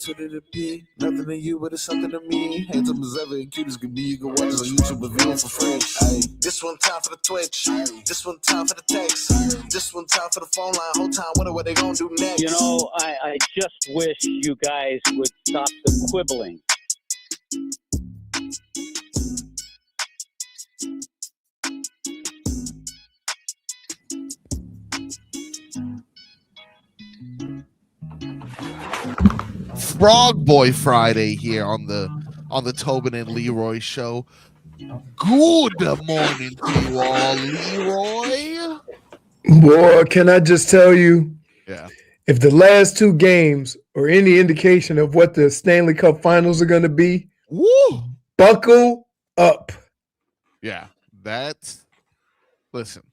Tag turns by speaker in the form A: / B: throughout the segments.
A: That's what it'll be. Nothing to you, but it's something to me. Handsome as ever and cute as can be. You can watch us on YouTube and view it for free. Ay. This one time for the Twitch. This one time for the text. This one time for the phone line. Whole time, what they gonna do next?
B: You know, I just wish you guys would stop the quibbling.
C: Frog Boy Friday here on the Tobin and Leroy show. Good morning to you all, Leroy.
D: Boy, can I just tell you,
C: Yeah.
D: if the last two games are any indication of what the Stanley Cup finals are going to be,
C: Woo!
D: buckle up.
C: Yeah, listen,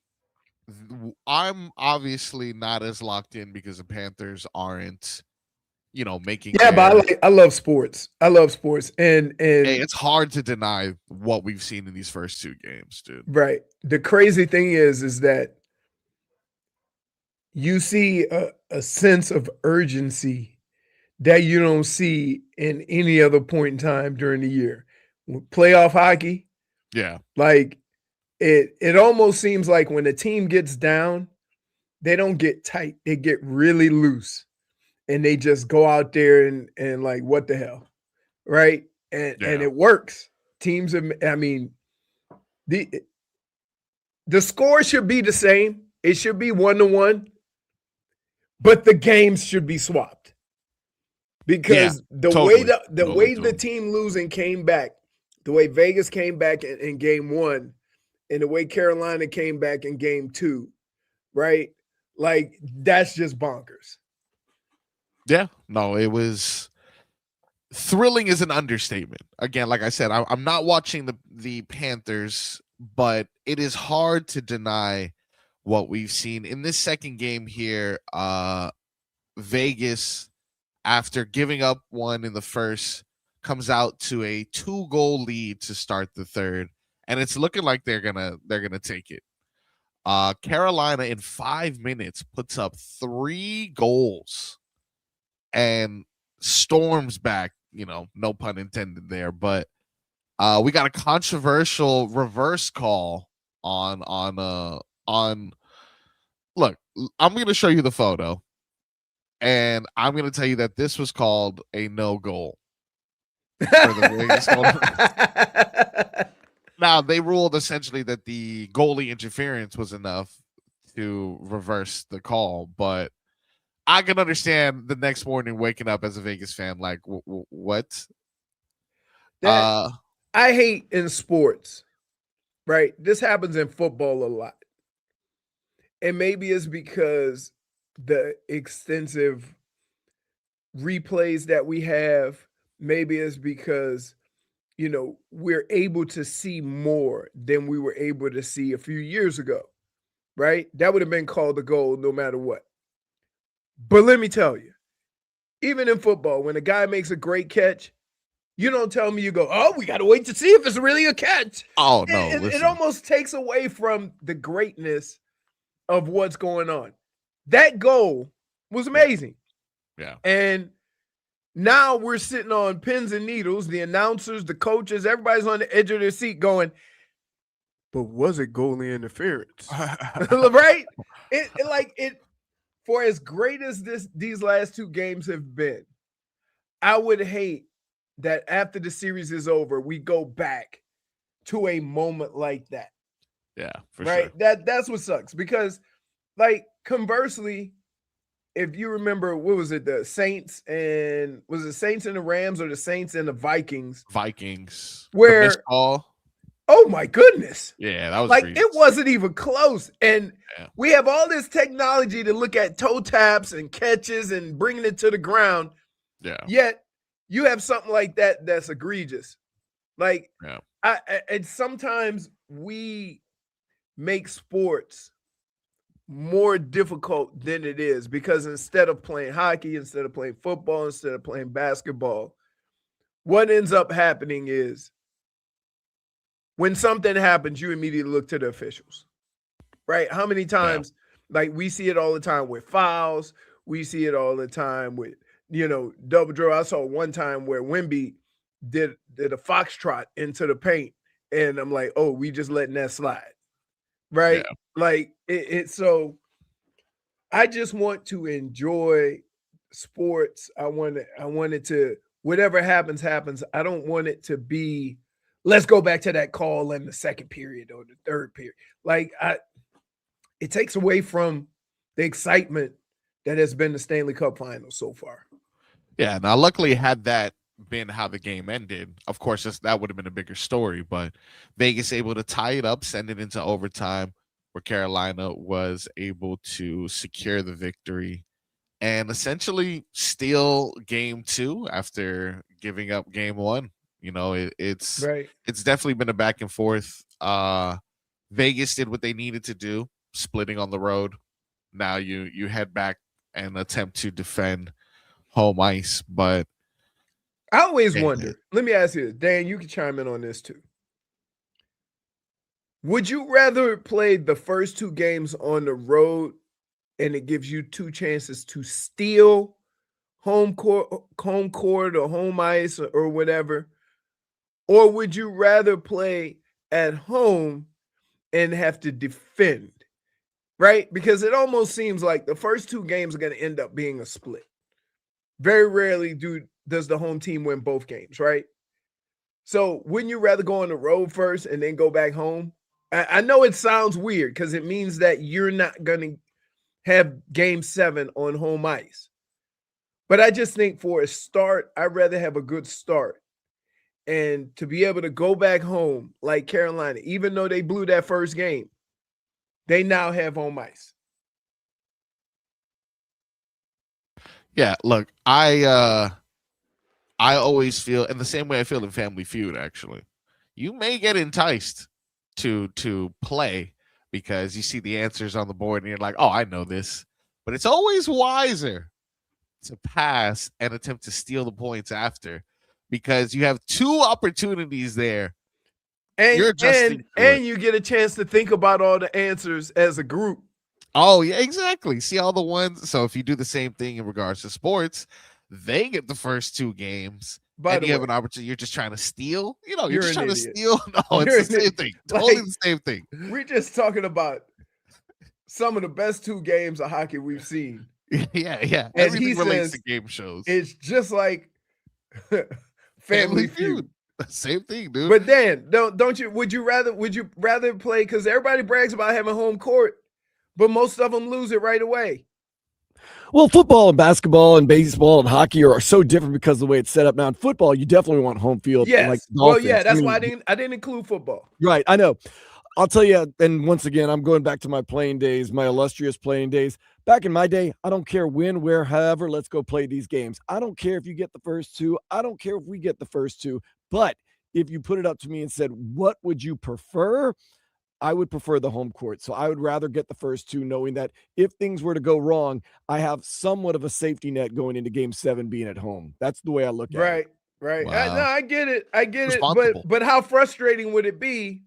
C: I'm obviously not as locked in because the Panthers aren't, making.
D: Yeah, but I love sports. I love sports. And
C: hey, it's hard to deny what we've seen in these first two games, dude.
D: Right. The crazy thing is that you see a sense of urgency that you don't see in any other point in time during the year. With playoff hockey,
C: Yeah.
D: like it almost seems like when a team gets down, they don't get tight. They get really loose. And they just go out there and like, what the hell? Right. And it works. Teams have, the score should be the same. It should be 1-1, but the games should be swapped. Because the way the team losing came back, the way Vegas came back in game one, and the way Carolina came back in game two, right? Like, that's just bonkers.
C: Yeah, no, it was thrilling is an understatement. Again, like I said, I'm not watching the Panthers, but it is hard to deny what we've seen in this second game here. Vegas, after giving up one in the first, comes out to a 2-goal lead to start the third, and it's looking like they're gonna take it. Carolina in 5 minutes puts up 3 goals and storms back, no pun intended there, but we got a controversial reverse call on look, I'm going to show you the photo, and I'm going to tell you that this was called a no goal. Now, they ruled essentially that the goalie interference was enough to reverse the call, but I can understand the next morning waking up as a Vegas fan like, what?
D: I hate in sports, right? This happens in football a lot. And maybe it's because the extensive replays that we have, maybe it's because, we're able to see more than we were able to see a few years ago, right? That would have been called a goal no matter what. But let me tell you, even in football, when a guy makes a great catch, you don't tell me, you go, oh, we got to wait to see if it's really a catch.
C: Oh, no.
D: It almost takes away from the greatness of what's going on. That goal was amazing.
C: Yeah.
D: And now we're sitting on pins and needles, the announcers, the coaches, everybody's on the edge of their seat going, but was it goalie interference? Right? For as great as these last two games have been, I would hate that after the series is over, we go back to a moment like that.
C: Yeah, for
D: right?
C: sure.
D: That's what sucks because, conversely, if you remember, what was it? The Saints and the Rams or the Saints and the Vikings?
C: Vikings.
D: Where oh my goodness.
C: Yeah, that was
D: it wasn't even close. And we have all this technology to look at toe taps and catches and bringing it to the ground.
C: Yeah.
D: Yet you have something like that that's egregious. And sometimes we make sports more difficult than it is because instead of playing hockey, instead of playing football, instead of playing basketball, what ends up happening is when something happens, you immediately look to the officials, right? How many times, we see it all the time with fouls. We see it all the time with double draw. I saw one time where Wemby did a foxtrot into the paint, and I'm like, oh, we just letting that slide, right?
C: Yeah.
D: Like so I just want to enjoy sports. I want it to, whatever happens. I don't want it to be, let's go back to that call in the second period or the third period. Like it takes away from the excitement that has been the Stanley Cup Finals so far.
C: Yeah. Now, luckily, had that been how the game ended, of course, that would have been a bigger story. But Vegas able to tie it up, send it into overtime, where Carolina was able to secure the victory and essentially steal game 2 after giving up game 1. It's
D: Right.
C: it's definitely been a back and forth. Vegas did what they needed to do, splitting on the road. Now you head back and attempt to defend home ice, but
D: I always wonder, let me ask you this, Dan, you can chime in on this too. Would you rather play the first 2 games on the road and it gives you 2 chances to steal home court or home ice or whatever? Or would you rather play at home and have to defend? Right? Because it almost seems like the first 2 games are going to end up being a split. Very rarely does the home team win both games, right? So wouldn't you rather go on the road first and then go back home? I know it sounds weird because it means that you're not going to have game 7 on home ice. But I just think for a start, I'd rather have a good start. And to be able to go back home like Carolina, even though they blew that first game, they now have home ice.
C: Yeah, look, I always feel in the same way I feel in Family Feud, actually. You may get enticed to play because you see the answers on the board and you're like, oh, I know this. But it's always wiser to pass and attempt to steal the points after, because you have 2 opportunities there.
D: And you get a chance to think about all the answers as a group.
C: Oh, yeah, exactly. See all the ones. So if you do the same thing in regards to sports, they get the first 2 games. And you have an opportunity. You're just trying to steal. You're just trying to steal. No, it's the same thing. Totally the same thing.
D: We're just talking about some of the best 2 games of hockey we've seen.
C: Yeah. Everything relates to game shows.
D: It's just like Family Feud.
C: Same thing, dude.
D: But Dan, don't you? Would you rather play? Because everybody brags about having home court, but most of them lose it right away.
E: Well, football and basketball and baseball and hockey are so different because of the way it's set up now. In football, you definitely want home field.
D: Yes.
E: Like
D: that's why I didn't include football.
E: Right. I know. I'll tell you, and once again, I'm going back to my playing days, my illustrious playing days. Back in my day, I don't care when, where, however, let's go play these games. I don't care if you get the first 2. I don't care if we get the first 2. But if you put it up to me and said, what would you prefer? I would prefer the home court. So I would rather get the first 2, knowing that if things were to go wrong, I have somewhat of a safety net going into game 7 being at home. That's the way I look at it.
D: Right.
C: Wow.
D: I get it. But how frustrating would it be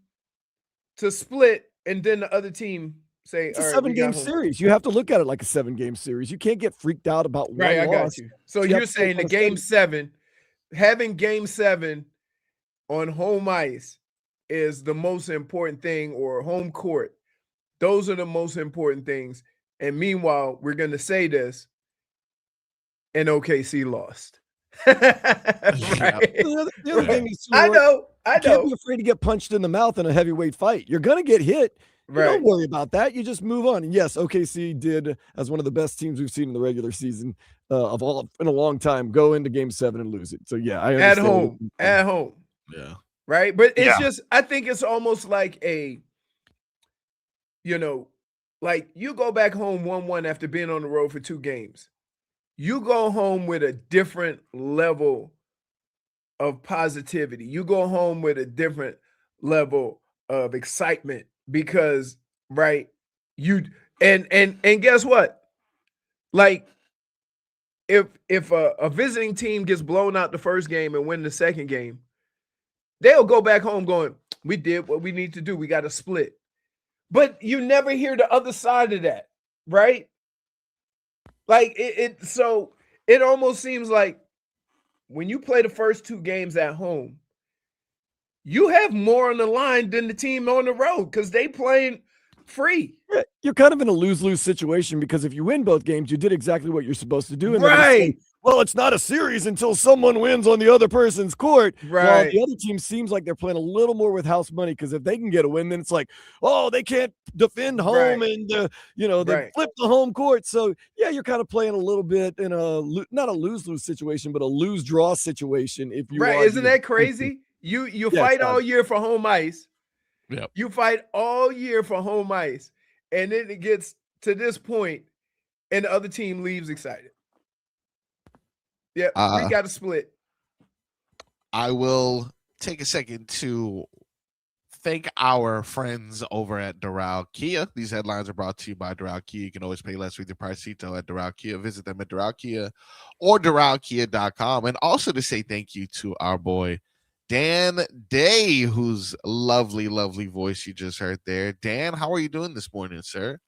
D: to split and then the other team say,
E: it's a 7-game series. You have to look at it like a 7-game series. You can't get freaked out about one loss.
D: I got you. So you're saying the game 7, having game 7 on home ice is the most important thing, or home court. Those are the most important things. And meanwhile, we're going to say this, and OKC lost. Right.
E: The other thing is,
D: I know.
E: You can't be afraid to get punched in the mouth in a heavyweight fight. You're going to get hit. Right. Don't worry about that. You just move on. And yes, OKC did, as one of the best teams we've seen in the regular season in a long time, go into game 7 and lose it. So yeah, I understand.
D: At home.
C: Yeah.
D: Right. But it's just, I think it's almost like like you go back home 1-1 after being on the road for 2 games. You go home with a different level of positivity. You go home with a different level of excitement because, right, and guess what? Like, if a visiting team gets blown out the first game and win the second game, they'll go back home going, we did what we need to do. We got to split. But you never hear the other side of that, right? Like so it almost seems like when you play the first 2 games at home, you have more on the line than the team on the road because they playing free.
E: Yeah, you're kind of in a lose-lose situation because if you win both games, you did exactly what you're supposed to do. And then it's
D: Right.
E: like, well, it's not a series until someone wins on the other person's court. While
D: Right.
E: the other team seems like they're playing a little more with house money because if they can get a win, then it's like, oh, they can't defend home
D: Right.
E: and they
D: Right.
E: flip the home court. So yeah, you're kind of playing a little bit in not a lose-lose situation, but a lose-draw situation. If you
D: Right.
E: are
D: Isn't
E: the-
D: that crazy? You
E: Yeah,
D: fight
E: it's
D: all
E: odd.
D: year for home ice.
C: Yep.
D: You fight all year for home ice. And then it gets to this point, and the other team leaves excited. Yeah, we got to split.
C: I will take a second to thank our friends over at Doral Kia. These headlines are brought to you by Doral Kia. You can always pay less with your Pricito at Doral Kia. Visit them at Doral Kia or DoralKia.com. And also to say thank you to our boy Dan Day, whose lovely, lovely voice you just heard there. Dan, how are you doing this morning, sir?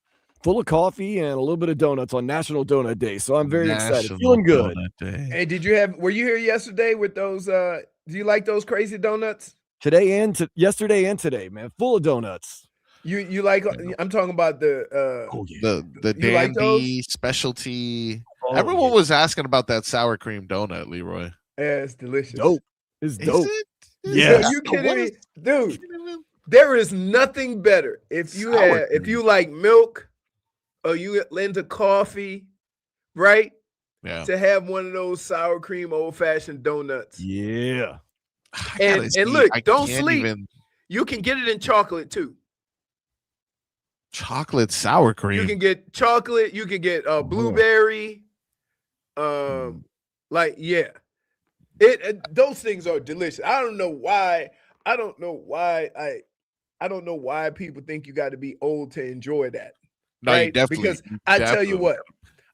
E: Full of coffee and a little bit of donuts on National Donut Day. So I'm very excited.
C: National
E: Feeling good.
C: Donut Day.
D: Hey, were you here yesterday with those do you like those crazy donuts?
E: Today and yesterday and today, man. Full of donuts.
D: You like I'm talking about the
C: The
D: you like
C: Dandy specialty.
E: Oh,
C: Everyone
E: yeah.
C: was asking about that sour cream donut, Leroy.
D: yeah, it's delicious.
E: Dope. It's
C: Is
E: dope.
C: it?
E: Yes.
D: Are you kidding
C: What
D: me?
C: is-
D: Dude, there is nothing better if
C: Sour cream.
D: you like milk or you into coffee, right?
C: Yeah.
D: To have one of those sour cream old-fashioned donuts.
E: Yeah.
C: I
D: And-
C: gotta
D: and look,
C: I
D: don't
C: can't
D: sleep.
C: even-
D: You can get it in chocolate too.
C: chocolate sour cream.
D: You can get chocolate, you can get blueberry. Like yeah. Those things are delicious. I don't know why people think you got to be old to enjoy that.
C: No, you
D: right?
C: definitely.
D: Because
C: you
D: I tell you
C: definitely-
D: what,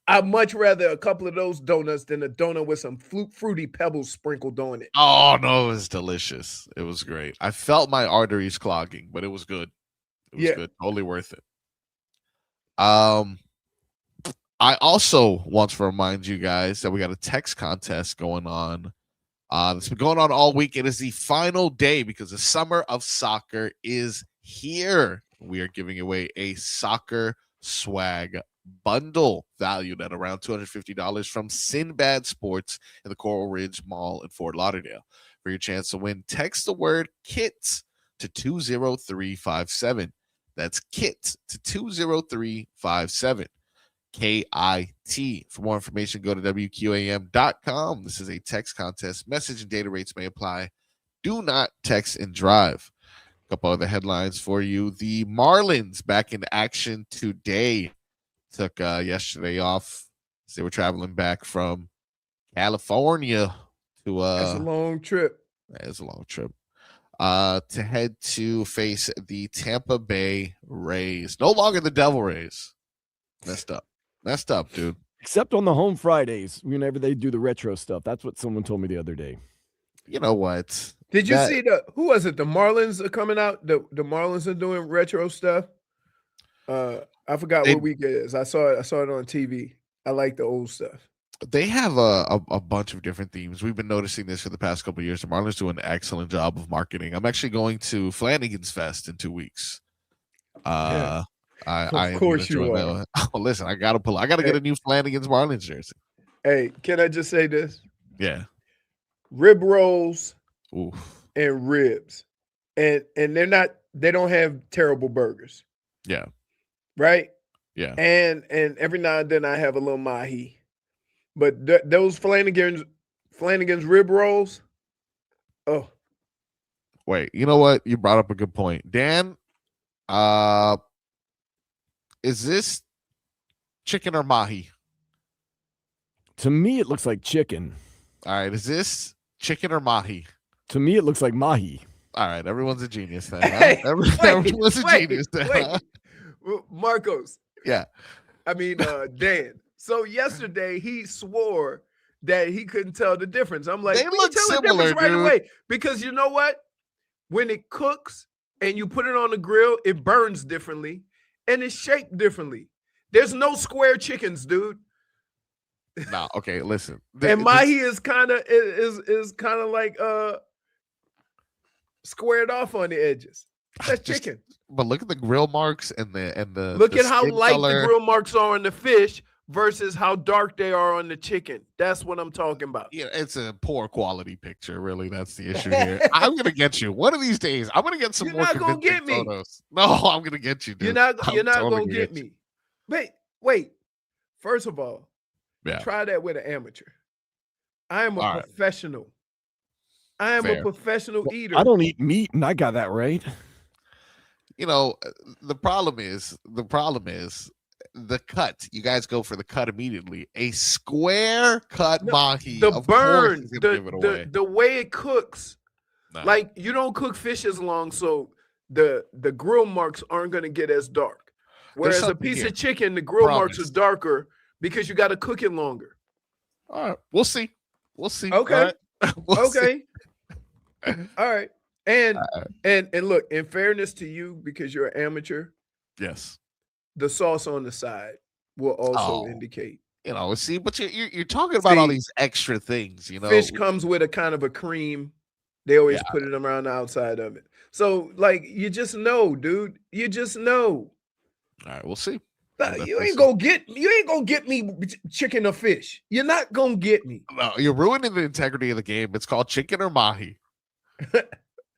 D: I'd much rather a couple of those donuts than a donut with some fruity pebbles sprinkled on it.
C: Oh no, it was delicious. It was great. I felt my arteries clogging, but it was good. It was
D: Yeah.
C: good. Totally worth it. I also want to remind you guys that we got a text contest going on. It's been going on all week. It is the final day because the summer of soccer is here. We are giving away a soccer swag bundle valued at around $250 from Sinbad Sports in the Coral Ridge Mall in Fort Lauderdale. For your chance to win, text the word KIT to 20357. That's KIT to 20357. KIT. For more information, go to WQAM.com. This is a text contest. Message and data rates may apply. Do not text and drive. A couple other headlines for you. The Marlins back in action today. Took yesterday off as they were traveling back from California to
D: That's a long trip.
C: it's a long trip. To head to face the Tampa Bay Rays. No longer the Devil Rays. Messed up, dude.
E: Except on the home Fridays, whenever they do the retro stuff. That's what someone told me the other day.
C: You know what?
D: Did you
C: That-
D: see who was it? The Marlins are coming out. The Marlins are doing retro stuff. I forgot
C: They-
D: what week it is. I saw it on TV. I like the old stuff.
C: They have a bunch of different themes. We've been noticing this for the past couple of years. The Marlins do an excellent job of marketing. I'm actually going to Flanagan's Fest in 2 weeks.
D: Yeah.
C: I
D: Of
C: am
D: course
C: gonna
D: you
C: join
D: are.
C: that one. Oh, listen, I gotta get a new Flanagan's Marlins jersey.
D: Hey, can I just say this?
C: Yeah.
D: Rib rolls
C: Oof.
D: and ribs, and they don't have terrible burgers,
C: Yeah.
D: right?
C: Yeah.
D: And every now and then I have a little mahi, but those Flanagan's rib rolls. Oh,
C: Wait, you know what? You brought up a good point. Dan, is this chicken or mahi?
E: To me, it looks like chicken.
C: All right, is this chicken or mahi?
E: To me, it looks like mahi.
C: All right, everyone's a genius then. Huh?
D: Hey,
C: Everyone's a
D: wait,
C: genius then. huh?
D: Marcos.
C: Yeah.
D: I mean, Dan. So yesterday he swore that he couldn't tell the difference. I'm like,
C: They
D: we can
C: look
D: tell the
C: similar,
D: difference right
C: dude.
D: away. Because you know what? When it cooks and you put it on the grill, it burns differently and it's shaped differently. There's no square chickens, dude.
C: No, okay, listen.
D: And mahi is kind of like squared off on the edges. That's
C: just,
D: chicken.
C: but look at the grill marks and
D: Look
C: the
D: at how
C: skin
D: light the
C: color.
D: grill marks are on the fish versus how dark they are on the chicken. That's what I'm talking about.
C: Yeah, it's a poor quality picture. Really, that's the issue here. I'm gonna get you one of these days. I'm gonna get some
D: You're
C: more
D: not gonna
C: convincing
D: get me.
C: photos. No, I'm gonna get you, dude.
D: You're
C: I'm
D: not
C: totally
D: gonna get
C: you.
D: me. Wait. First of all,
C: Yeah,
D: try that with an amateur. I am a
C: all right,
D: professional. I am a
C: fair.
D: professional
E: Well,
D: eater.
E: I don't eat meat, and I got that right.
C: You know, the problem is the cut. You guys go for the cut immediately. A square cut
D: No,
C: mahi,
D: the
C: of course,
D: burn,
C: is gonna give it away.
D: the way it cooks.
C: No.
D: Like you don't cook fish as long, so the grill marks aren't gonna get as dark.
C: There's
D: Whereas a
C: something
D: piece
C: here.
D: of chicken, the grill marks are
C: Promise.
D: darker because you got to cook it longer.
C: All right, we'll see. We'll see.
D: Okay.
C: All right? We'll see.
D: Okay. All right. And look, in fairness to you, because you're an amateur,
C: Yes.
D: the sauce on the side will also
C: Oh.
D: indicate.
C: You know, see, but you're talking about all
D: See,
C: these extra things, you know.
D: Fish comes with a kind of a cream. They always
C: Yeah.
D: put it around the outside of it. So, like, you just know, dude. You just know.
C: All right, we'll see.
D: You ain't gonna get me chicken or fish. You're not gonna get me.
C: No, you're ruining the integrity of the game. It's called chicken or mahi.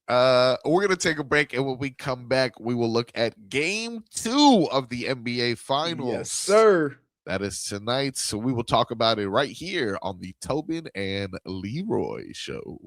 C: We're gonna take a break, and when we come back, we will look at game 2 of the NBA Finals.
D: Yes, sir.
C: That is tonight. So we will talk about it right here on the Tobin and Leroy Show.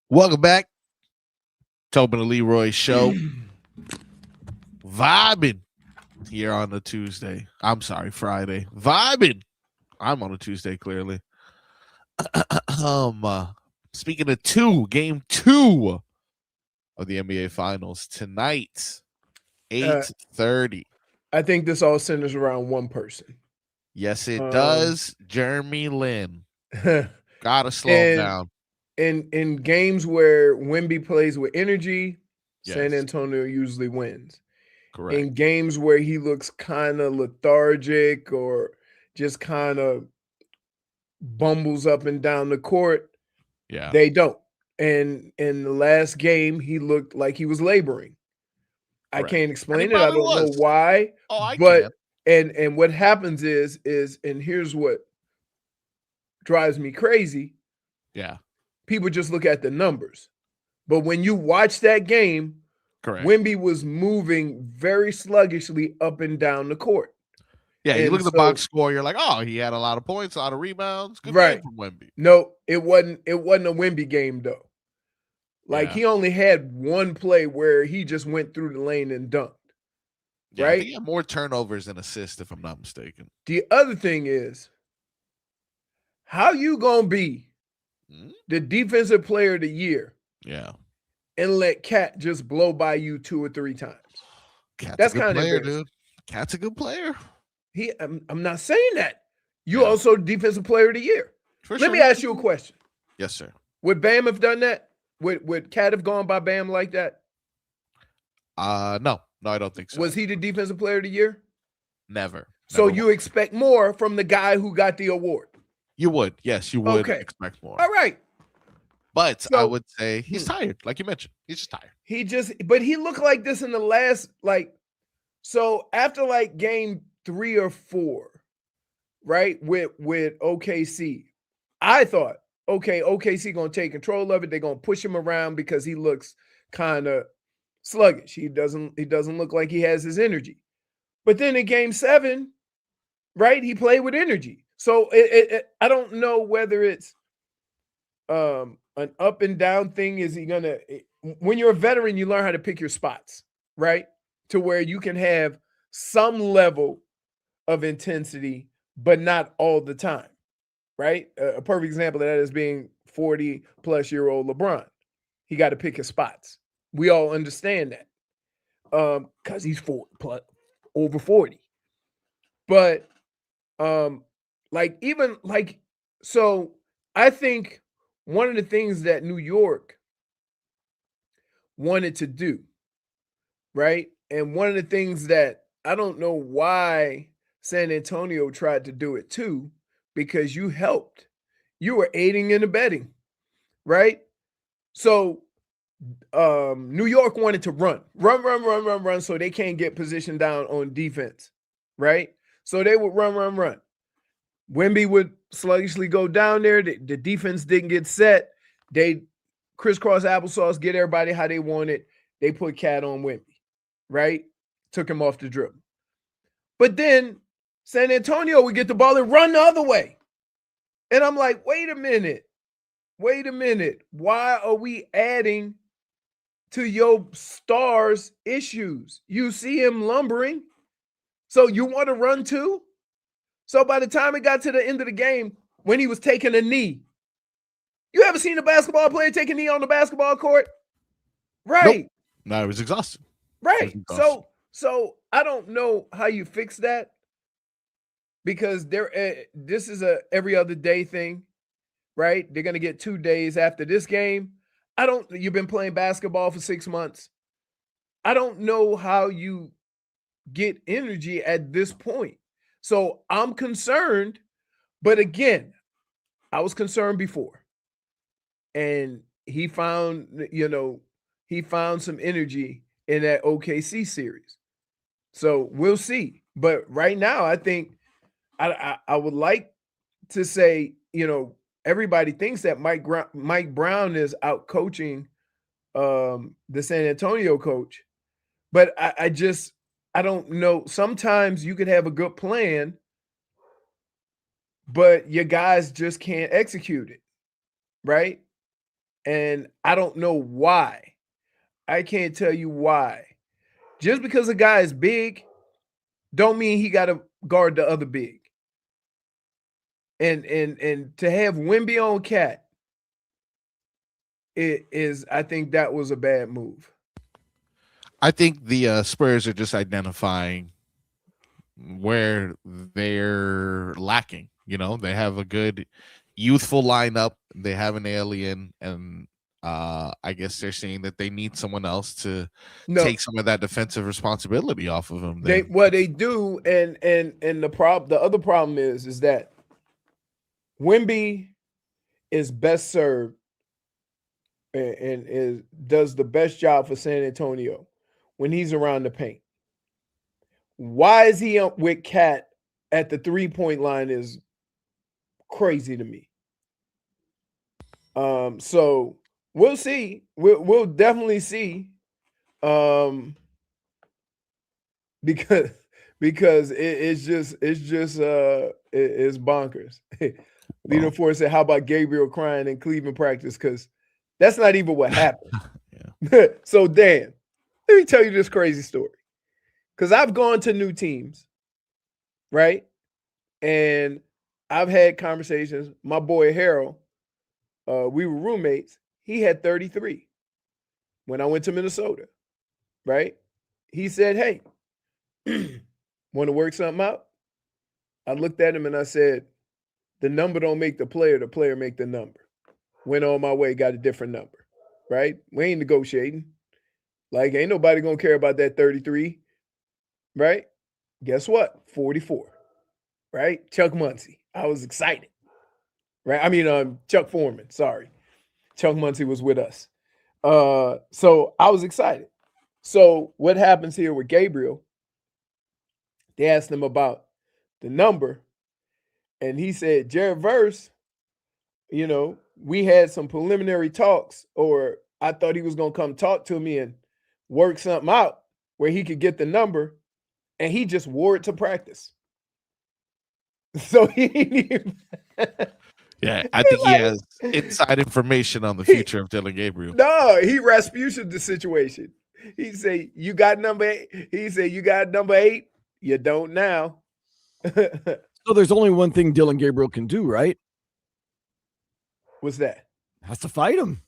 C: Welcome back. Tobin Leroy show. Vibing here on a Tuesday. I'm sorry, Friday. Vibing. I'm on a Tuesday, clearly. Speaking of game 2 of the NBA Finals tonight, 8:30.
D: I think this all centers around one person.
C: Yes, it does. Jeremy Lin. Gotta slow him down.
D: In games where Wemby plays with energy, San
C: Yes.
D: Antonio usually wins.
C: Correct.
D: In games where he looks kind of lethargic or just kind of bumbles up and down the court,
C: Yeah.
D: they don't. And in the last game, he looked like he was laboring.
C: Correct.
D: I can't explain
C: he
D: it. I
C: probably
D: don't know
C: was.
D: why.
C: Oh, I
D: but
C: can.
D: and what happens is and here's what drives me crazy.
C: Yeah.
D: People just look at the numbers. But when you watch that game,
C: Correct.
D: Wemby was moving very sluggishly up and down the court.
C: Yeah, you
D: And
C: look at the
D: so-
C: box score, you're like, oh, he had a lot of points, a lot of rebounds. Good
D: Right.
C: game from Wemby.
D: No, it wasn't a Wemby game though. Like
C: Yeah.
D: he only had one play where he just went through the lane and dunked.
C: Yeah, I
D: Right?
C: think he had more turnovers than assists, if I'm not mistaken.
D: The other thing is, how you gonna be
C: Hmm?
D: the defensive player of the year
C: Yeah.
D: and let Cat just blow by you 2 or 3 times?
C: Cat's
D: That's
C: a good
D: kinda
C: player,
D: embarrassing.
C: dude. Cat's a good player.
D: I'm not saying that. You
C: Yeah.
D: also defensive player of the year.
C: For
D: Let
C: sure.
D: me ask you a question.
C: Yes, sir.
D: Would Bam have done that? Would Cat have gone by Bam like that?
C: No, I don't think so.
D: Was he the defensive player of the year?
C: Never.
D: So
C: Never
D: you
C: was.
D: expect more from the guy who got the award.
C: You would, yes, you would
D: Okay.
C: expect more.
D: All right.
C: But I
D: So-
C: would say he's tired, like you mentioned. He's just tired.
D: But he looked like this in the last, so after game 3 or 4, right, with OKC, I thought, okay, OKC gonna take control of it. They're gonna push him around because he looks kind of sluggish. He doesn't look like he has his energy. But then in game 7, right, he played with energy. So I don't know whether it's an up and down thing. Is he gonna? When you're a veteran, you learn how to pick your spots, right, to where you can have some level of intensity, but not all the time, right? A perfect example of that is being 40-plus-year-old LeBron. He got to pick his spots. We all understand that because he's over 40. But so I think one of the things that New York wanted to do, right? And one of the things that I don't know why San Antonio tried to do it too, because you helped. You were aiding and abetting, right? So New York wanted to run, so they can't get positioned down on defense, right? So they would run. Wemby would sluggishly go down there. The defense didn't get set. They crisscross applesauce, get everybody how they wanted. They put Cat on Wemby, right? Took him off the dribble. But then San Antonio would get the ball and run the other way. And I'm like, wait a minute. Why are we adding to your stars' issues? You see him lumbering. So you want to run too? So by the time it got to the end of the game, when he was taking a knee, you ever seen a basketball player take a knee on the basketball court? Right.
C: Nope. No, it was exhausted.
D: Right.
C: It was exhausted.
D: So I don't know how you fix that, because this is a every other day thing, right? They're gonna get 2 days after this game. You've been playing basketball for 6 months. I don't know how you get energy at this point. So I'm concerned, but again, I was concerned before. And he found some energy in that OKC series. So we'll see. But right now, I think I would like to say, everybody thinks that Mike Brown is out coaching the San Antonio coach. But I don't know. Sometimes you could have a good plan, but your guys just can't execute it, right? And I don't know why. I can't tell you why. Just because a guy is big, don't mean he got to guard the other big. And to have Wemby on Cat, it is. I think that was a bad move.
C: I think the Spurs are just identifying where they're lacking. You know, they have a good youthful lineup. They have an alien, and I guess they're saying that they need someone else to take some of that defensive responsibility off of them.
D: They do, and the other problem is that Wemby is best served and does the best job for San Antonio when he's around the paint. Why is he up with Cat at the 3-point line is crazy to me. So we'll see. We'll definitely see. Because it's bonkers. Leader Four said, "How about Gabriel crying in Cleveland practice?" Because that's not even what happened. So Dan, let me tell you this crazy story. Because I've gone to new teams, right? And I've had conversations. My boy Harold, we were roommates. He had 33 when I went to Minnesota, right? He said, "Hey, want to work something out?" I looked at him and I said, "The number don't make the player make the number." Went on my way, got a different number, right? We ain't negotiating. Like, ain't nobody gonna care about that 33, right? Guess what? 44, right? Chuck Muncie. I was excited, right? I mean, Chuck Foreman, sorry. Chuck Muncie was with us. So I was excited. So what happens here with Gabriel? They asked him about the number, and he said, "Jared Verse, you know, we had some preliminary talks, or I thought he was going to come talk to me and work something out where he could get the number, and he just wore it to practice." So
C: yeah, I think he has inside information on the future of Dylan Gabriel.
D: No, he Rasputin the situation. He said, "You got number 8." He said, "You got number 8. You don't now."
E: So there's only one thing Dylan Gabriel can do, right?
D: What's that?
E: Has to fight him.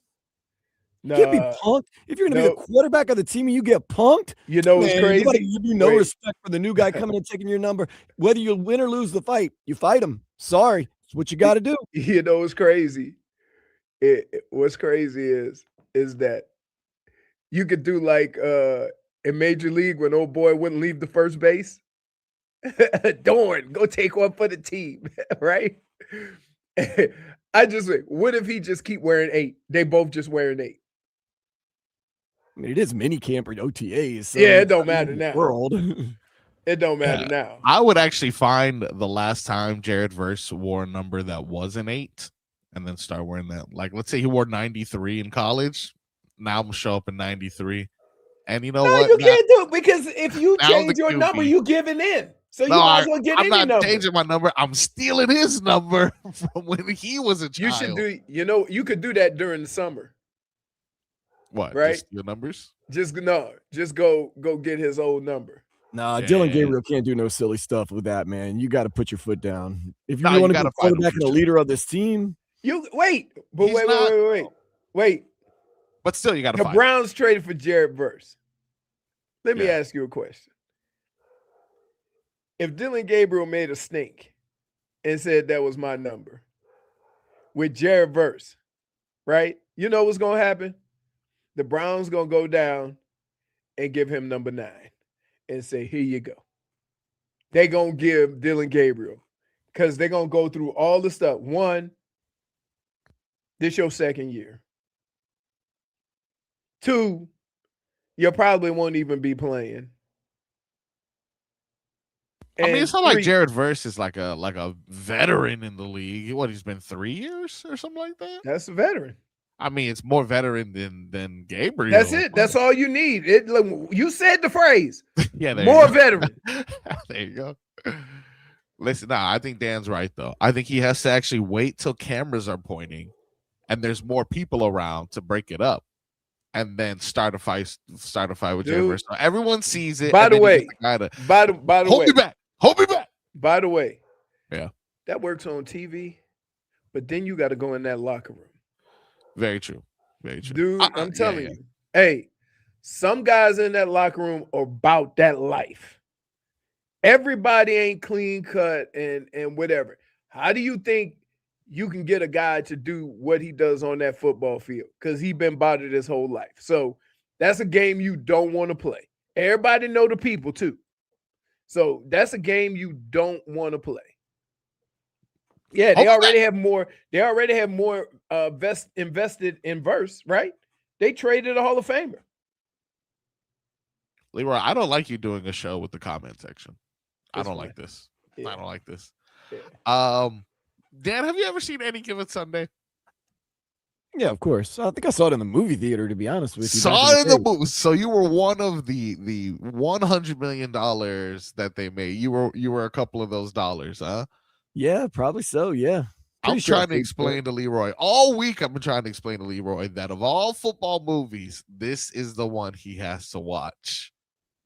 D: No,
E: You can't be punked. If you're going to be the quarterback of the team and you get punked,
D: you know it's crazy.
E: Nobody give you no respect for the new guy coming and taking your number. Whether you win or lose the fight, you fight him. Sorry, it's what you got to do.
D: You know what's crazy? What's crazy is that you could do like in Major League when old boy wouldn't leave the first base. Dorn, go take one for the team, right? I just wait. What if he just keep wearing 8? They both just wearing 8.
E: I mean, it is mini camp or OTAs. So
D: yeah, it don't matter now.
E: World.
D: It don't matter now.
C: I would actually find the last time Jared Verse wore a number that was an 8 and then start wearing that. Like, let's say he wore 93 in college. Now I'm going to show up in 93. And you know what?
D: You can't do it because if you change your number, you giving in. So you might as well get any number.
C: I'm not changing my number. I'm stealing his number from when he was a child.
D: You should do, you could do that during the summer.
C: What?
D: Right?
C: Just your numbers?
D: Just go get his old number.
E: Nah, Dylan Gabriel can't do no silly stuff with that, man. You got to put your foot down. If you want to be quarterback and a leader of this team.
D: Wait.
C: But still, you got to fight.
D: The Browns traded for Jared Verse. Let me ask you a question. If Dylan Gabriel made a stink and said that was my number with Jared Verse, right? You know what's going to happen? The Browns going to go down and give him number 9 and say, "Here you go." They're going to give Dylan Gabriel because they're going to go through all the stuff. 1, this your second year. 2, you probably won't even be playing.
C: I mean, it's not like Jared Verse is like a veteran in the league. What, he's been 3 years or something like that?
D: That's a veteran.
C: I mean, it's more veteran than Gabriel.
D: That's it. That's all you need. You said the phrase.
C: Yeah,
D: more veteran.
C: There you go. Listen, I think Dan's right though. I think he has to actually wait till cameras are pointing and there's more people around to break it up, and then start a fight with Jennifer.
D: Dude.
C: So everyone sees it.
D: By
C: and
D: the
C: then you
D: way,
C: get the guy to
D: by the
C: hold
D: way,
C: me back. Hold me back.
D: by the way,
C: Yeah.
D: that works on TV, but then you got to go in that locker room.
C: Very true. Very true.
D: Dude, I'm
C: Yeah,
D: telling you. Hey, some guys in that locker room are about that life. Everybody ain't clean cut and whatever. How do you think you can get a guy to do what he does on that football field? Because he's been about it his whole life. So that's a game you don't want to play. Everybody know the people too. So that's a game you don't want to play. Yeah, they already have more. They already have more invested in Verse, right? They traded a Hall of Famer.
C: Leroy, I don't like you doing a show with the comment section. I
D: That's
C: don't
D: fine.
C: like this.
D: Yeah.
C: I don't like this.
D: Yeah.
C: Dan, have you ever seen Any Given Sunday?
E: Yeah, of course. I think I saw it in the movie theater, to be honest with you.
C: Saw it in the movie. So you were one of the $100 million that they made. You were a couple of those dollars, huh?
E: Yeah, probably so. Yeah.
C: I'm trying to explain to Leroy all week. I've been trying to explain to Leroy that of all football movies, this is the one he has to watch.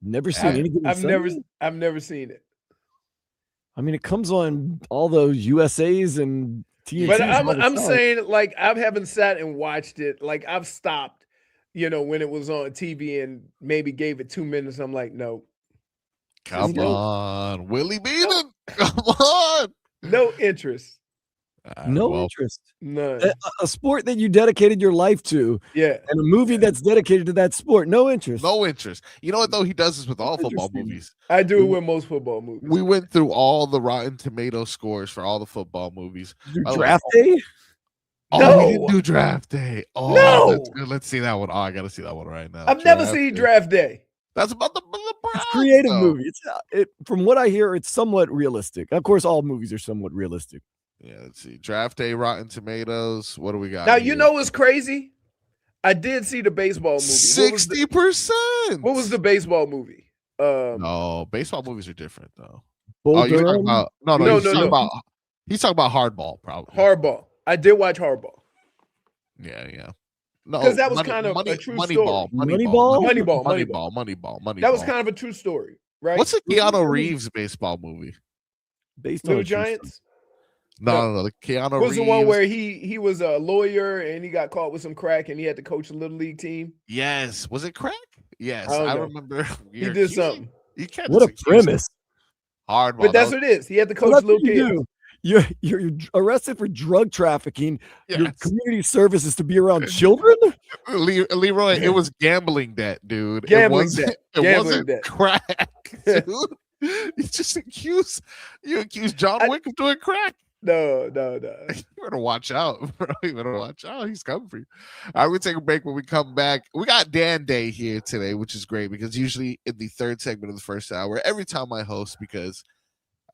E: Never seen Any Given Sunday?
D: I've never seen it.
E: I mean, it comes on all those USAs and TNTs.
D: But I'm saying, like, I haven't sat and watched it. Like, I've stopped, when it was on TV and maybe gave it 2 minutes. I'm like, no.
C: Come on, Willie Beeman. Come on.
D: No interest.
E: No interest.
D: None.
E: A sport that you dedicated your life to.
D: Yeah.
E: And a movie that's dedicated to that sport. No interest.
C: No interest. You know what, though? He does this with all football movies.
D: I do it with most football movies.
C: We went through all the Rotten Tomato scores for all the football movies.
E: Draft Day?
C: Oh,
D: No.
C: we didn't do Draft Day. Oh,
D: No.
C: that's good. Let's see that one. Oh, I got to see that one right now.
D: I've never seen Draft Day.
C: That's about the
E: It's
C: Browns,
E: a creative
C: though.
E: movie. From what I hear, it's somewhat realistic. Of course, all movies are somewhat realistic.
C: Yeah, let's see. Draft Day, Rotten Tomatoes. What do we got?
D: Now,
C: here?
D: you know what's crazy? I did see the baseball movie.
C: 60%.
D: What was the baseball movie?
C: No, baseball movies are different, though.
E: Bull
C: You're talking
E: Durham?
C: about
D: No.
C: He's talking about Hardball, probably.
D: Hardball. I did watch Hardball.
C: Yeah. No,
D: Because that was kind of a true story.
E: Moneyball?
C: Moneyball.
D: That was kind of a true story, right?
C: What's the Keanu Reeves baseball movie?
E: Based on
D: Little Giants?
C: No. The Keanu
D: Was
C: Reeves.
D: the one where he was a lawyer and he got caught with some crack and he had to coach a little league team?
C: Yes. Was it crack? Yes,
D: I
C: I remember.
D: He did something.
C: You can't
E: What a premise.
C: Hardball.
D: But that's what it is. He had to coach little kids.
E: You're arrested for drug trafficking.
C: Yes.
E: Your community service is to be around children?
C: Leroy, it was gambling debt, dude.
D: Gambling
C: It wasn't crack, dude. You accuse John Wick of doing crack.
D: No.
C: You better watch out, bro. You better watch out. He's coming for you. All right, we'll take a break. When we come back, we got Dan Day here today, which is great because usually in the third segment of the first hour, every time I host, because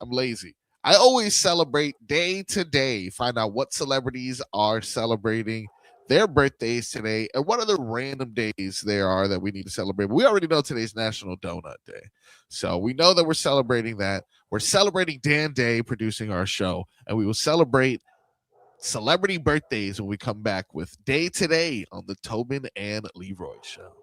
C: I'm lazy, I always celebrate day to day, find out what celebrities are celebrating their birthdays today and what other random days there are that we need to celebrate. But we already know today's National Donut Day. So we know that we're celebrating that. We're celebrating Dan Day producing our show, and we will celebrate celebrity birthdays when we come back with Day Today on the Tobin and Leroy Show.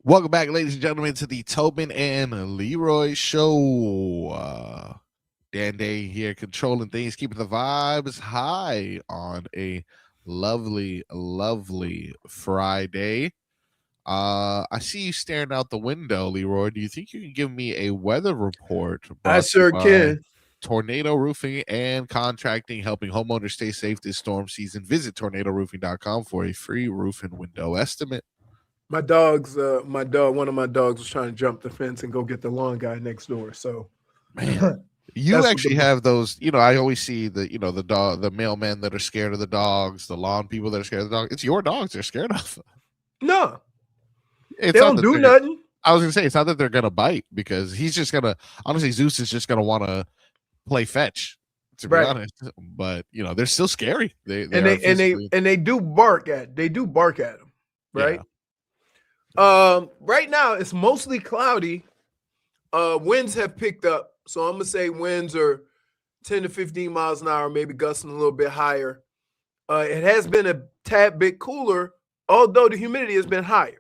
C: Welcome back, ladies and gentlemen, to the Tobin and Leroy Show. Dan Day here, controlling things, keeping the vibes high on a lovely, lovely Friday. I see you staring out the window, Leroy. Do you think you can give me a weather report?
D: I
C: brought to
D: sure
C: you by
D: can.
C: Tornado Roofing and Contracting, helping homeowners stay safe this storm season. Visit tornadoroofing.com for a free roof and window estimate.
D: My dog, one of my dogs was trying to jump the fence and go get the lawn guy next door. So,
C: Man, you
D: That's what
C: actually
D: the-
C: have those. I always see the mailmen that are scared of the dogs, the lawn people that are scared of the dog. It's your dogs they're scared of.
D: no,
C: It's
D: they
C: not
D: don't
C: that
D: do
C: they're-
D: nothing.
C: I was gonna say it's not that they're gonna bite, because he's just gonna, honestly, Zeus is just gonna want to play fetch, to be
D: Right.
C: honest. But they're still scary. They
D: do bark at him, right? Right now it's mostly cloudy. Winds have picked up, so I'm gonna say winds are 10 to 15 miles an hour, maybe gusting a little bit higher. It has been a tad bit cooler, although the humidity has been higher.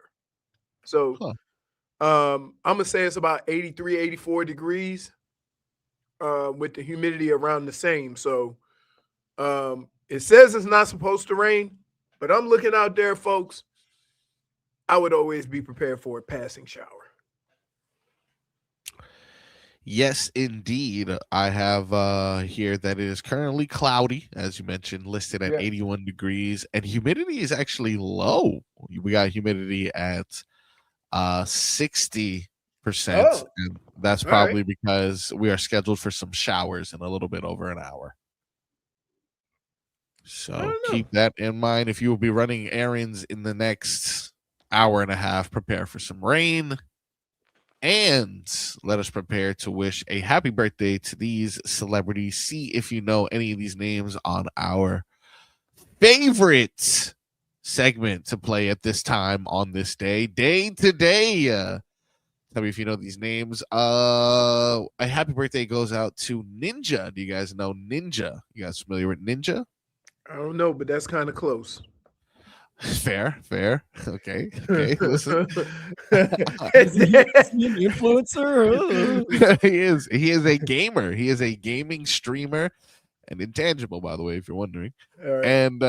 D: So I'm gonna say it's about 83, 84 degrees with the humidity around the same. So it says it's not supposed to rain, but I'm looking out there, folks. I would always be prepared for a passing shower.
C: Yes, indeed. I have here that it is currently cloudy, as you mentioned, listed at 81 degrees, and humidity is actually low. We got humidity at 60%, and that's probably because we are scheduled for some showers in a little bit over an hour. So keep that in mind. If you will be running errands in the next hour and a half, prepare for some rain. And let us prepare to wish a happy birthday to these celebrities. See if you know any of these names on our favorite segment to play at this time on this day. Day to day. Tell me if you know these names. A happy birthday goes out to Ninja. Do you guys know Ninja? You guys familiar with Ninja?
D: I don't know, but that's kind of close.
C: Fair. Okay. Listen.
E: Is he an influencer?
C: He is a gamer. He is a gaming streamer, and intangible, by the way, if you're wondering.
D: Right.
C: And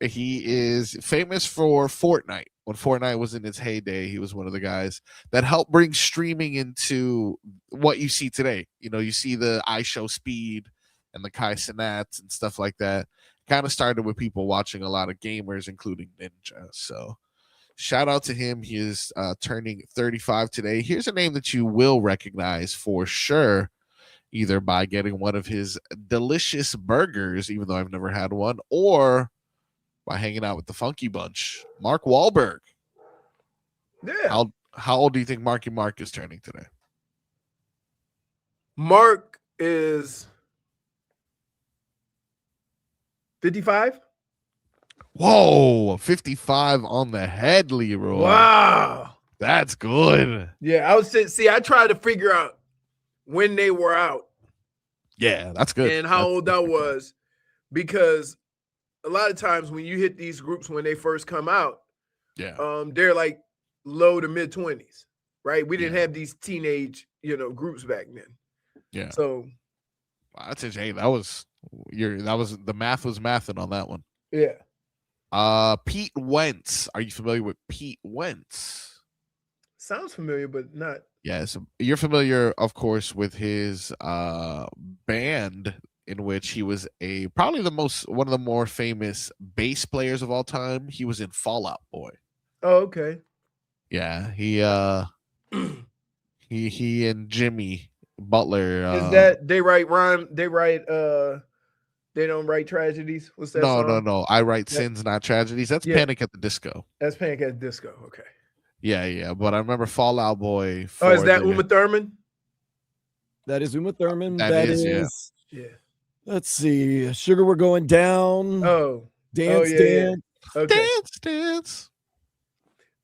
C: he is famous for Fortnite. When Fortnite was in its heyday, he was one of the guys that helped bring streaming into what you see today. You see the iShow Speed and the Kai Cenats and stuff like that. Kind of started with people watching a lot of gamers, including Ninja. So shout out to him. He is turning 35 today. Here's a name that you will recognize for sure, either by getting one of his delicious burgers, even though I've never had one, or by hanging out with the Funky Bunch. Mark Wahlberg.
D: Yeah.
C: How old do you think Marky Mark is turning today?
D: Mark is 55.
C: Whoa, 55 on the head, Leroy.
D: Wow.
C: That's good.
D: Yeah, I tried to figure out when they were out.
C: Yeah, that's good.
D: And how old I was, because a lot of times when you hit these groups when they first come out, they're like low to mid 20s, right? We didn't have these teenage, groups back then.
C: Yeah.
D: So
C: that's it. Hey, the math was mathing on that one.
D: Yeah.
C: Pete Wentz. Are you familiar with Pete Wentz?
D: Sounds familiar, but not.
C: Yes, you're familiar, of course, with his band, in which he was probably one of the more famous bass players of all time. He was in Fall Out Boy.
D: Oh, okay.
C: Yeah, he and Jimmy Butler.
D: Is that they write rhyme? They write they don't write tragedies. What's that?
C: No. I write sins, not tragedies. That's Panic at the Disco.
D: That's Panic at the Disco. Okay.
C: Yeah. But I remember Fall Out Boy.
D: Oh, is that Uma Thurman?
E: That is Uma Thurman.
C: That is.
D: Yeah.
E: Let's see. Sugar, we're going down.
D: Oh.
E: Dance.
D: Okay.
C: Dance.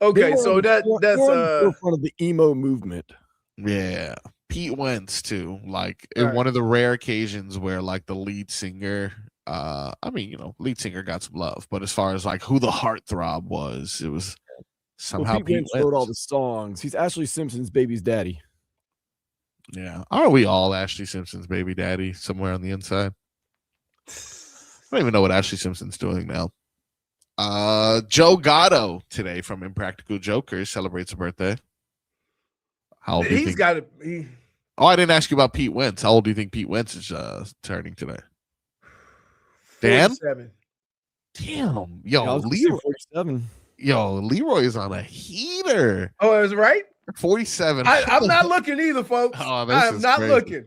D: Okay, so that's
E: forefront of the emo movement.
C: Yeah. Pete Wentz too, like one of the rare occasions where like the lead singer, lead singer got some love, but as far as like who the heartthrob was, it was Somehow
E: Pete Wentz wrote all the songs. He's Ashley Simpson's baby's daddy.
C: Yeah. Aren't we all Ashley Simpson's baby daddy somewhere on the inside? I don't even know what Ashley Simpson's doing now. Joe Gatto today from Impractical Jokers celebrates a birthday. How old do you
D: He's
C: think?
D: got to.
C: Oh, I didn't ask you about Pete Wentz. How old do you think Pete Wentz is turning today? Dan?
D: 47.
C: Damn.
E: Yeah, I was gonna say 47.
C: Leroy is on a heater.
D: Oh, I was right.
C: 47.
D: I'm not looking either, folks.
C: Oh, this
D: I am
C: is
D: not
C: crazy.
D: looking.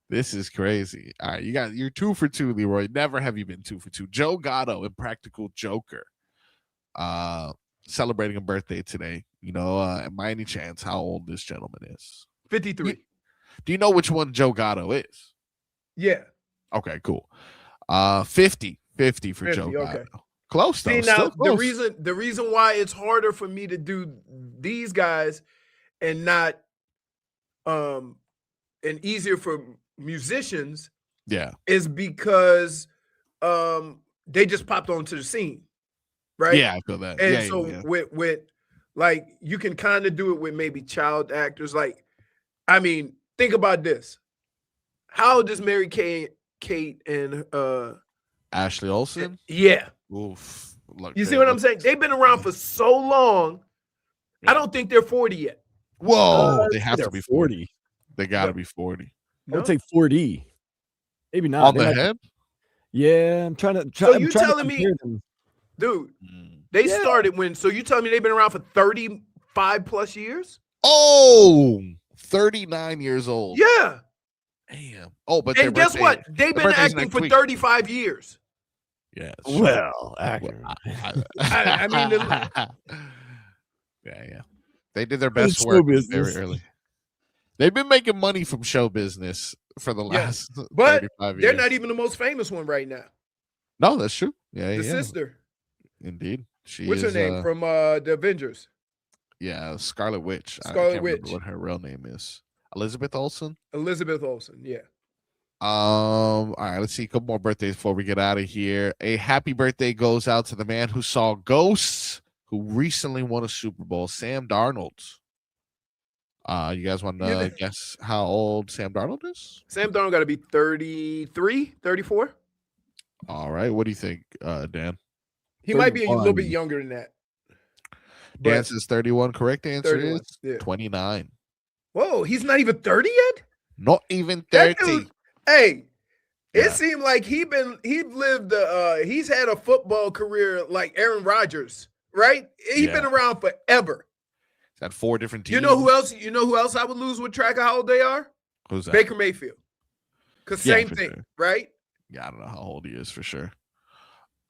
C: This is crazy. All right, you're 2 for 2, Leroy. Never have you been 2 for 2. Joe Gatto, Impractical Joker, celebrating a birthday today. By any chance, how old this gentleman is?
D: 53.
C: Do you know which one Joe Gatto is?
D: Yeah.
C: Okay, cool. 50 for
D: 50,
C: Joe
D: okay.
C: Gatto. Close though.
D: See, now
C: Still close.
D: the reason why it's harder for me to do these guys and not and easier for musicians
C: Yeah.
D: is because they just popped onto the scene, right?
C: Yeah, I feel that.
D: And
C: yeah,
D: so
C: yeah.
D: with like you can kind of do it with maybe child actors. Like, I mean, think about this. How does Mary Kate and
C: Ashley Olsen.
D: yeah.
C: Oof. Look,
D: You see what I'm saying? They've been around for so long.
C: Yeah.
D: I don't think they're 40 yet.
C: Whoa, they have
E: They're
C: to be 40. They got to be 40.
E: I would say 40. Maybe not.
C: On
E: They
C: the
E: might-
C: head?
E: Yeah, I'm trying to.
D: So
E: I'm
D: you
E: trying to
D: telling me-
E: compare them.
D: Dude,
C: Mm.
D: they
E: Yeah.
D: started when, so you telling me they've been around for 35 plus years?
C: Oh, 39 years old.
D: Yeah.
C: Damn. Oh, but their
D: And guess
C: birthday-
D: what? They've been
C: birthday's
D: acting
C: next
D: for
C: week.
D: 35 years.
C: Yeah.
E: Well, accurate.
D: I mean,
C: yeah. They did their
E: It's
C: best
E: show
C: work
E: business.
C: very early. They've been making money from show business for the last
D: But
C: 35 years.
D: they're not even the most famous one right now.
C: No, that's true. Yeah,
D: The
C: yeah.
D: sister.
C: Indeed. She
D: What's
C: is,
D: her name from the Avengers?
C: Yeah, Scarlet Witch. I
D: Scarlet
C: can't remember
D: Witch.
C: what her real name is. Elizabeth Olsen.
D: Elizabeth Olsen. Yeah.
C: All right, let's see a couple more birthdays before we get out of here. A happy birthday goes out to the man who saw ghosts, who recently won a Super Bowl, Sam Darnold. You guys want to guess how old Sam Darnold is?
D: Sam Darnold got to be 33, 34.
C: All right, what do you think, Dan?
D: He might be a little
E: 31.
D: bit younger than that.
C: Dan
D: But
C: says 31. Correct answer
D: 31,
C: is
D: yeah.
C: 29.
D: Whoa, he's not even 30 yet?
C: Not even
D: That
C: 30.
D: dude- Hey,
C: Yeah.
D: it seemed like he's had a football career like Aaron Rodgers, right? He's been
C: Yeah.
D: around forever.
C: He's had 4 different teams.
D: You know who else I would lose with track of how old they are?
C: Who's that?
D: Baker Mayfield. Because
C: Yeah,
D: same
C: for
D: thing,
C: sure.
D: right?
C: Yeah, I don't know how old he is for sure.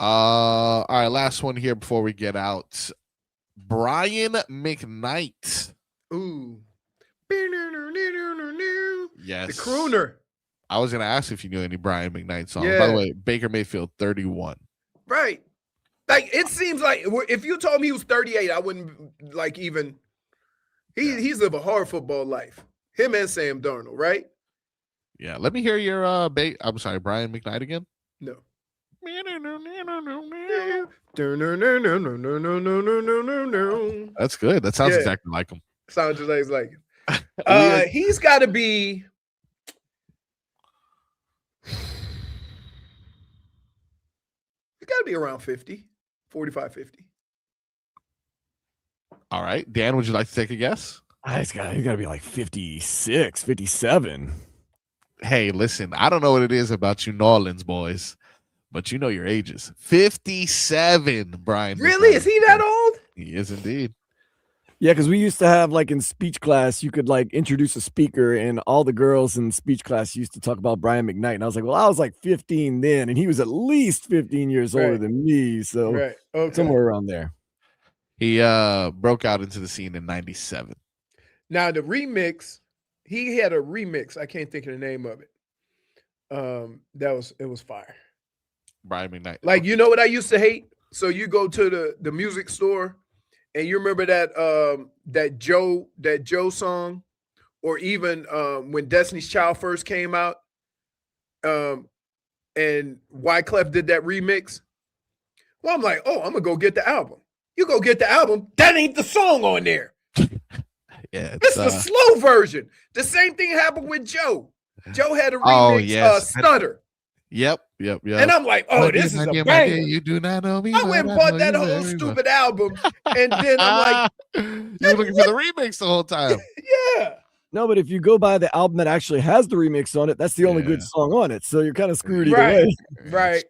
C: All right, last one here before we get out. Brian McKnight.
D: Ooh.
C: Yes.
D: The crooner.
C: I was gonna ask if you knew any Brian McKnight songs. By
D: Yeah.
C: the way, Baker Mayfield, 31.
D: Right. Like it seems like if you told me he was 38, I wouldn't like even he's lived a hard football life. Him and Sam Darnold, right?
C: Yeah. Let me hear your I'm sorry, Brian McKnight again.
D: No.
C: That's good. That sounds
D: Yeah.
C: exactly like him.
D: Sounds just like
C: Weird.
D: he's got to be. He's got to be around 50, 45, 50.
C: All right. Dan, would you like to take a guess?
E: He's got to be like 56, 57.
C: Hey, listen, I don't know what it is about you New Orleans boys, but you know your ages. 57, Brian.
D: Really?
C: McKnight.
D: Is he that old?
C: He is indeed.
E: Yeah, because we used to have like in speech class, you could like introduce a speaker, and all the girls in speech class used to talk about Brian McKnight. And I was like, well, I was like 15 then, and he was at least 15 years older
D: Right.
E: than me. So
D: Right. Okay.
E: somewhere around there.
C: He broke out into the scene in 97.
D: Now the remix, he had a remix. I can't think of the name of it. It was fire.
C: Brian McKnight.
D: Like, you know what I used to hate? So you go to the music store and you remember that Joe song, or even when Destiny's Child first came out, and Wyclef did that remix. Well, I'm like, oh, I'm gonna go get the album. You go get the album. That ain't the song on there.
C: Yeah,
D: It's the slow version. The same thing happened with Joe. Joe had a remix, Stutter.
C: Yep.
D: And I'm like, oh, this is a banger.
C: You do not know me.
D: I went and bought that whole stupid album. And then I'm like,
C: you were looking for the remix the whole time.
D: Yeah.
E: No, but if you go buy the album that actually has the remix on it, that's the only good song on it. So you're kind of screwed either way.
D: Right.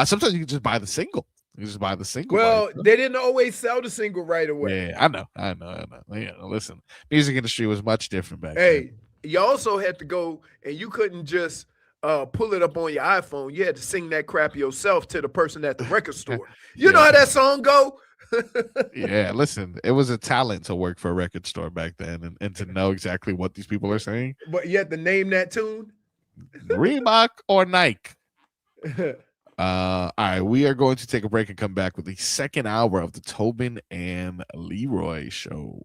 C: Sometimes you can just buy the single. You just buy the single.
D: Well, they didn't always sell the single right away.
C: Yeah, I know. Yeah, listen, music industry was much different back then.
D: Hey, you also had to go, and you couldn't just pull it up on your iPhone. You had to sing that crap yourself to the person at the record store. You know how that song go?
C: Yeah, listen, it was a talent to work for a record store back then and to know exactly what these people are saying.
D: But you had to name that tune?
C: Reebok or Nike? All right, we are going to take a break and come back with the second hour of the Tobin and Leroy show.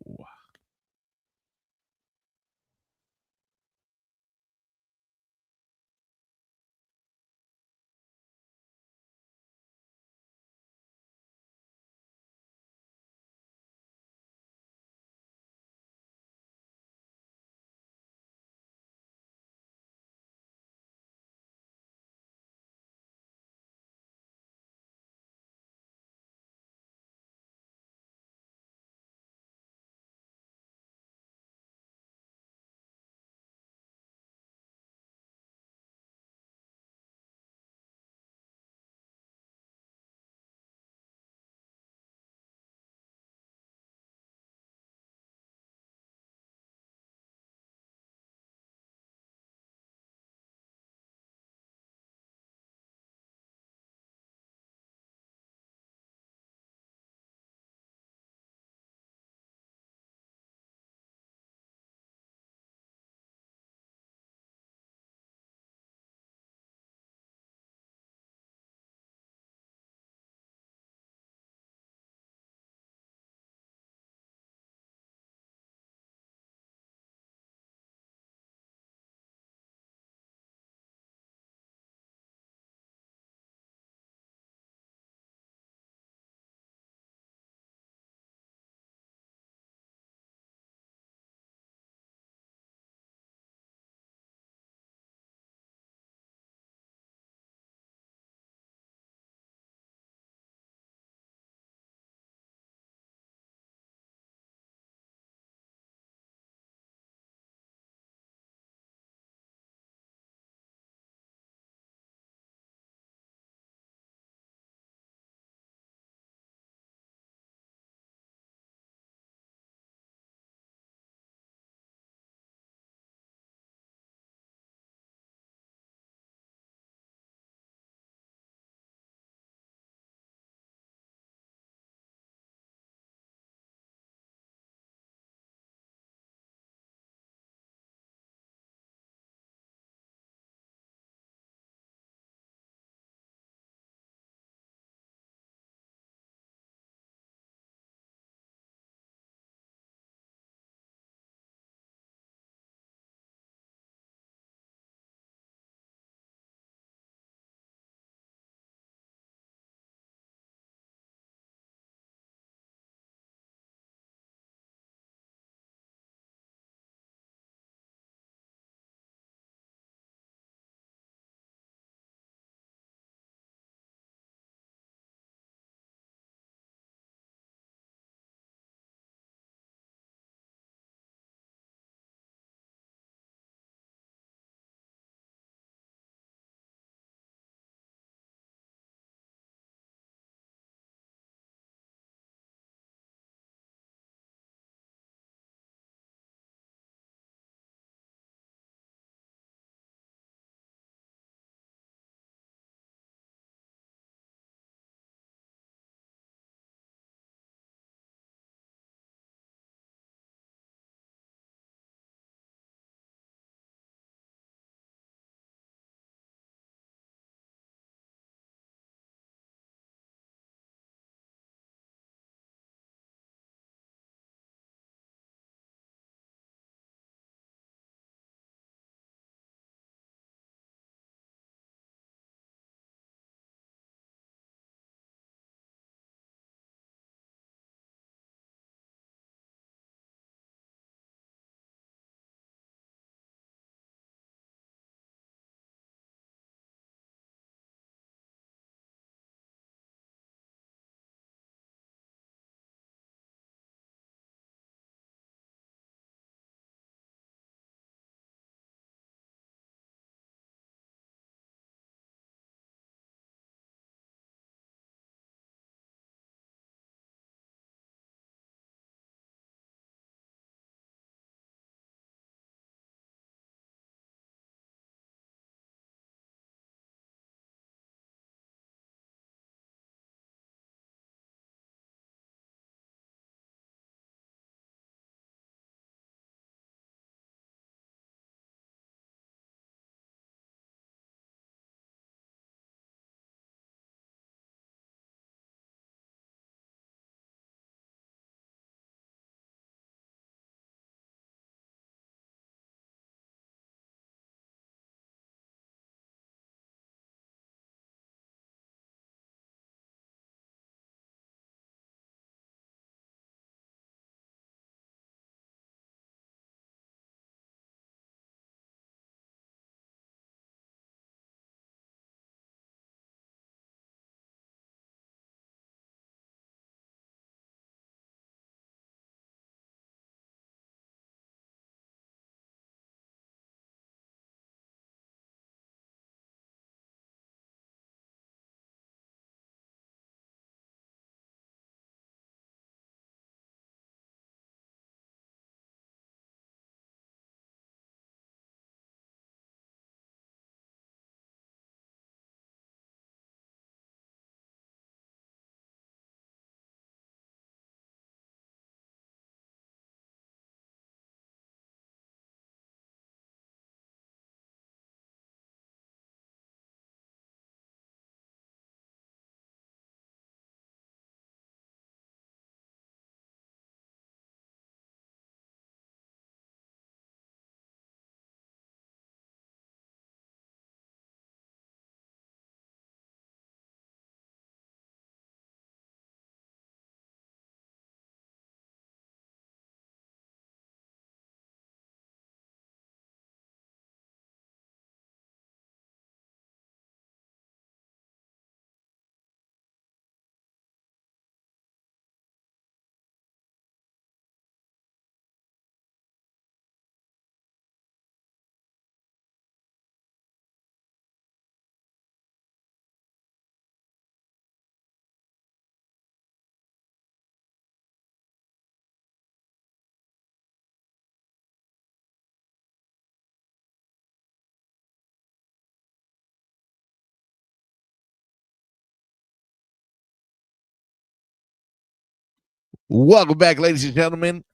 C: Welcome back, ladies and gentlemen.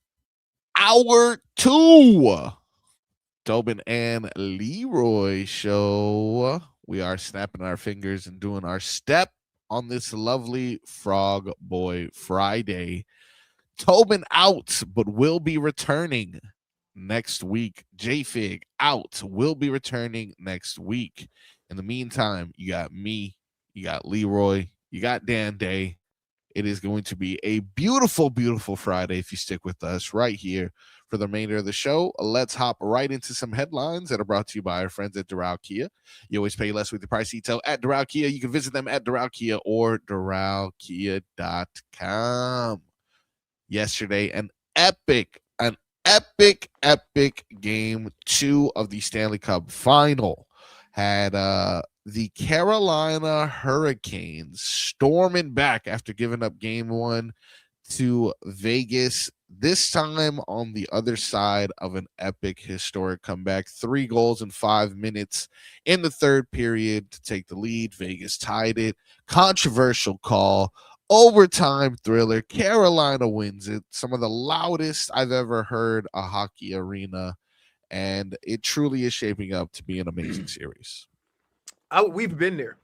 C: Hour 2. Tobin and Leroy show. We are snapping our fingers and doing our step on this lovely Frog Boy Friday. Tobin out, but will be returning next week. J-Fig out, will be returning next week. In the meantime, you got me, you got Leroy, you got Dan Day. It is going to be a beautiful, beautiful Friday if you stick with us right here for the remainder of the show. Let's hop right into some headlines that are brought to you by our friends at Doral Kia. You always pay less with the price detail at Doral Kia. You can visit them at Doral Kia or DoralKia.com. Yesterday, an epic game 2 of the Stanley Cup final had the Carolina Hurricanes storming back after giving up game 1 to Vegas, this time on the other side of an epic historic comeback. 3 goals in 5 minutes in the third period to take the lead. Vegas tied it. Controversial call. Overtime thriller. Carolina wins it. Some of the loudest I've ever heard a hockey arena, and it truly is shaping up to be an amazing series.
D: We've been there.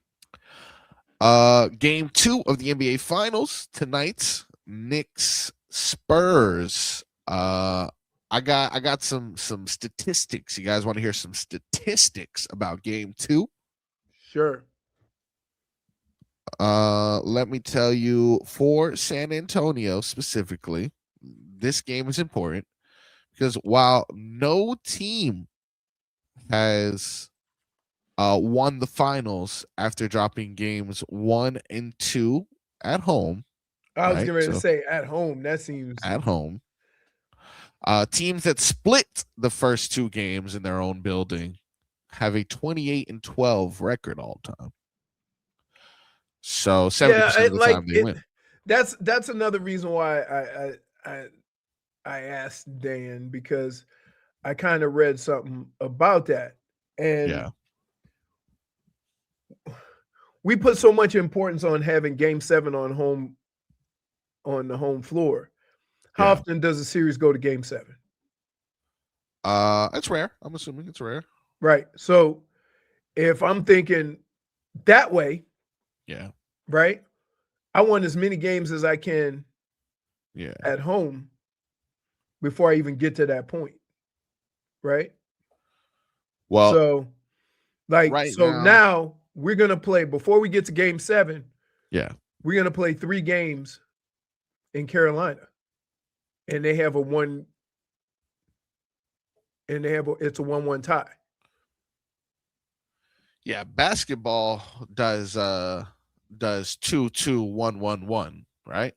C: Game 2 of the NBA Finals tonight. Knicks Spurs. I got some statistics. You guys want to hear some statistics about game 2?
D: Sure.
C: Let me tell you, for San Antonio specifically, this game is important because while no team has won the finals after dropping games 1 and 2 at home.
D: I was getting ready to say at home. That seems
C: at home. Teams that split the first 2 games in their own building have a 28-12 record all time. So 70% of the time they win.
D: That's another reason why I asked Dan, because I kind of read something about that. And we put so much importance on having game 7 on the home floor. How often does a series go to game 7?
C: It's rare. I'm assuming it's rare.
D: Right. So if I'm thinking that way, right, I want as many games as I can at home before I even get to that point. Right.
C: Well,
D: so now we're going to play, before we get to game 7, we're going to play 3 games in Carolina, and they have it's a 1-1 tie.
C: Yeah, basketball does 2-2-1-1-1, right?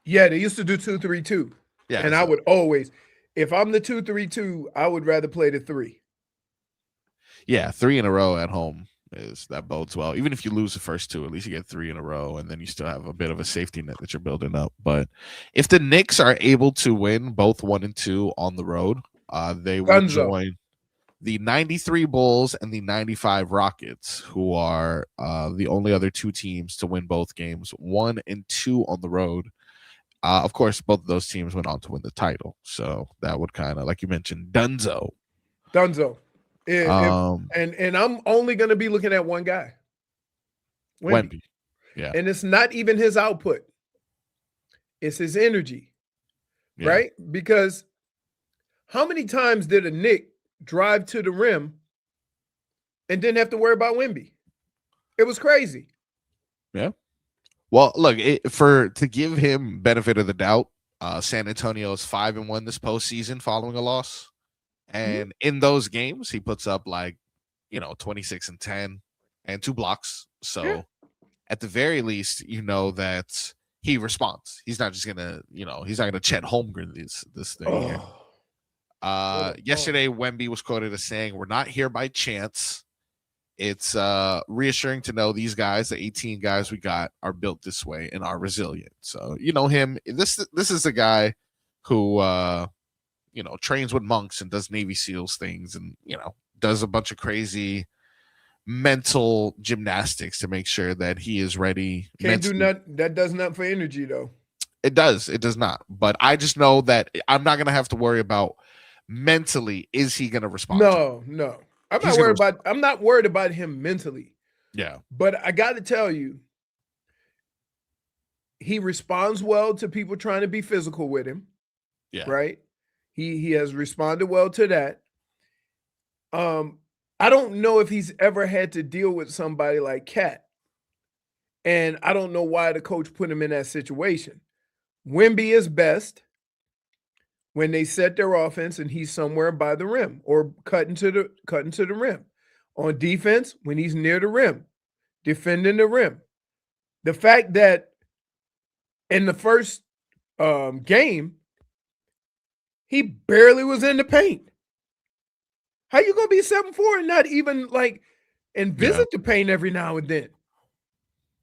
D: Yeah, they used to do 2-3-2. Yeah, and I would always, if I'm the 2-3-2, I would rather play the 3.
C: Yeah, 3 in a row at home that bodes well. Even if you lose the first 2, at least you get 3 in a row, and then you still have a bit of a safety net that you're building up. But if the Knicks are able to win both 1 and 2 on the road, they will join the 93 Bulls and the 95 Rockets, who are the only other 2 teams to win both games 1 and 2 on the road. Of course, both of those teams went on to win the title, so that would kind of, like you mentioned, Dunzo.
D: And I'm only going to be looking at one guy, Wemby.
C: Yeah,
D: and it's not even his output; it's his energy, right? Because how many times did a Knick drive to the rim and didn't have to worry about Wemby? It was crazy.
C: Yeah. Well, look, to give him benefit of the doubt, San Antonio is 5-1 this postseason following a loss. And in those games, he puts up 26 and 10 and 2 blocks. So at the very least, that he responds. He's not just gonna, he's not gonna Chet Holmgren this thing here. Yesterday, Wemby was quoted as saying, "We're not here by chance. It's reassuring to know these guys, the 18 guys we got, are built this way and are resilient." So him. This is a guy who trains with monks and does Navy SEALs things, and does a bunch of crazy mental gymnastics to make sure that he is ready.
D: Can't do nothing. That does nothing for energy, though.
C: It does. It does not. But I just know that I'm not gonna have to worry about mentally. Is he gonna respond?
D: No. I'm not worried about him mentally.
C: Yeah.
D: But I got to tell you, he responds well to people trying to be physical with him.
C: Yeah.
D: Right. He has responded well to that. I don't know if he's ever had to deal with somebody like Cat. And I don't know why the coach put him in that situation. Wemby is best when they set their offense and he's somewhere by the rim or cutting to the rim. On defense, when he's near the rim, defending the rim. The fact that in the first game, he barely was in the paint. How you gonna be 7-4 and not even visit the paint every now and then?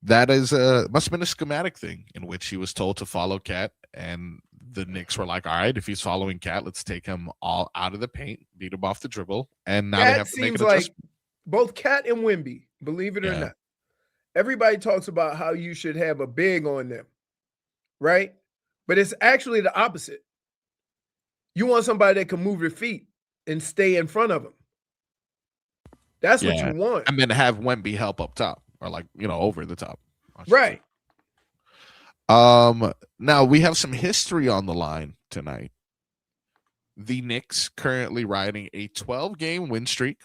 C: That is must have been a schematic thing in which he was told to follow Cat, and the Knicks were like, all right, if he's following Cat, let's take him all out of the paint, beat him off the dribble, and now they have to make an adjustment.
D: Both Cat and Wemby, believe it or not, everybody talks about how you should have a big on them, right? But it's actually the opposite. You want somebody that can move their feet and stay in front of them. That's what you want.
C: And then have Wemby help up top or over the top.
D: Right.
C: Now we have some history on the line tonight. The Knicks currently riding a 12-game win streak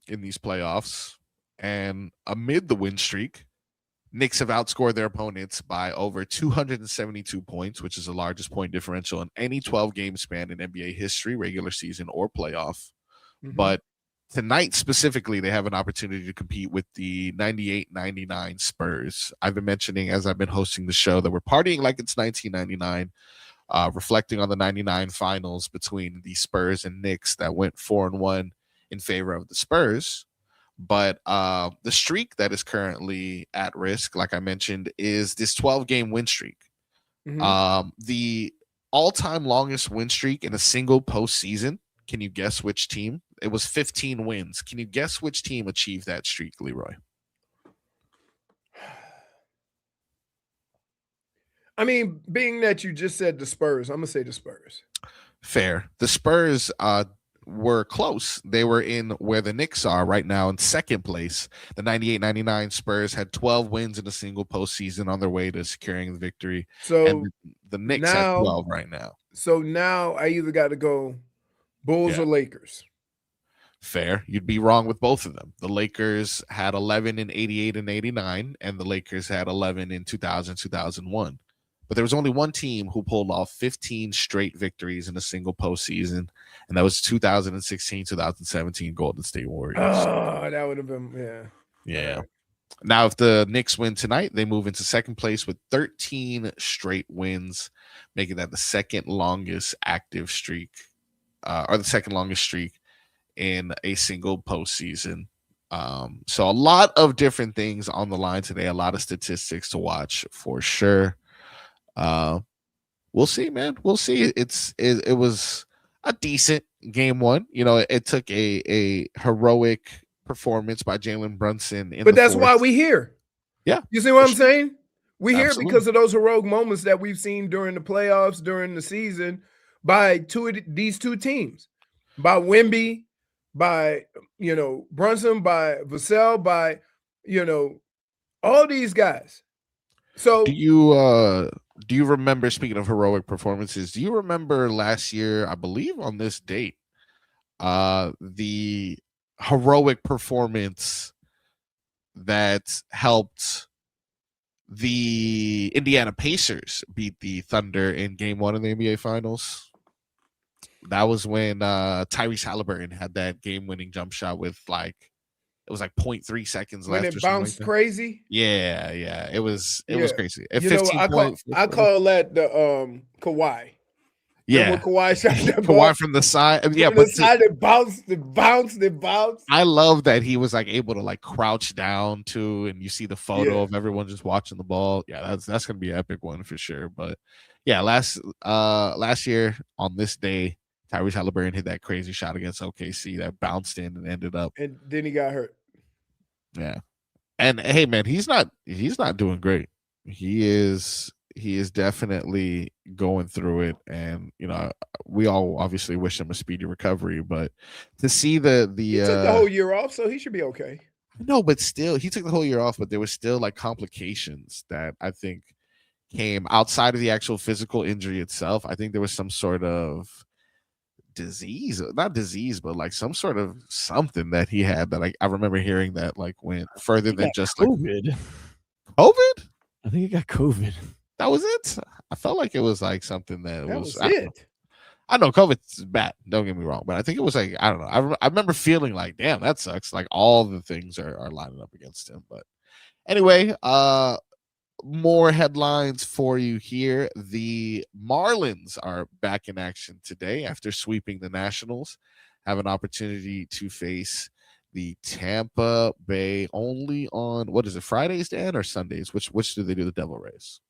C: in these playoffs. And amid the win streak, Knicks have outscored their opponents by over 272 points, which is the largest point differential in any 12-game span in NBA history, regular season or playoff.
D: Mm-hmm.
C: But tonight specifically, they have an opportunity to compete with the 98-99 Spurs. I've been mentioning as I've been hosting the show that we're partying like it's 1999, reflecting on the 99 finals between the Spurs and Knicks that went 4-1 in favor of the Spurs. But the streak that is currently at risk, like I mentioned, is this 12-game win streak.
D: Mm-hmm.
C: The all-time longest win streak in a single postseason. Can you guess which team? It was 15 wins. Can you guess which team achieved that streak, Leroy?
D: I mean, being that you just said the Spurs, I'm going to say the Spurs.
C: Fair. The Spurs were close. They were in where the Knicks are right now in second place. The 98-99 Spurs had 12 wins in a single postseason on their way to securing the victory.
D: So
C: and the Knicks have 12 right now.
D: So now I either got to go Bulls or Lakers.
C: Fair. You'd be wrong with both of them. The Lakers had 11 in 88 and 89, and the Lakers had 11 in 2000, 2001. But there was only one team who pulled off 15 straight victories in a single postseason, and that was 2016-2017 Golden State Warriors.
D: Oh, that would have been,
C: yeah. Now, if the Knicks win tonight, they move into second place with 13 straight wins, making that the second longest active streak, or the second longest streak in a single postseason. So a lot of different things on the line today, a lot of statistics to watch for sure. We'll see, man. We'll see. It was a decent game one. It took a heroic performance by Jalen Brunson.
D: But that's why we here.
C: Yeah.
D: You see what I'm saying? We here because of those heroic moments that we've seen during the playoffs, during the season, by these two teams. By Wemby, by Brunson, by Vassell, by all these guys. So
C: do you remember, speaking of heroic performances, do you remember last year, I believe on this date, the heroic performance that helped the Indiana Pacers beat the Thunder in game one of the NBA Finals? That was when Tyrese Halliburton had that game-winning jump shot with it was 0.3 seconds left.
D: When it bounced crazy?
C: Yeah. It was crazy.
D: I call that the Kawhi.
C: Yeah.
D: Kawhi shot that
C: Kawhi
D: ball
C: from the side. Yeah,
D: from the side, it bounced.
C: I love that he was able to crouch down too, and you see the photo of everyone just watching the ball. Yeah, that's gonna be an epic one for sure. But yeah, last year on this day, Tyrese Halliburton hit that crazy shot against OKC that bounced in and ended up.
D: And then he got hurt.
C: Yeah. And hey man, he's not doing great. He is He is definitely going through it, and we all obviously wish him a speedy recovery. But to see
D: He took the whole year off, so he should be okay.
C: no, but still, he took the whole year off. But there was still like complications that I think came outside of the actual physical injury itself. I think there was some sort of disease, not disease, but like some sort of something that he had that I remember hearing that like went further than just
E: COVID.
C: like COVID.
E: I think he got COVID.
C: That was it. I felt like it was like something that
D: was
C: I don't know.
D: it.
C: I know COVID's bad. Don't get me wrong, but I think it was like I don't know. I remember feeling like, damn, that sucks. Like all the things are lining up against him. But anyway, more headlines for you here. The Marlins are back in action today after sweeping the Nationals. Have an opportunity to face the Tampa Bay only on what is it, Fridays, Dan, or Sundays? Which do they do the Devil Rays?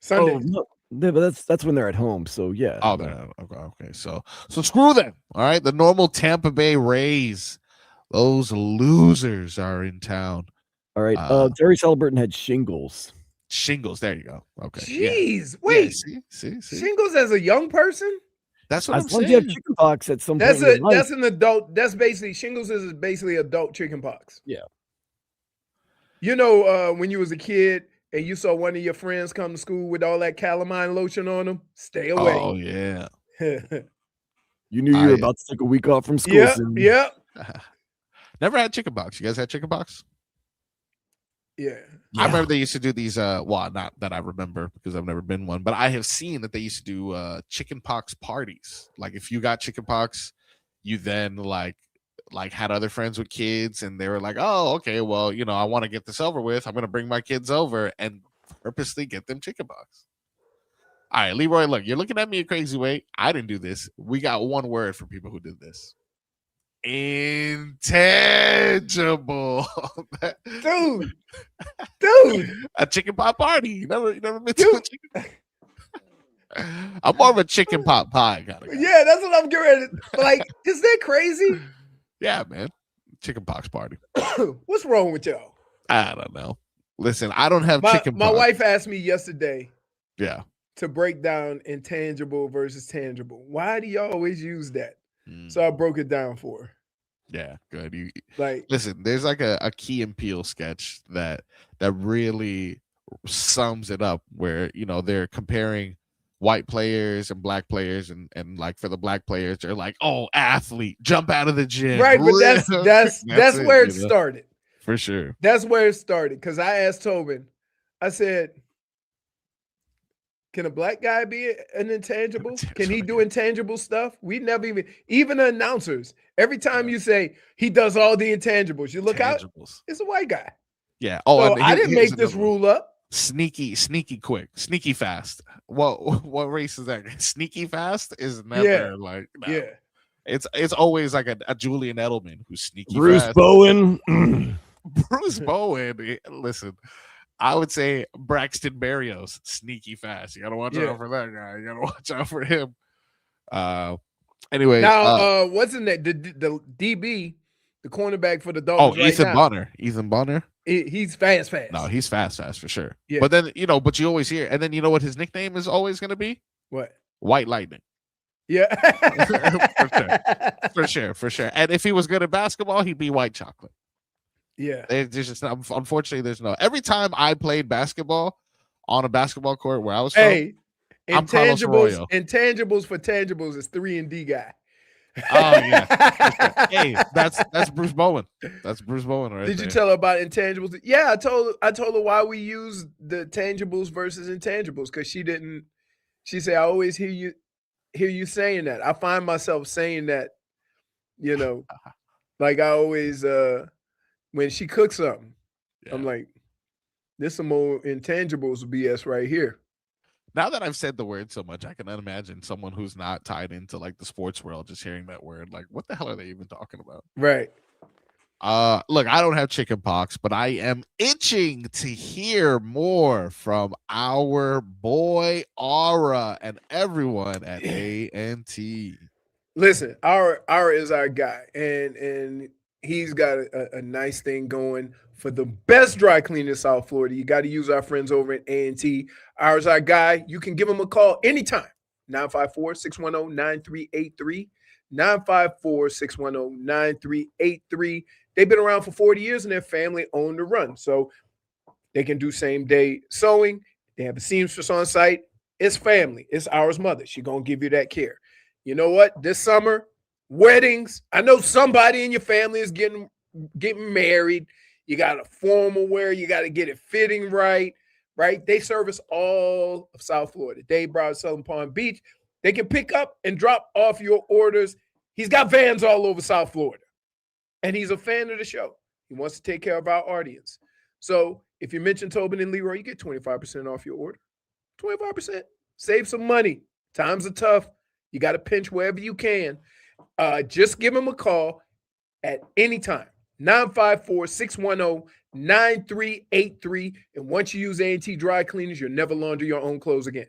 D: Sunday.
E: Oh, no. Yeah, but that's when they're at home. So yeah.
C: Oh, okay. So screw them. All right, the normal Tampa Bay Rays. Those losers are in town.
E: All right. Terry Halliburton had shingles.
C: Shingles. There you go. Okay.
D: Jeez,
C: Yeah.
D: wait.
C: Yeah, see.
D: Shingles as a young person?
C: That's what I'm
E: As long as you have
C: saying.
E: chickenpox at some point in your life.
D: That's an adult. That's basically shingles is basically adult chickenpox.
E: Yeah.
D: You know, when you was a kid and you saw one of your friends come to school with all that calamine lotion on them, stay away.
C: Oh yeah.
E: You knew you were about to take a week off from school.
D: Yeah.
C: Never had chickenpox. You guys had chickenpox?
D: Yeah.
C: I remember they used to do these well, not that I remember because I've never been one, but I have seen that they used to do chickenpox parties. Like if you got chickenpox, you then like had other friends with kids and they were like, oh, okay, well, I want to get this over with. I'm gonna bring my kids over and purposely get them chickenpox. All right, Leroy, look, you're looking at me a crazy way. I didn't do this. We got one word for people who did this. Intangible.
D: Dude.
C: A chicken pot party. You never been to a chicken. I'm more of a chicken pot pie kind of guy.
D: Yeah, that's what I'm getting. Like, is that crazy?
C: Yeah, man. Chicken pox party.
D: What's wrong with y'all?
C: I don't know. Listen, I don't have chicken
D: My
C: pox.
D: wife asked me yesterday.
C: Yeah.
D: To break down intangible versus tangible. Why do y'all always use that? So I broke it down for her.
C: Yeah, good. You
D: like
C: listen, there's like a Key and Peele sketch that really sums it up where they're comparing white players and black players and like for the black players they're like, oh, athlete, jump out of the gym.
D: Right, but that's where it started.
C: For sure.
D: That's where it started. Because I asked Tobin, I said, can a black guy be an intangible? Can he do intangible stuff? We never even the announcers. Every time you say he does all the intangibles, you look out, it's a white guy.
C: Yeah. Oh,
D: so I didn't make this rule up.
C: Sneaky quick, sneaky fast. What race is that? Sneaky fast is never no. It's always like a Julian Edelman who's sneaky
E: Bruce
C: fast.
E: Bowen.
C: Bruce Bowen. Listen. I would say Braxton Berrios, sneaky fast. You gotta watch out for that guy. You gotta watch out for him. Anyway,
D: now wasn't that the DB, the cornerback for the Dolphins?
C: Oh, Ethan Bonner. Ethan Bonner.
D: He's fast.
C: No, he's fast for sure.
D: Yeah.
C: But then but you always hear, and then you know what his nickname is always gonna be?
D: What?
C: White Lightning.
D: Yeah.
C: For sure. And if he was good at basketball, he'd be white chocolate.
D: Yeah,
C: there's just unfortunately there's no. Every time I played basketball on a basketball court where I was from, I'm Carlos Arroyo.
D: Intangibles for tangibles is 3-and-D guy.
C: Oh yeah, hey, that's Bruce Bowen. That's Bruce Bowen, right?
D: Did you tell her about intangibles? Yeah, I told her why we use the tangibles versus intangibles because she didn't. She said, "I always hear you saying that. I find myself saying that, like I always." When she cooks something, I'm like, this some more intangibles BS right here.
C: Now that I've said the word so much, I can imagine someone who's not tied into like the sports world just hearing that word. Like, what the hell are they even talking about?
D: Right.
C: Look, I don't have chicken pox, but I am itching to hear more from our boy Aura and everyone at A&T.
D: Listen, Aura is our guy, and he's got a nice thing going for the best dry cleaner in South Florida. You got to use our friends over at A&T. Ours, our guy. You can give him a call anytime. 954-610-9383. 954-610-9383. They've been around for 40 years and their family owned the run. So they can do same day sewing. They have a seamstress on site. It's family. It's ours mother. She's going to give you that care. You know what? This summer, weddings. I know somebody in your family is getting married. You got a formal wear. You got to get it fitting right. They service all of South Florida. Dade, Broward, Southern Palm Beach. They can pick up and drop off your orders. He's got vans all over South Florida. And he's a fan of the show. He wants to take care of our audience. So if you mention Tobin and Leroy, you get 25% off your order. 25%. Save some money. Times are tough. You got to pinch wherever you can. Just give him a call at any time. 954-610-9383. And once you use A&T dry cleaners, you'll never launder your own clothes again.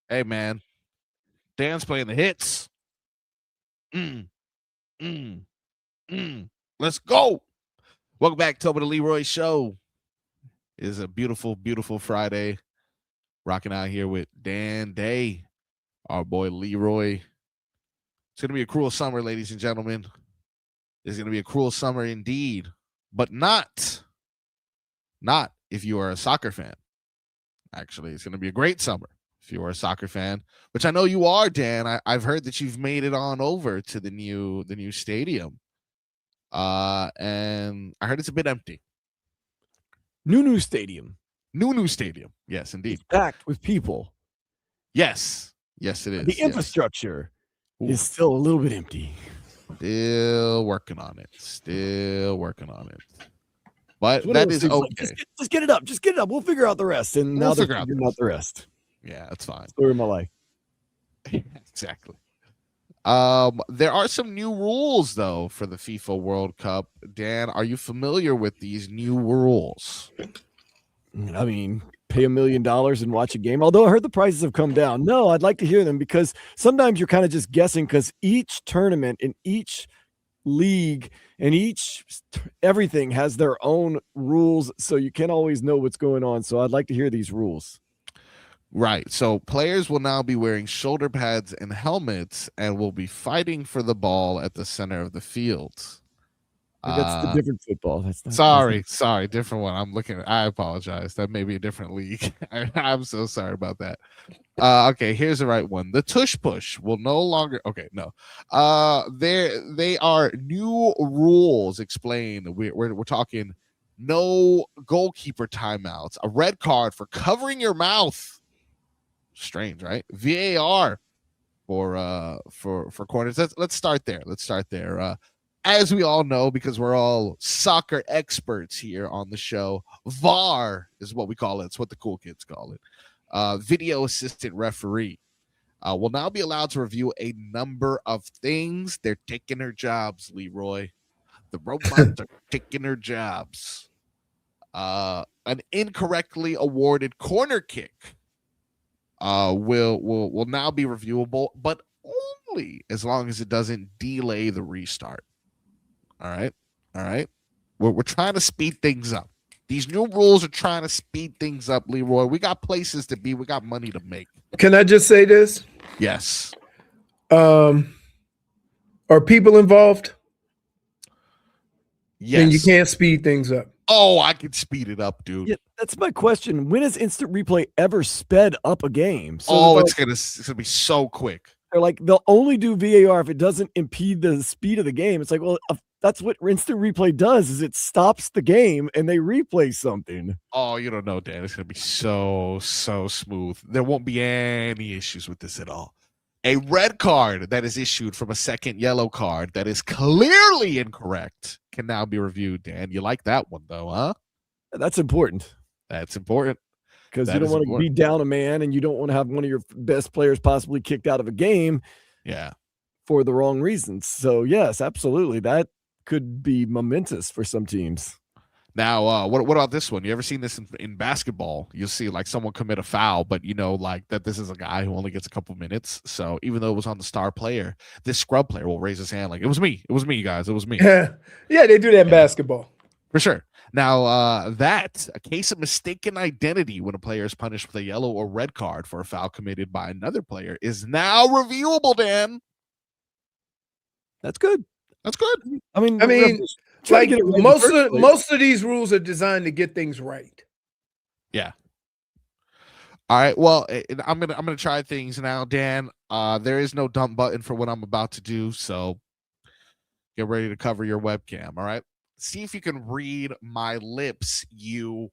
C: Hey, man. Dan's playing the hits. Mm, mm, mm. Let's go. Welcome back to Tobin Leroy Show. It is a beautiful, beautiful Friday. Rocking out here with Dan Day, our boy Leroy. It's going to be a cruel summer, ladies and gentlemen. It's going to be a cruel summer indeed, but not if you are a soccer fan. Actually, it's going to be a great summer if you are a soccer fan, which I know you are, Dan. I've heard that you've made it on over to the new stadium, and I heard it's a bit empty.
E: New stadium.
C: New stadium. Yes, indeed.
E: It's packed with people.
C: Yes, it is.
E: The infrastructure is still a little bit empty.
C: Still working on it. But that is okay.
E: Like, just get it up. Just get it up. We'll figure out the rest. And now they're figuring out the rest.
C: Yeah, that's fine.
E: Story of my life.
C: Exactly. There are some new rules though for the FIFA World Cup. Dan, are you familiar with these new rules?
E: I mean, pay $1 million and watch a game. Although I heard the prices have come down. No, I'd like to hear them because sometimes you're kind of just guessing because each tournament in each league and everything has their own rules. So you can't always know what's going on. So I'd like to hear these rules.
C: Right. So players will now be wearing shoulder pads and helmets and will be fighting for the ball at the center of the field.
E: That's the different football. That's not,
C: sorry, different one. I apologize. That may be a different league. I'm so sorry about that. Okay, here's the right one. The tush push will no longer. Okay, no. They are new rules explained. We're talking no goalkeeper timeouts, a red card for covering your mouth. Strange, right? VAR for corners. Let's start there. As we all know, because we're all soccer experts here on the show, VAR is what we call it. It's what the cool kids call it. Video assistant referee will now be allowed to review a number of things. They're taking their jobs, Leroy. The robots are taking their jobs. An incorrectly awarded corner kick will now be reviewable, but only as long as it doesn't delay the restart. All right. We're trying to speed things up. These new rules are trying to speed things up, Leroy. We got places to be. We got money to make.
D: Can I just say this?
C: Yes.
D: Are people involved?
C: Yes.
D: Then you can't speed things up.
C: Oh, I can speed it up, dude.
E: Yeah, that's my question. When has instant replay ever sped up a game? So
C: it's gonna be so quick.
E: They're like, they'll only do VAR if it doesn't impede the speed of the game. It's like, well, that's what instant replay does, is it stops the game and they replay something.
C: Oh, you don't know, Dan. It's going to be so smooth. There won't be any issues with this at all. A red card that is issued from a second yellow card that is clearly incorrect can now be reviewed, Dan. You like that one, though, huh?
E: That's important.
C: That's important.
E: Because you don't want to be down a man and you don't want to have one of your best players possibly kicked out of a game.
C: Yeah.
E: For the wrong reasons. So, yes, absolutely. That could be momentous for some teams.
C: Now, what about this one? You ever seen this in basketball? You'll see like someone commit a foul, but you know, like that this is a guy who only gets a couple minutes. So even though it was on the star player, this scrub player will raise his hand like, it was me, guys, it was me.
D: Yeah, they do that in basketball.
C: For sure. Now, that's a case of mistaken identity when a player is punished with a yellow or red card for a foul committed by another player is now reviewable, Dan.
E: That's good.
C: That's good.
D: I mean, like most of these rules are designed to get things right.
C: Yeah. All right. Well, I'm gonna try things now, Dan. There is no dump button for what I'm about to do, so get ready to cover your webcam. All right. See if you can read my lips. You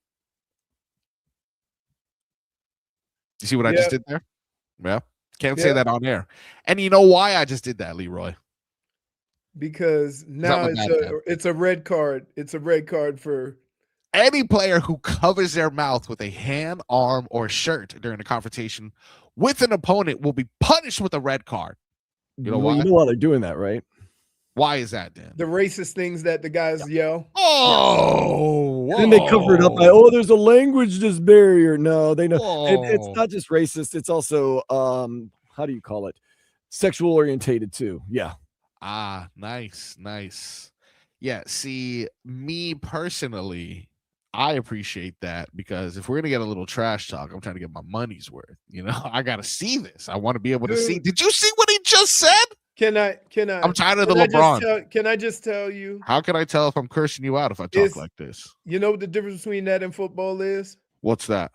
C: see what I just did there? Yeah. Can't say that on air. And you know why I just did that, Leroy?
D: Because now it's a red card. It's a red card for
C: any player who covers their mouth with a hand, arm, or shirt during a confrontation with an opponent will be punished with a red card. You know why?
E: You know why they're doing that, right?
C: Why is that, Dan?
D: The racist things that the guys yell.
C: Oh,
E: And then they cover it up by, there's a language barrier. No, they know. And it's
C: whoa.
E: not just racist. It's also, how do you call it? Sexual orientated too. Yeah.
C: Ah, nice. Yeah, see, me personally, I appreciate that because if we're gonna get a little trash talk, I'm trying to get my money's worth. I gotta see this. I want to be able to see.
D: Dude.
C: Did you see what he just said?
D: Can I?
C: I'm tired of the LeBron.
D: Can I just tell you?
C: How can I tell if I'm cursing you out if I talk like this?
D: You know what the difference between that and football is?
C: What's that?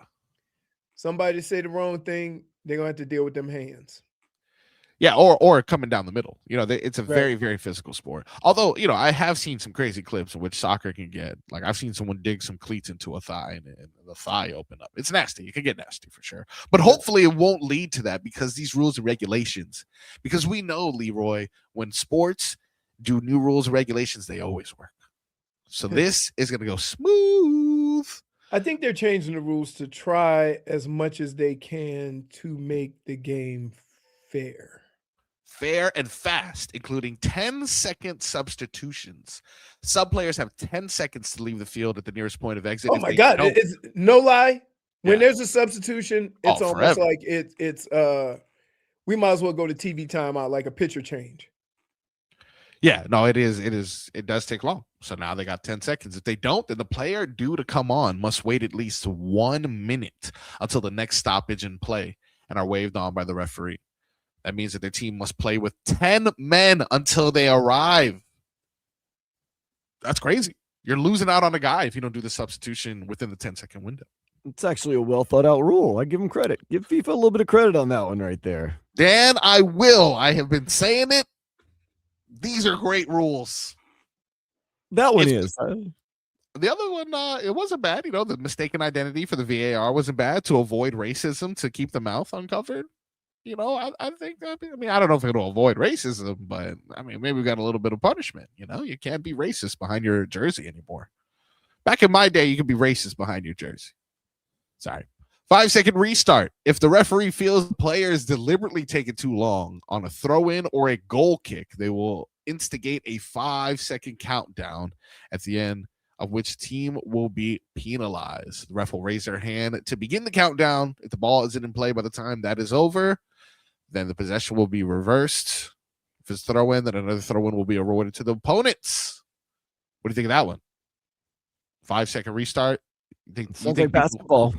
D: Somebody say the wrong thing, they're gonna have to deal with them hands.
C: Yeah, or coming down the middle. It's a
D: Right.
C: very, very physical sport. Although, I have seen some crazy clips in which soccer can get. Like, I've seen someone dig some cleats into a thigh and the thigh open up. It's nasty. It can get nasty for sure. But hopefully it won't lead to that because these rules and regulations. Because we know, Leroy, when sports do new rules and regulations, they always work. So this is going to go smooth.
D: I think they're changing the rules to try as much as they can to make the game fair.
C: Fair and fast, including 10-second substitutions. Some players have 10 seconds to leave the field at the nearest point of exit.
D: Oh my God. It's no lie. When there's a substitution, it's almost
C: forever.
D: like it's we might as well go to TV timeout like a pitcher change.
C: Yeah, no, it is. It does take long. So now they got 10 seconds. If they don't, then the player due to come on must wait at least 1 minute until the next stoppage in play and are waved on by the referee. That means that their team must play with 10 men until they arrive. That's crazy. You're losing out on a guy if you don't do the substitution within the 10-second window.
E: It's actually a well thought out rule. I give them credit. Give FIFA a little bit of credit on that one right there.
C: Dan, I will. I have been saying it. These are great rules.
E: That one is.
C: The other one, it wasn't bad. The mistaken identity for the VAR wasn't bad to avoid racism, to keep the mouth uncovered. I think, I don't know if it'll avoid racism, but maybe we got a little bit of punishment. You can't be racist behind your jersey anymore. Back in my day, you could be racist behind your jersey. Sorry. 5-second restart. If the referee feels the player is deliberately taking too long on a throw in or a goal kick, they will instigate a 5-second countdown at the end of which team will be penalized. The ref will raise their hand to begin the countdown. If the ball isn't in play by the time that is over, then the possession will be reversed. If it's throw in, then another throw in will be awarded to the opponents. What do you think of that one? 5-second restart.
E: Sounds like basketball.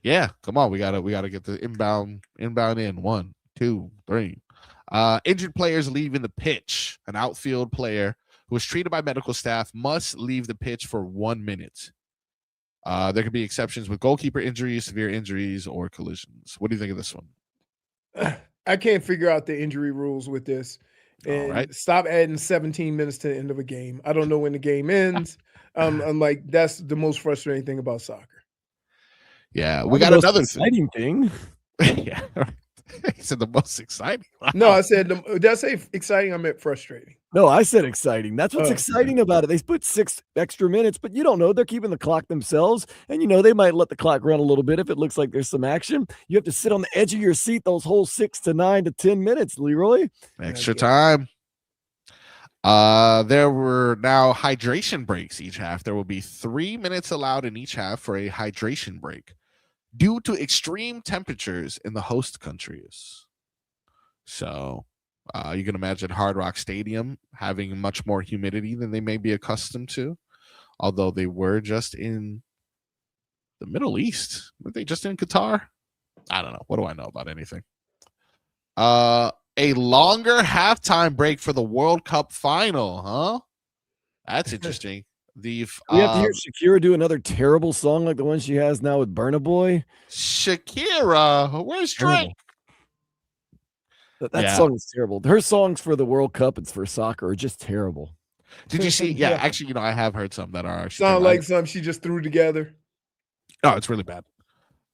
C: Yeah, come on. We gotta get the inbound in. 1, 2, 3. Injured players leaving the pitch. An outfield player who was treated by medical staff must leave the pitch for 1 minute. There could be exceptions with goalkeeper injuries, severe injuries, or collisions. What do you think of this one?
D: I can't figure out the injury rules with this. And stop adding 17 minutes to the end of a game. I don't know when the game ends. I'm like, that's the most frustrating thing about soccer.
C: Yeah, we got another
E: exciting thing.
C: Yeah, he said the most exciting. Wow.
D: No, I said, did I say exciting? I meant frustrating.
E: No, I said exciting. That's what's exciting about it. They put 6 extra minutes, but you don't know. They're keeping the clock themselves. And, they might let the clock run a little bit if it looks like there's some action. You have to sit on the edge of your seat those whole 6 to 9 to 10 minutes, Leroy.
C: Extra time. There were now hydration breaks each half. There will be 3 minutes allowed in each half for a hydration break due to extreme temperatures in the host countries. So you can imagine Hard Rock Stadium having much more humidity than they may be accustomed to, although they were just in the Middle East. Were they just in Qatar? I don't know. What do I know about anything? A longer halftime break for the World Cup final, huh? That's interesting.
E: We have to hear Shakira do another terrible song like the one she has now with Burna Boy.
C: Shakira, where's Drake?
E: That song is terrible. Her songs for the World Cup and for soccer are just terrible.
C: Did you see? Yeah, actually, I have heard some that are actually
D: sound like some she just threw together.
C: No, it's really bad.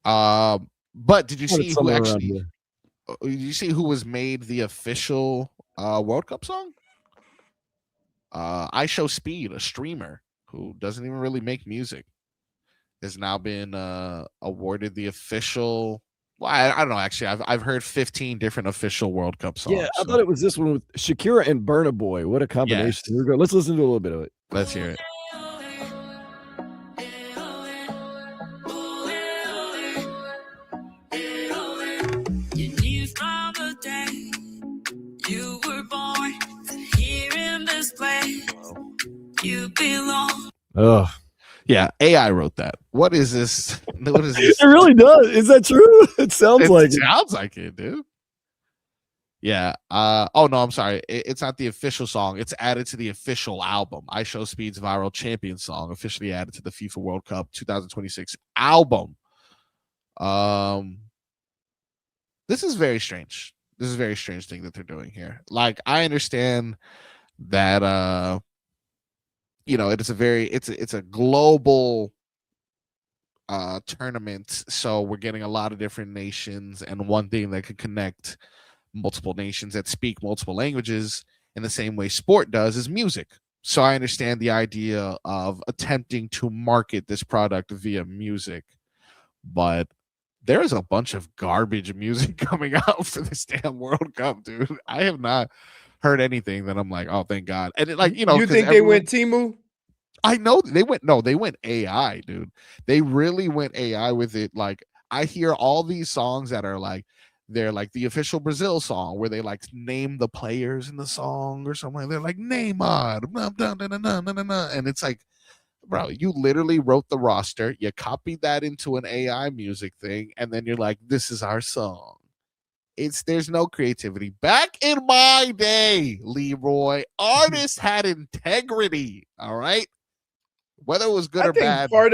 C: But did you see who actually? Did you see who was made the official World Cup song? I Show Speed, a streamer who doesn't even really make music, has now been awarded the official Well, I don't know. Actually, I've heard 15 different official World Cup songs.
E: Yeah, I
C: so
E: thought it was this one with Shakira and Burna Boy. What a combination.
C: Yes.
E: Here we go. Let's listen to a little bit of it.
C: Let's hear it.
A: You from the day you were born here in this place. You belong.
E: Oh,
C: Yeah, AI wrote that. What is this? What is this?
E: it really does. Is that true? It sounds like
C: It
E: it.
C: sounds like it, dude. Yeah. Oh no, I'm sorry. It's not the official song. It's added to the official album. I Show Speed's viral champion song, officially added to the FIFA World Cup 2026 album. This is very strange. This is a very strange thing that they're doing here. Like, I understand that it's a global tournament, so we're getting a lot of different nations, and one thing that could connect multiple nations that speak multiple languages in the same way sport does is music. So I understand the idea of attempting to market this product via music, but there is a bunch of garbage music coming out for this damn World Cup, dude. I have not heard anything that I'm like, oh, thank God. And
D: You
C: 'cause
D: think they went Timu?
C: I know they went AI, dude. They really went AI with it. Like, I hear all these songs that are like, they're like the official Brazil song where they like name the players in the song or something. They're like Neymar, blah, blah, blah, blah, blah, blah, blah. And it's like, bro, you literally wrote the roster, you copied that into an AI music thing, and then you're like, this is our song. There's no creativity. Back in my day, Leroy, artists had integrity. All right. Whether it was good
D: I
C: or
D: think
C: bad.
D: part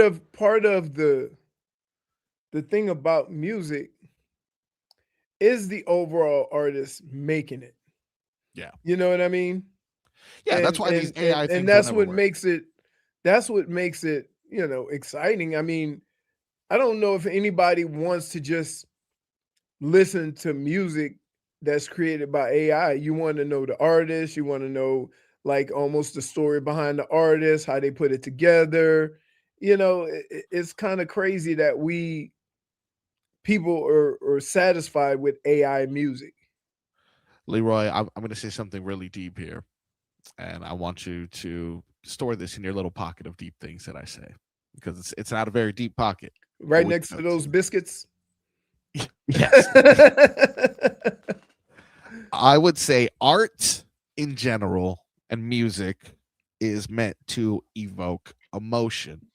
D: of the thing about music is the overall artist making it.
C: Yeah.
D: You know what I mean?
C: Yeah, that's why these AI things will
D: that's
C: never
D: what
C: work.
D: makes it exciting. I mean, I don't know if anybody wants to just listen to music that's created by AI. You want to know the artist, you want to know like almost the story behind the artist, how they put it together. It's kind of crazy that people are satisfied with AI music.
C: Leroy, I'm going to say something really deep here, and I want you to store this in your little pocket of deep things that I say, because it's not a very deep pocket.
D: Right next to those biscuits.
C: Yes. I would say art in general and music is meant to evoke emotion.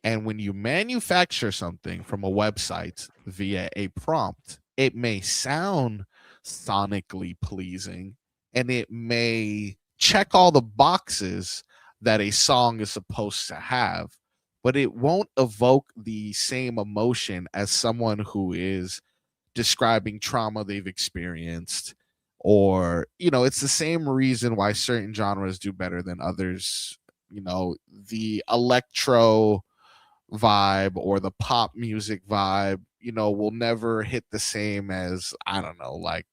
C: And when you manufacture something from a website via a prompt, it may sound sonically pleasing and it may check all the boxes that a song is supposed to have, but it won't evoke the same emotion as someone who is describing trauma they've experienced. Or, it's the same reason why certain genres do better than others. The electro vibe or the pop music vibe, will never hit the same as, I don't know, like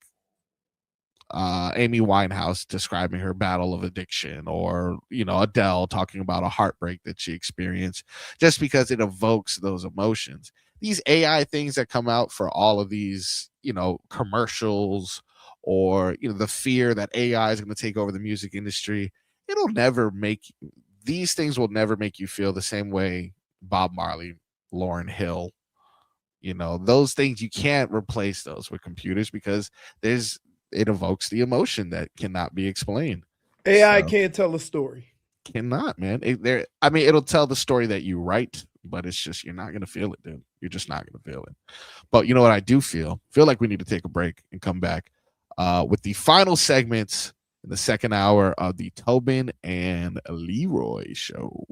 C: Amy Winehouse describing her battle of addiction, or Adele talking about a heartbreak that she experienced, just because it evokes those emotions. These AI things that come out for all of these, commercials, or the fear that AI is going to take over the music industry, it'll never make these things will never make you feel the same way Bob Marley, Lauryn Hill, those things. You can't replace those with computers because it evokes the emotion that cannot be explained.
D: AI
C: So,
D: can't tell a story.
C: cannot, man. It'll tell the story that you write, but it's just, you're not going to feel it, dude. You're just not going to feel it. But you know what I do feel like we need to take a break and come back with the final segments in the second hour of the Tobin and Leroy show.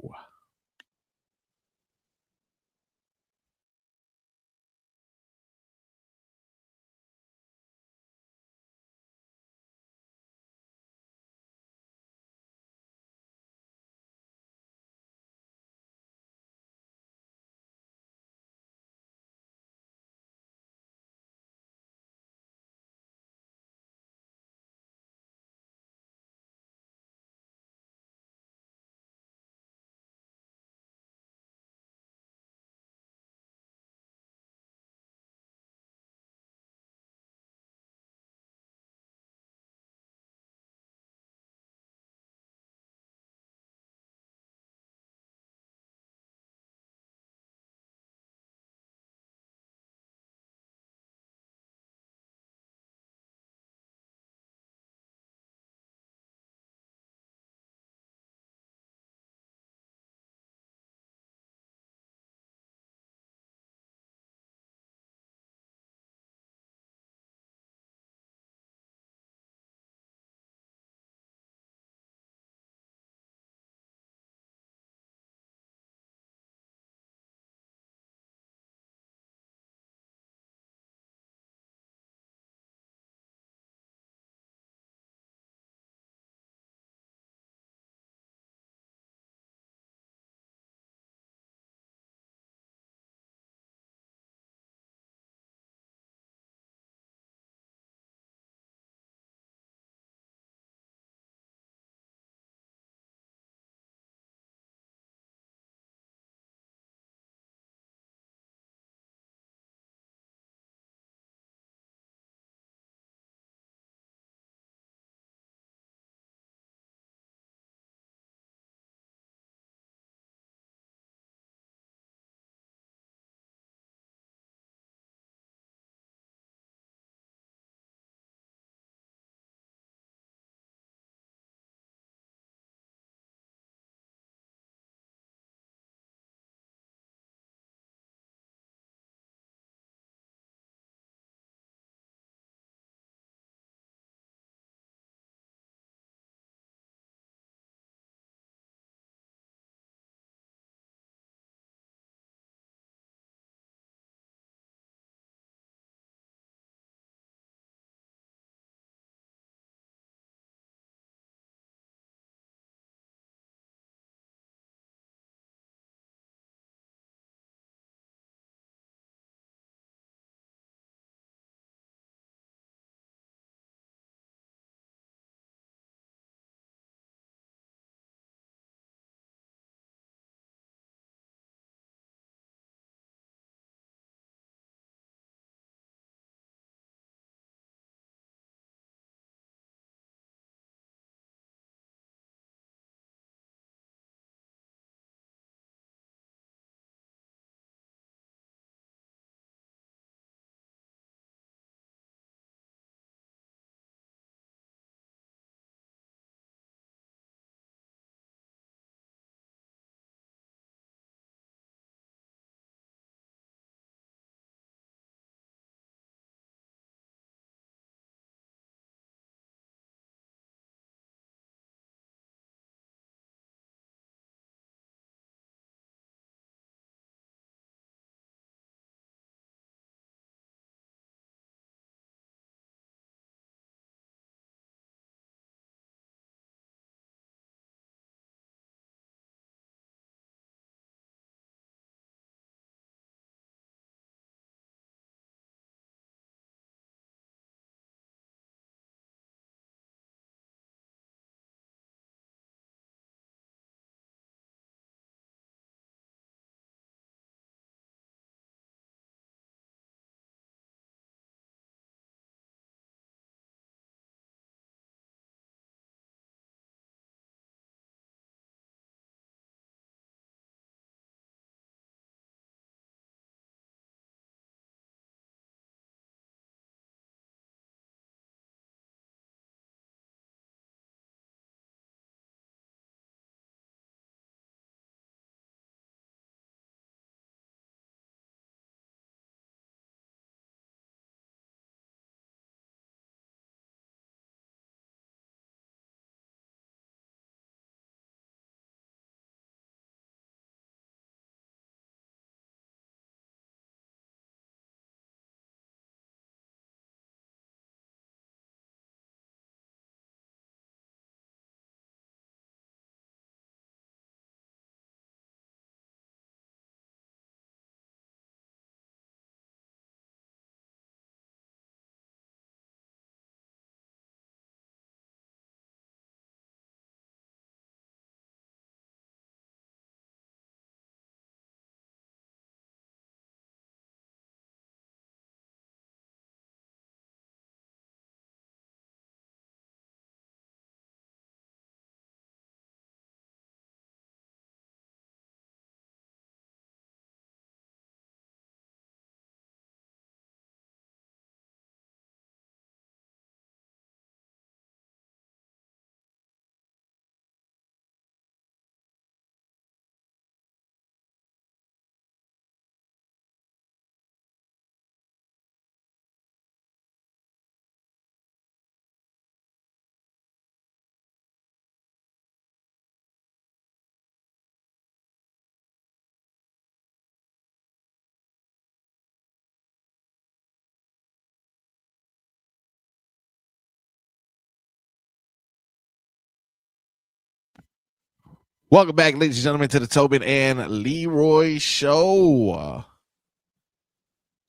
C: Welcome back, ladies and gentlemen, to the Tobin and Leroy show.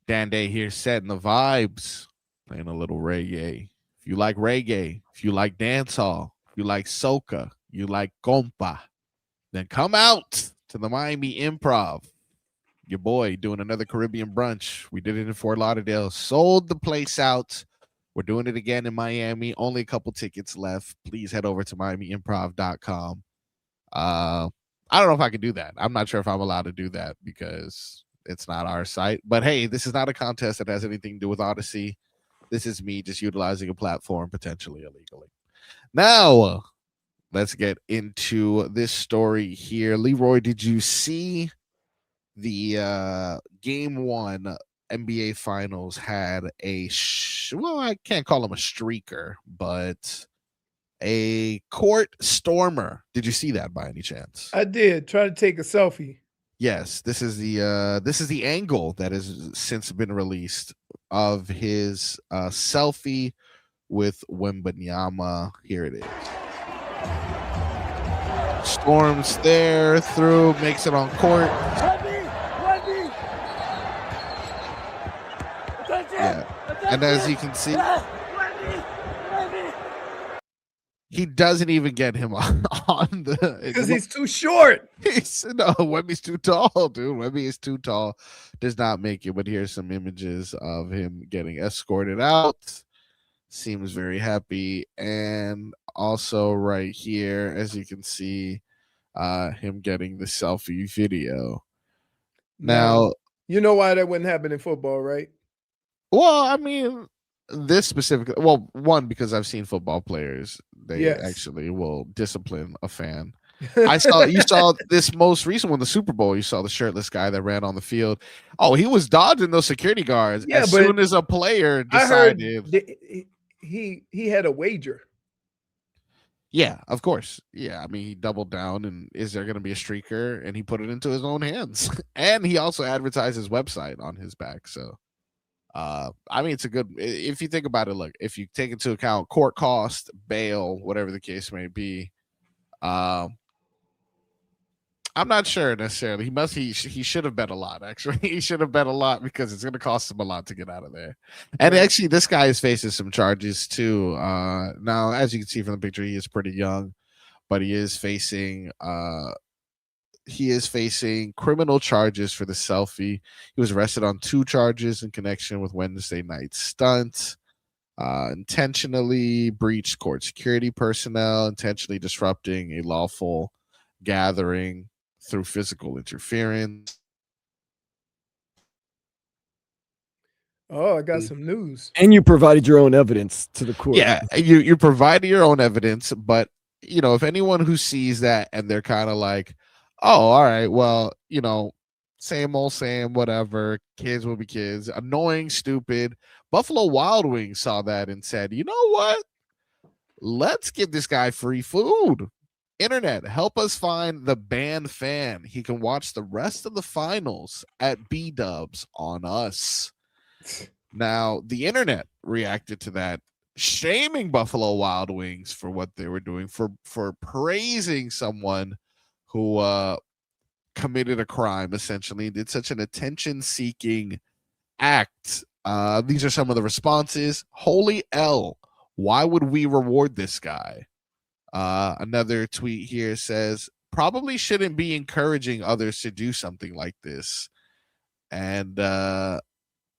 C: Dan Day here, setting the vibes, playing a little reggae. If you like reggae, if you like dancehall, if you like soca, you like compa, then come out to the Miami Improv. Your boy doing another Caribbean brunch. We did it in Fort Lauderdale, sold the place out. We're doing it again in Miami. Only a couple tickets left. Please head over to miamiimprov.com. I don't know if I can do that. I'm not sure if I'm allowed to do that because it's not our site. But hey, this is not a contest that has anything to do with Odyssey. This is me just utilizing a platform potentially illegally. Now, let's get into this story here. Leroy, did you see the game one NBA Finals had well, I can't call him a streaker, but a court stormer. Did you see that by any chance?
D: I did. Try to take a selfie.
C: Yes, this is the angle that has since been released of his selfie with Wembanyama. Here it is. Storms there through, makes it on court. Yeah, and as you can see, he doesn't even get him on the
D: because he's too short.
C: Wemby's too tall, dude. Wemby is too tall. Does not make it. But here's some images of him getting escorted out. Seems very happy. And also right here, as you can see, him getting the selfie video. Now,
D: you know why that wouldn't happen in football, right?
C: Well, I mean, this specifically, well, one, because I've seen football players, they actually will discipline a fan. You saw this most recent one, the Super Bowl. You saw the shirtless guy that ran on the field. Oh, he was dodging those security guards as soon as a player decided.
D: I heard he had a wager.
C: Yeah, of course. Yeah, I mean, he doubled down, and is there going to be a streaker? And he put it into his own hands. And he also advertised his website on his back, so. I mean, it's a good, if you think about it, look, if you take into account court cost, bail, whatever the case may be, I'm not sure necessarily. He should have bet a lot, actually. He should have bet a lot because it's going to cost him a lot to get out of there. And actually, this guy is facing some charges too. Now, as you can see from the picture, he is pretty young, but he is facing criminal charges for the selfie. He was arrested on 2 charges in connection with Wednesday night's stunt. Intentionally breached court security personnel, intentionally disrupting a lawful gathering through physical interference.
D: Oh, I got some news.
E: And you provided your own evidence to the court.
C: Yeah, you provided your own evidence, but if anyone who sees that and they're kind of like, oh, all right, well, same old same, whatever. Kids will be kids. Annoying, stupid. Buffalo Wild Wings saw that and said, you know what? Let's give this guy free food. Internet, help us find the banned fan. He can watch the rest of the finals at B-Dubs on us. Now, the internet reacted to that, shaming Buffalo Wild Wings for what they were doing, for praising someone who committed a crime, essentially, did such an attention-seeking act. These are some of the responses. Holy L, why would we reward this guy? Another tweet here says, probably shouldn't be encouraging others to do something like this. And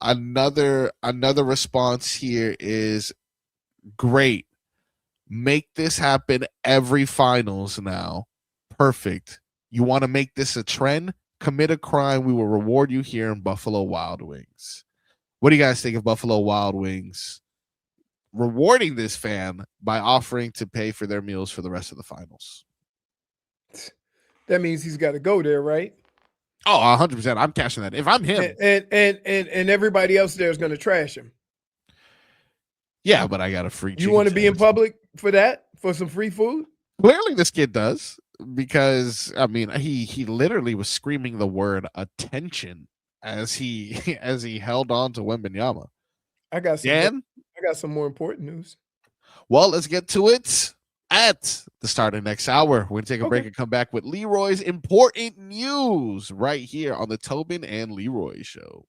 C: another response here is, great. Make this happen every finals now. Perfect. You want to make this a trend? Commit a crime. We will reward you here in Buffalo Wild Wings. What do you guys think of Buffalo Wild Wings rewarding this fan by offering to pay for their meals for the rest of the finals?
D: That means he's got to go there, right?
C: Oh, 100%. I'm cashing that. If I'm him.
D: And everybody else there is going to trash him.
C: Yeah, but I got a free.
D: You want to be in public for that? For some free food?
C: Clearly this kid does, because I mean he literally was screaming the word attention as he held on to Wembanyama.
D: I got some more important news.
C: Well, let's get to it. at the start of next hour. We're going to take a break and come back with Leroy's important news right here on the Tobin and Leroy Show.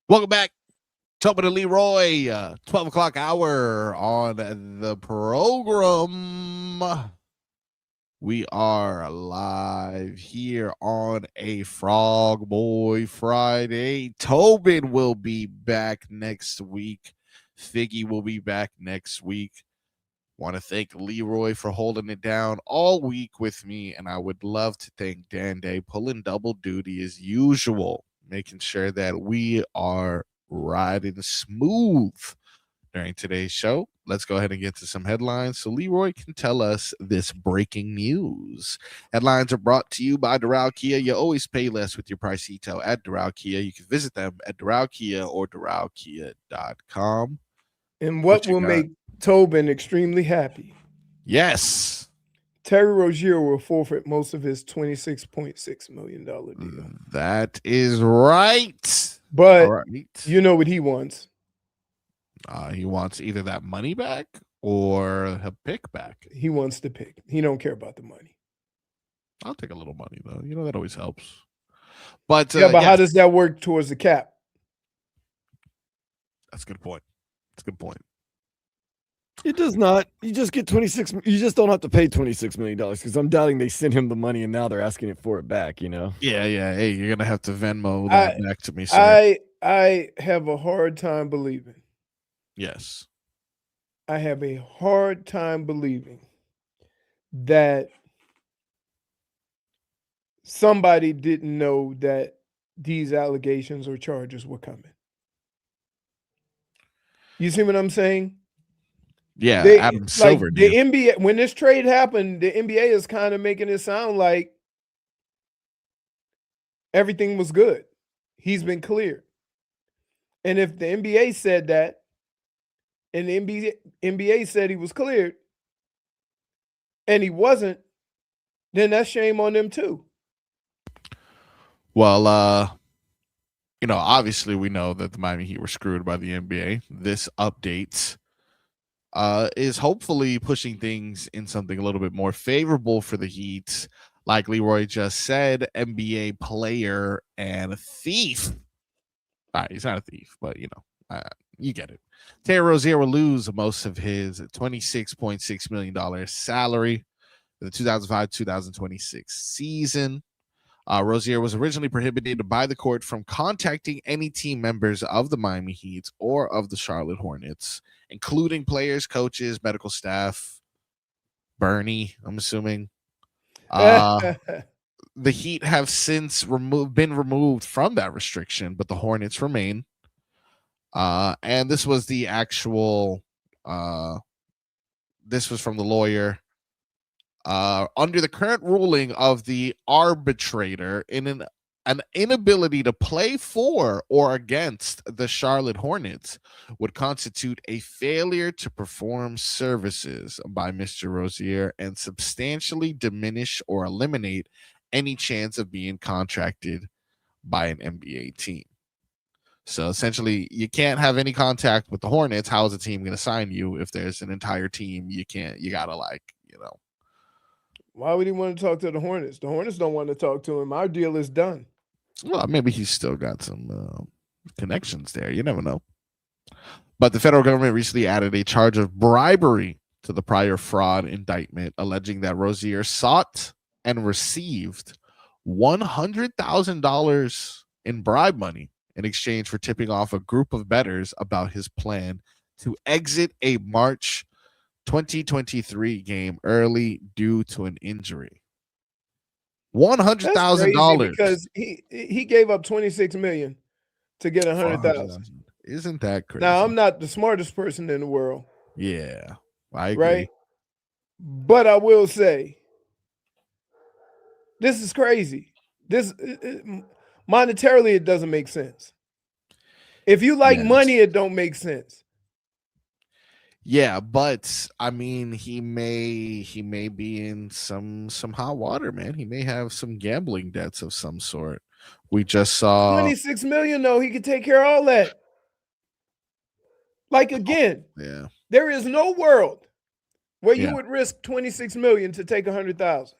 C: Welcome back. Tobin Leroy, 12 o'clock hour on the program. We are live here on a Frog Boy Friday. Tobin will be back next week. Figgy will be back next week. Want to thank Leroy for holding it down all week with me, and I would love to thank Dan Day pulling double duty as usual, making sure that we are riding smooth during today's show. Let's go ahead and get to some headlines so Leroy can tell us this breaking news. Headlines are brought to you by Doral Kia. You always pay less with your Pricito at Doral Kia. You can visit them at Doral Kia or DoralKia.com.
D: And what will make Tobin extremely happy?
C: Yes.
D: Terry Rozier will forfeit most of his $26.6 million deal.
C: That is right.
D: But you know what he wants?
C: He wants either that money back or a pick back.
D: He wants the pick. He don't care about the money.
C: I'll take a little money, though. You know, that always helps. But
D: how does that work towards the cap?
C: That's a good point. That's a good point.
E: It does not. You just get 26. You just don't have to pay $26 million because I'm doubting they sent him the money and now they're asking it for it back, you know?
C: Yeah. Hey, you're going to have to Venmo that back to me, sir.
D: I have a hard time believing.
C: Yes.
D: I have a hard time believing that somebody didn't know that these allegations or charges were coming. You see what I'm saying?
C: Yeah, Adam Silver.
D: The NBA, when this trade happened, the NBA is kind of making it sound like everything was good. He's been cleared. And if the NBA said that, and the NBA said he was cleared, and he wasn't, then that's shame on them too.
C: Well, obviously we know that the Miami Heat were screwed by the NBA. This update is hopefully pushing things in something a little bit more favorable for the Heat. Like Leroy just said, NBA player and a thief. All right, he's not a thief, but you get it. Terry Rozier will lose most of his $26.6 million salary for the 2005-2026 season. Rozier was originally prohibited by the court from contacting any team members of the Miami Heat or of the Charlotte Hornets, including players, coaches, medical staff, Bernie, I'm assuming. The Heat have since been removed from that restriction, but the Hornets remain. And this was the actual, this was from the lawyer. Under the current ruling of the arbitrator, in an inability to play for or against the Charlotte Hornets would constitute a failure to perform services by Mr. Rozier and substantially diminish or eliminate any chance of being contracted by an NBA team. So essentially, you can't have any contact with the Hornets. How is a team going to sign you if there's an entire team? You got to
D: Why would he want to talk to the Hornets? The Hornets don't want to talk to him. Our deal is done.
C: Well, maybe he's still got some connections there. You never know. But the federal government recently added a charge of bribery to the prior fraud indictment, alleging that Rozier sought and received $100,000 in bribe money in exchange for tipping off a group of bettors about his plan to exit a March 2023 game early due to an injury. $100,000
D: because he gave up $26 million to get $100,000.
C: Isn't that crazy?
D: Now, I'm not the smartest person in the world.
C: Yeah, I agree.
D: Right? But I will say, this is crazy. This monetarily, it doesn't make sense. If you like money, it don't make sense.
C: Yeah, but I mean, he may be in some hot water, man. He may have some gambling debts of some sort. We just saw
D: $26 million, though. He could take care of all that. Like, again, there is no world where you would risk $26 million to take $100,000.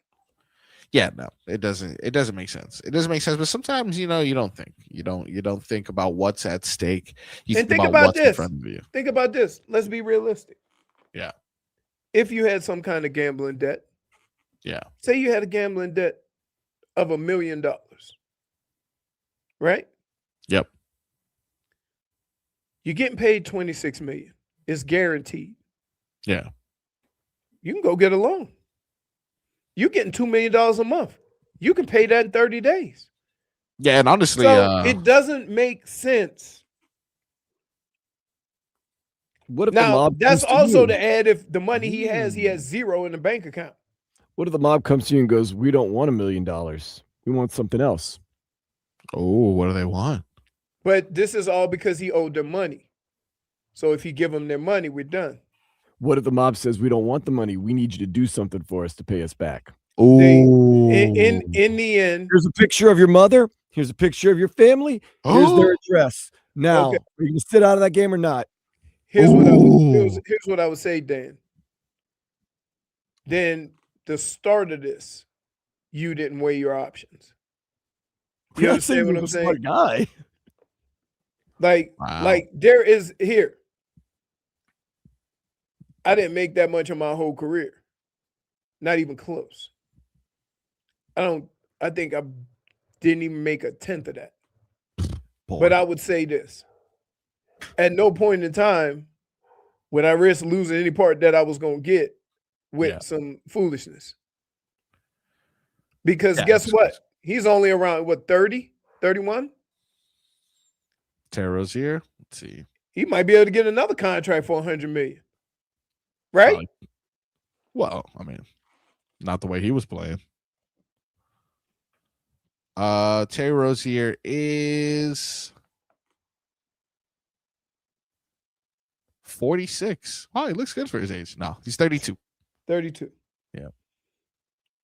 C: Yeah, no, it doesn't. It doesn't make sense. It doesn't make sense. But sometimes, you don't think. You don't think about what's at stake. You
D: And
C: think
D: think
C: about
D: about
C: what's in
D: this.
C: front of you.
D: Think about this. Let's be realistic.
C: Yeah.
D: If you had some kind of gambling debt,
C: Yeah.
D: say you had a gambling debt of $1 million, right?
C: Yep.
D: You're getting paid $26 million. It's guaranteed.
C: Yeah.
D: You can go get a loan. You're getting $2 million a month. You can pay that in 30 days.
C: Yeah, and honestly,
D: So it doesn't make sense.
E: What if the
D: Now,
E: mob
D: that's
E: comes to
D: also
E: you?
D: to add if the money he has zero in the bank account.
E: What if the mob comes to you and goes, "We don't want $1 million. We want something else."
C: oh, what do they want?
D: But this is all because he owed them money. So if you give them their money, we're done.
E: What if the mob says, "We don't want the money. We need you to do something for us to pay us back"?
C: Oh,
D: In the end,
E: Here's a picture of your mother. Here's a picture of your family. Here's their address. Now,
D: Okay.
E: are you going to sit out of that game or not?
D: here's
C: Ooh.
D: what I would say, Dan. Then the start of this, you didn't weigh your options. You
E: You're not saying
D: understand what
E: you're
D: I'm
E: a
D: saying?
E: smart guy.
C: Wow.
D: Like there is here. I didn't make that much in my whole career. Not even close. I think I didn't even make a tenth of that.
C: Boy.
D: But I would say this. At no point in time would I risk losing any part that I was going to get with some foolishness. Because guess what? He's only around, 30, 31?
C: Terry Rozier. Let's see.
D: He might be able to get another contract for $100 million. Right?
C: Well, I mean, not the way he was playing. Terry Rozier is 46. Oh, he looks good for his age. No, he's 32.
D: 32.
C: Yeah.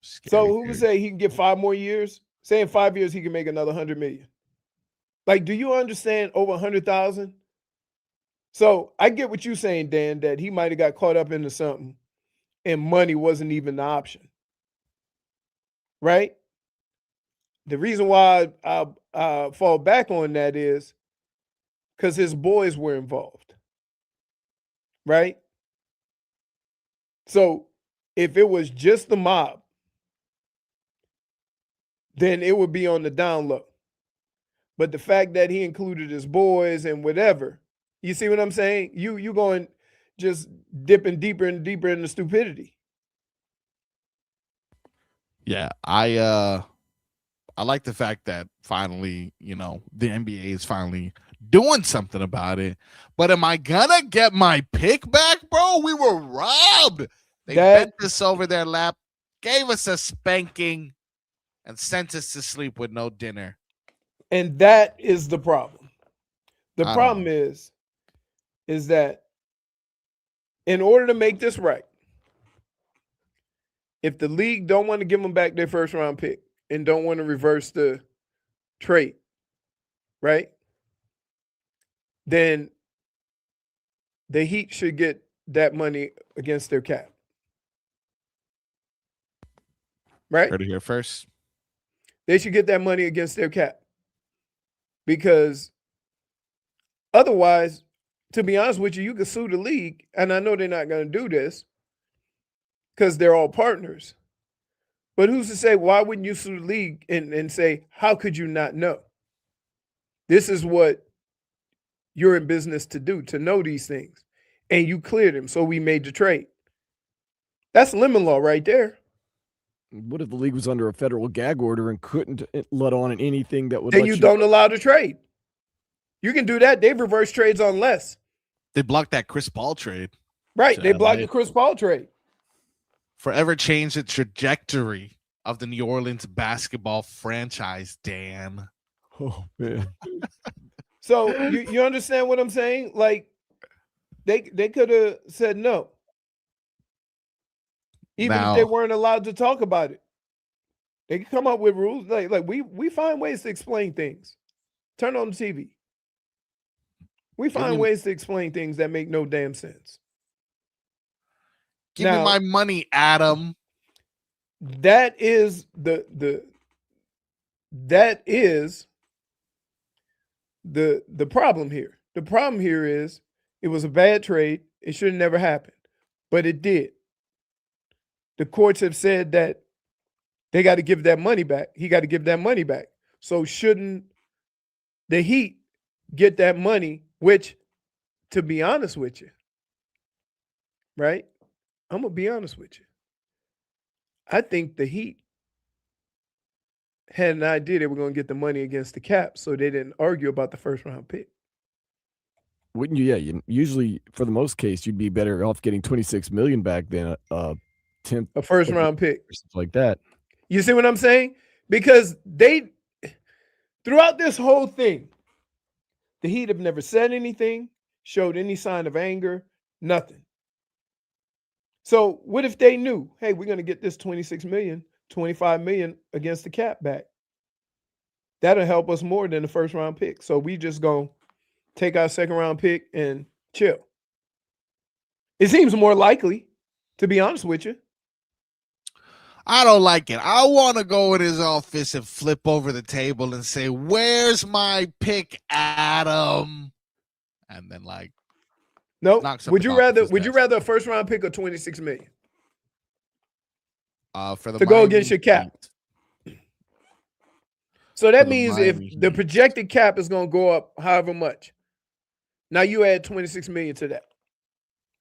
D: So who would say he can get 5 more years? Say in 5 years he can make another $100 million. Like, do you understand over 100,000? So I get what you're saying, Dan, that he might have got caught up into something and money wasn't even the option. Right? The reason why I fall back on that is because his boys were involved. Right? So if it was just the mob, then it would be on the down low. But the fact that he included his boys and whatever, you see what I'm saying? You going just dipping deeper and deeper into stupidity.
C: Yeah, I like the fact that finally, the NBA is finally doing something about it. But am I gonna get my pick back, bro? We were robbed. They bent us over their lap, gave us a spanking, and sent us to sleep with no dinner.
D: And that is the problem. The problem is that in order to make this right, if the league don't want to give them back their first round pick and don't want to reverse the trade, right? Then the Heat should get that money against their cap. Right?
C: Heard it here first.
D: They should get that money against their cap. Because otherwise, to be honest with you, you could sue the league, and I know they're not going to do this because they're all partners. But who's to say, why wouldn't you sue the league and say, how could you not know? This is what you're in business to do, to know these things. And you cleared them, so we made the trade. That's lemon law right there.
E: What if the league was under a federal gag order and couldn't let on anything that would
D: then you don't allow the trade? You can do that. They've reversed trades on less.
C: They blocked that Chris Paul trade.
D: Right. They blocked the Chris Paul trade.
C: Forever changed the trajectory of the New Orleans basketball franchise, Dan.
E: Oh, man.
D: So you understand what I'm saying? Like, they could have said no. Even if they weren't allowed to talk about it. They can come up with rules. Like we find ways to explain things. Turn on the TV. We find ways to explain things that make no damn sense.
C: Give me my money, Adam.
D: that is the problem here. The problem here is it was a bad trade. It should have never happened, but it did. The courts have said that they got to give that money back. He got to give that money back. So shouldn't the Heat get that money, which, to be honest with you, right? I'm going to be honest with you. I think the Heat had an idea they were going to get the money against the cap, so they didn't argue about the first round pick.
E: Wouldn't you? Yeah, usually for the most case, you'd be better off getting $26 million back than a
D: first round pick
E: or something like that.
D: You see what I'm saying? Because they, throughout this whole thing, the Heat have never said anything, showed any sign of anger, nothing. So what if they knew, hey, we're going to get this 26 million, 25 million against the cap back? That'll help us more than the first round pick. So we just going to take our second round pick and chill. It seems more likely, to be honest with you.
C: I don't like it. I want to go in his office and flip over the table and say, "Where's my pick, Adam?" And then
D: no. Would you rather a first round pick or 26 million?
C: For the
D: to go against your cap. So that means if the projected cap is going to go up however much, now you add 26 million to that.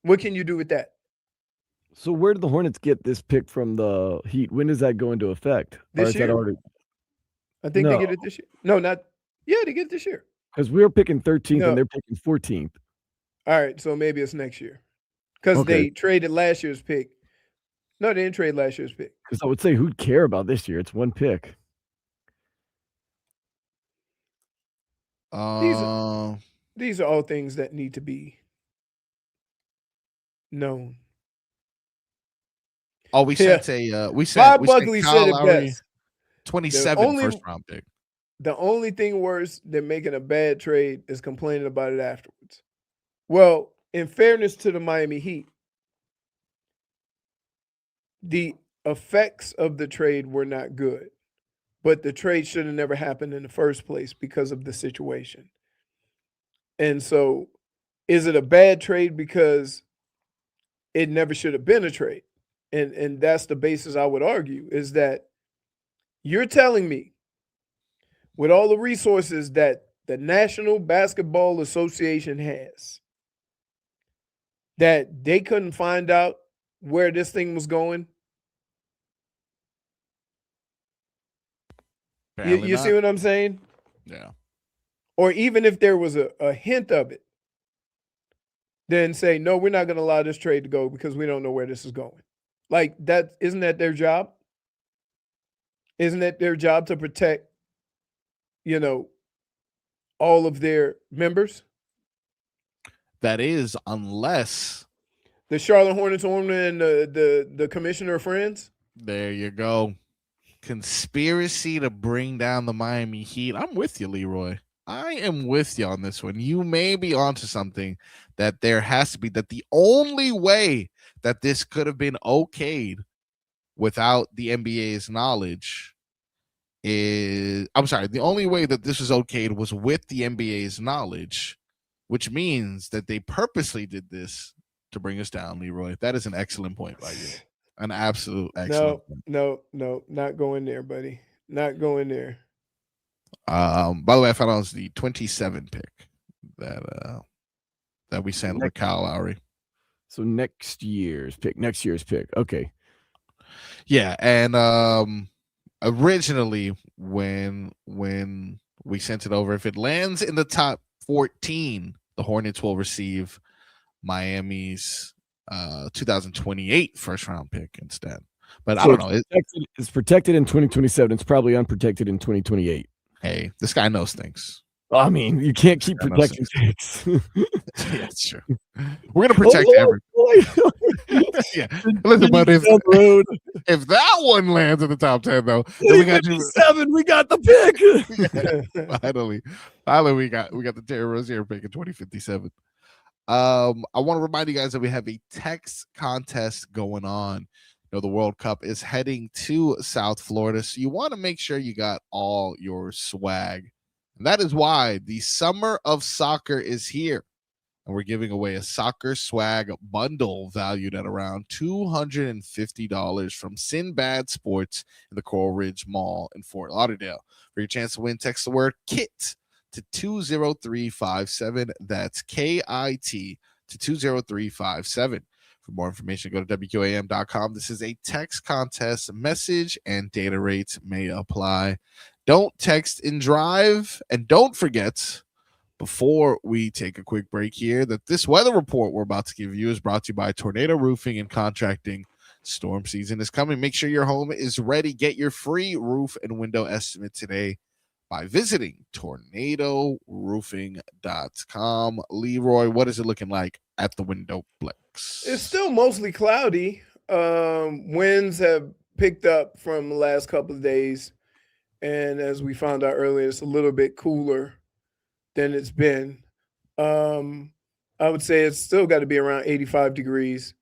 D: What can you do with that?
E: So where did the Hornets get this pick from the Heat? When does that go into effect?
D: This year? I think they get it this year. No, not. Yeah, they get it this year.
E: Because we were picking 13th and they're picking 14th.
D: All right, so maybe it's next year. Because they traded last year's pick. No, they didn't trade last year's pick.
E: Because I would say who'd care about this year? It's one pick.
D: These are all things that need to be known.
C: Oh, we sent
D: Bob Buckley said it best.
C: 27 first round pick.
D: The only thing worse than making a bad trade is complaining about it afterwards. Well, in fairness to the Miami Heat, the effects of the trade were not good, but the trade should have never happened in the first place because of the situation. And so, is it a bad trade because it never should have been a trade? And that's the basis I would argue, is that you're telling me with all the resources that the National Basketball Association has, that they couldn't find out where this thing was going? You see what I'm saying?
C: Yeah.
D: Or even if there was a hint of it, then say, no, we're not going to allow this trade to go because we don't know where this is going. Like, that, isn't that their job? Isn't that their job to protect, all of their members?
C: That is, unless
D: the Charlotte Hornets owner and the commissioner are friends.
C: There you go. Conspiracy to bring down the Miami Heat. I'm with you, Leroy. I am with you on this one. You may be onto something, that there has to be, that the only way that this could have been okayed without the NBA's knowledge the only way that this was okayed was with the NBA's knowledge, which means that they purposely did this to bring us down, Leroy. That is an excellent point by you. An absolute excellent point.
D: No, not going there, buddy. Not going there.
C: By the way, I found out it was the 27 pick that we sent with Kyle Lowry.
E: So next year's pick. Okay.
C: Yeah, and originally when we sent it over, if it lands in the top 14, the Hornets will receive Miami's 2028 first round pick instead. But I don't know.
E: It's protected in 2027. It's probably unprotected in 2028.
C: Hey, this guy knows things.
E: I mean, you can't keep protecting picks.
C: Yeah, it's true. We're gonna protect everything. Yeah. Listen, but if that one lands in the top 10, though, then we got
E: 7. We got the pick.
C: Yeah, finally, we got the Terry Rozier pick in 2057. I want to remind you guys that we have a text contest going on. The World Cup is heading to South Florida, so you want to make sure you got all your swag. And that is why the Summer of Soccer is here. And we're giving away a soccer swag bundle valued at around $250 from Sinbad Sports in the Coral Ridge Mall in Fort Lauderdale. For your chance to win, text the word KIT to 20357. That's KIT to 20357. For more information, go to WQAM.com. This is a text contest. Message and data rates may apply. Don't text and drive. And don't forget, before we take a quick break here, that this weather report we're about to give you is brought to you by Tornado Roofing and Contracting. Storm season is coming. Make sure your home is ready. Get your free roof and window estimate today by visiting tornadoroofing.com. Leroy, what is it looking like at the Windowplex?
D: It's still mostly cloudy. Winds have picked up from the last couple of days. And as we found out earlier, it's a little bit cooler than it's been. I would say it's still got to be around 85 degrees.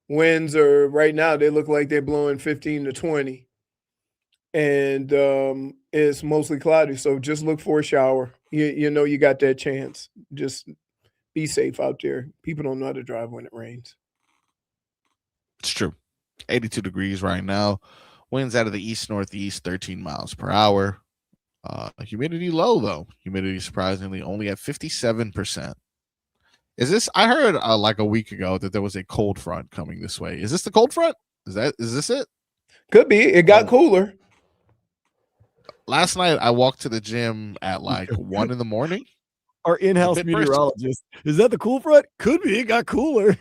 D: Winds are right now, they look like they're blowing 15 to 20. And it's mostly cloudy. So just look for a shower. You know you got that chance. Just be safe out there. People don't know how to drive when it rains.
C: It's true. 82 degrees right now. Winds out of the east-northeast, 13 miles per hour. Humidity low, though. Humidity surprisingly only at 57%. Is this? I heard like a week ago that there was a cold front coming this way. Is this the cold front? Is this it?
D: Could be. It got cooler.
C: Last night I walked to the gym at like 1 a.m.
E: Our in-house meteorologist. Is that the cool front? Could be. It got cooler.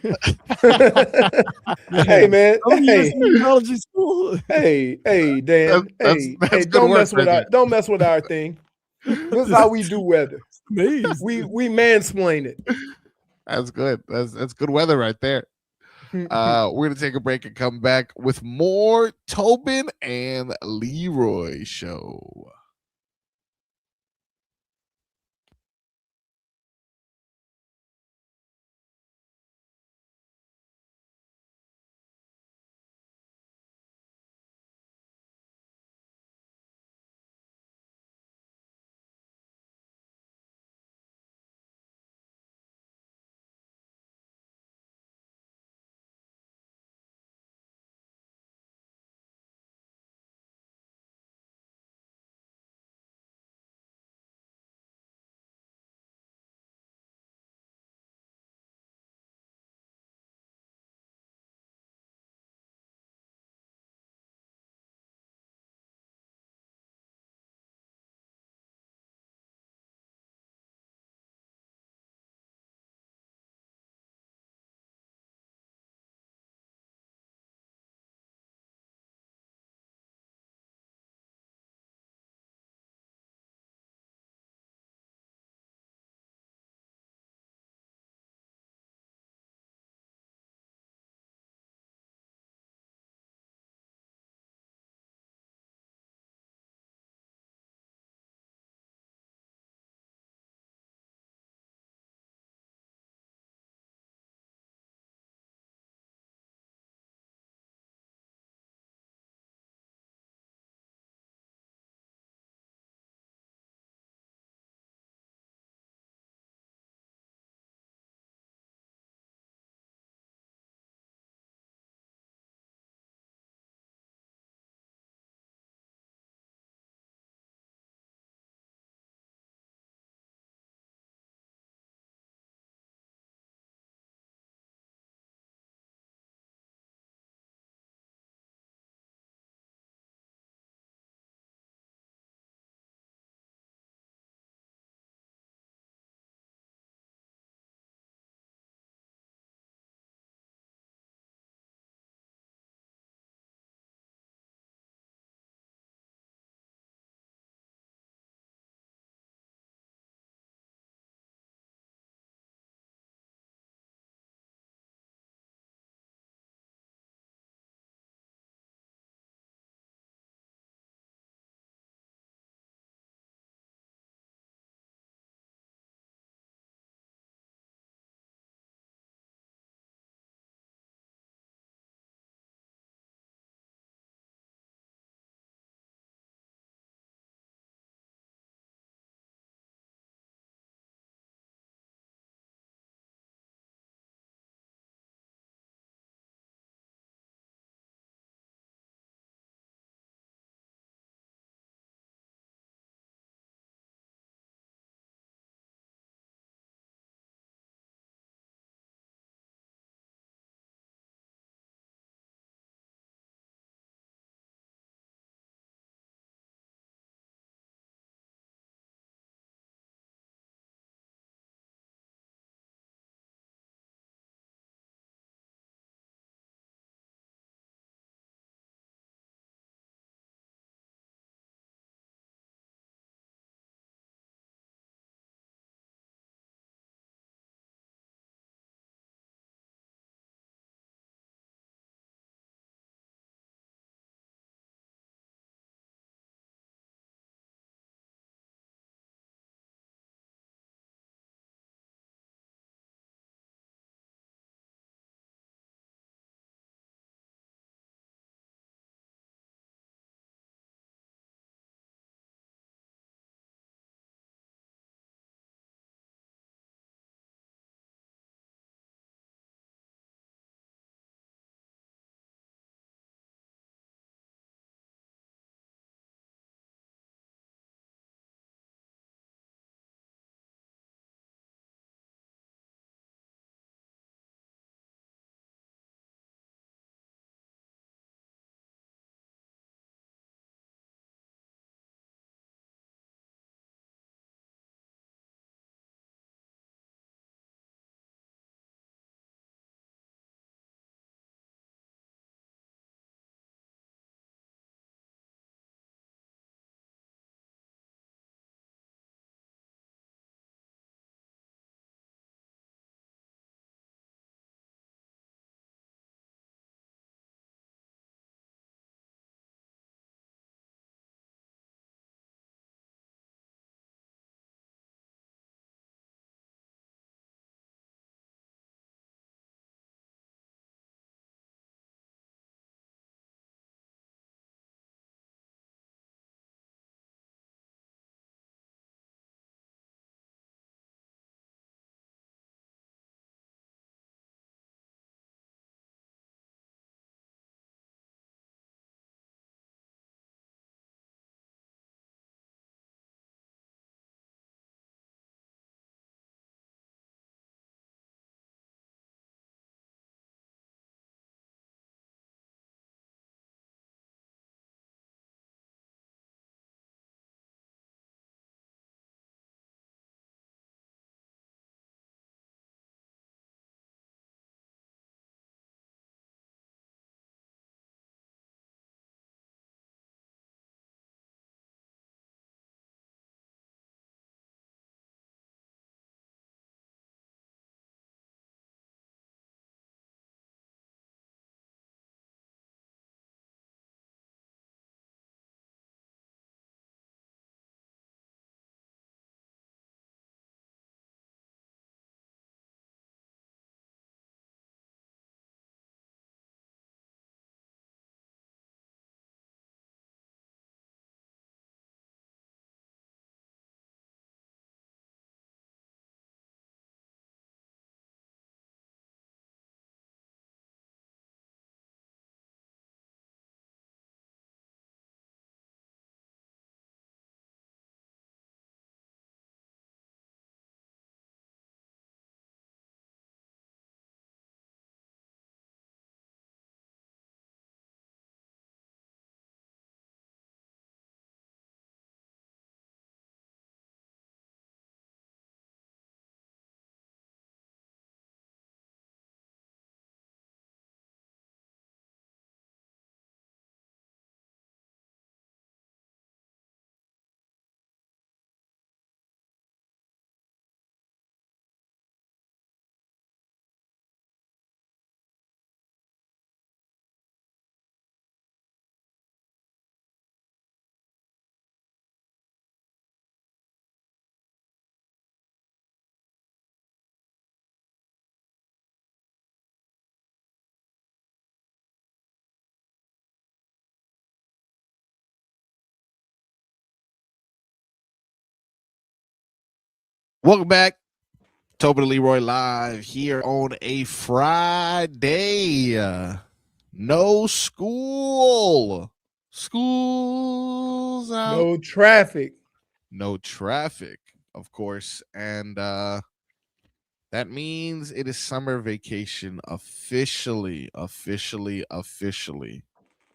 D: Hey, man. Hey.
E: Meteorology school.
D: Hey, Dan.
C: That's
D: Hey,
C: good work,
D: don't mess with our thing. This is how we do weather.
E: Amazing.
D: We mansplain it.
C: That's good. That's good weather right there. We're gonna take a break and come back with more Tobin and Leroy show. Welcome back. Tobin Leroy live here on a Friday. No school. School's out.
D: No traffic.
C: No traffic, of course. And that means it is summer vacation officially.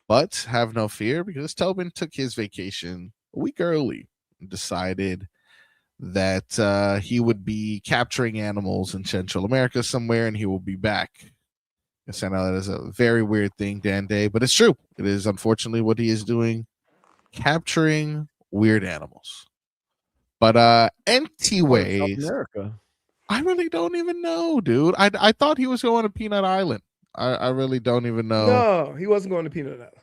C: But have no fear, because Tobin took his vacation a week early and decided that he would be capturing animals in Central America somewhere, and he will be back. Yes, I know that is a very weird thing, Dan Day, but it's true. It is unfortunately what he is doing, capturing weird animals. But anyways,
E: South America.
C: I really don't even know, dude. I thought he was going to Peanut Island. I really don't even know.
D: No, he wasn't going to Peanut Island.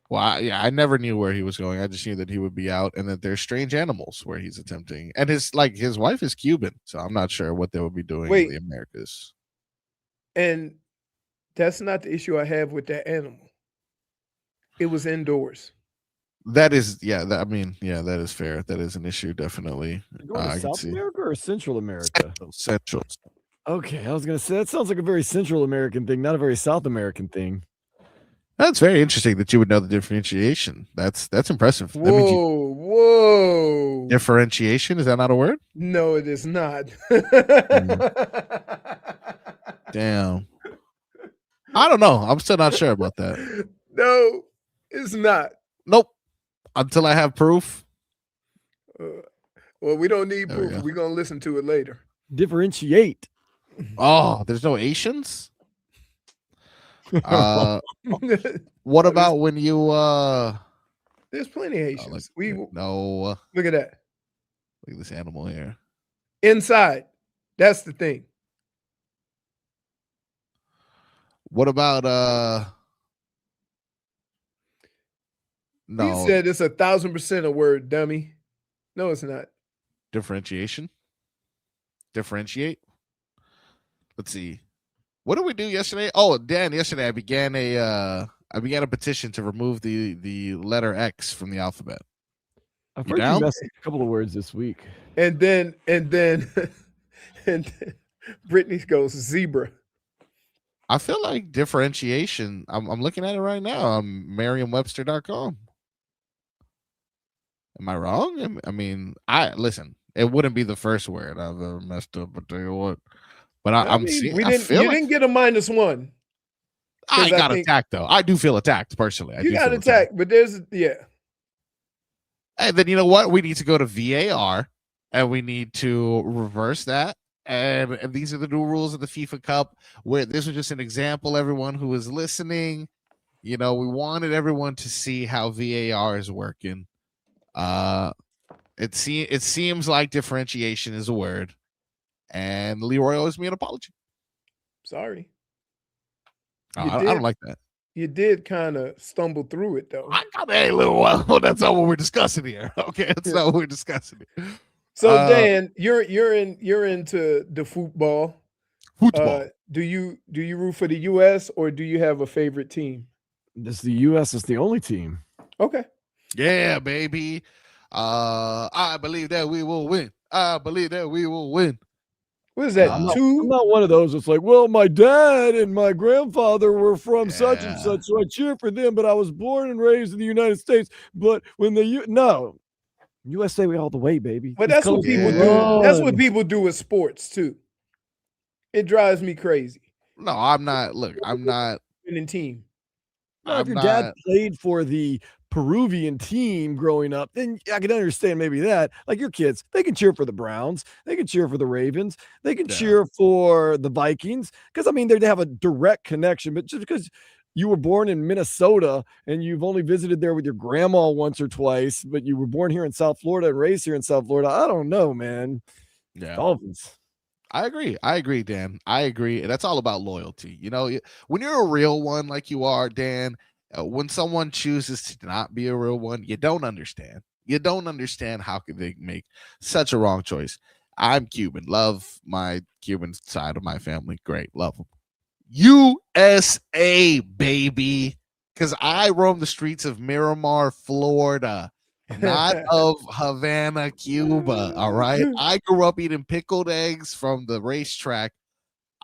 C: Well, I never knew where he was going. I just knew that he would be out, and that there's strange animals where he's attempting. And his wife is Cuban, so I'm not sure what they would be doing
D: Wait.
C: in the Americas.
D: And that's not the issue I have with that animal. It was indoors.
C: That is, that is fair. That is an issue, definitely.
E: You going
C: I
E: to
C: can
E: South
C: see.
E: America or Central America?
C: Central.
E: Okay, I was gonna say that sounds like a very Central American thing, not a very South American thing.
C: That's very interesting that you would know the differentiation. That's impressive. That means
D: Whoa.
C: differentiation, is that not a word?
D: No, it is not.
C: Damn. I don't know. I'm still not sure about that.
D: No, it's not.
C: Nope. Until I have proof.
D: Well, we don't need
C: There we
D: proof.
C: go.
D: We're going to listen to it later.
E: Differentiate.
C: Oh, there's no Asians? What about when you
D: There's plenty of Haitians.
C: no,
D: Look at that.
C: look at this animal here.
D: Inside. That's the thing.
C: What about no
D: You said it's 1,000% a word, dummy. No, it's not.
C: differentiation? Differentiate? Let's see. What did we do yesterday? Oh, Dan, yesterday I began a petition to remove the letter X from the alphabet.
E: I've
C: You
E: heard
C: down?
E: you messed up a couple of words this week.
D: And then Brittany goes zebra.
C: I feel like differentiation. I'm looking at it right now on Merriam-Webster.com. Am I wrong? I mean, listen. It wouldn't be the first word I've ever messed up. But tell you what. But I'm seeing.
D: You didn't get a -1.
C: I got
D: think-
C: attacked though. I do feel attacked personally.
D: You got attacked, but there's
C: And then you know what? We need to go to VAR, and we need to reverse that. And these are the new rules of the FIFA Cup. Where this was just an example. Everyone who is listening, we wanted everyone to see how VAR is working. It seems like differentiation is a word, and Leroy owes me an apology.
D: Sorry.
C: I don't like that.
D: You did kind of stumble through it though.
C: Hey, Leroy, that's not what we're discussing here. Okay, that's not what we're discussing.
D: So Dan, you're into the football.
C: Football.
D: Do you root for the U.S. or do you have a favorite team?
E: The U.S. is the only team.
D: Okay.
C: Yeah, baby. I believe that we will win. I believe that we will win.
D: What is that?
E: I'm
D: two?
E: not one of those. It's like, well, my dad and my grandfather were from such and such, so I cheer for them. But I was born and raised in the United States. But when USA way all the way, baby.
D: But that's what people do. That's what people do with sports too. It drives me crazy.
C: No, I'm not. Look, I'm not.
D: Winning team.
E: No, if your dad played for the Peruvian team growing up, then I can understand maybe that. Like your kids, they can cheer for the Browns, they can cheer for the Ravens, they can cheer for the Vikings, because I mean they have a direct connection. But just because you were born in Minnesota and you've only visited there with your grandma once or twice, but you were born here in South Florida and raised here in South Florida, I don't know, man.
C: Yeah.
E: Dolphins.
C: I agree, Dan. I agree. That's all about loyalty. When you're a real one like you are, Dan, when someone chooses to not be a real one, you don't understand. You don't understand how could they make such a wrong choice. I'm Cuban. Love my Cuban side of my family. Great. Love them. USA, baby. Because I roam the streets of Miramar, Florida, not of Havana, Cuba. All right. I grew up eating pickled eggs from the racetrack.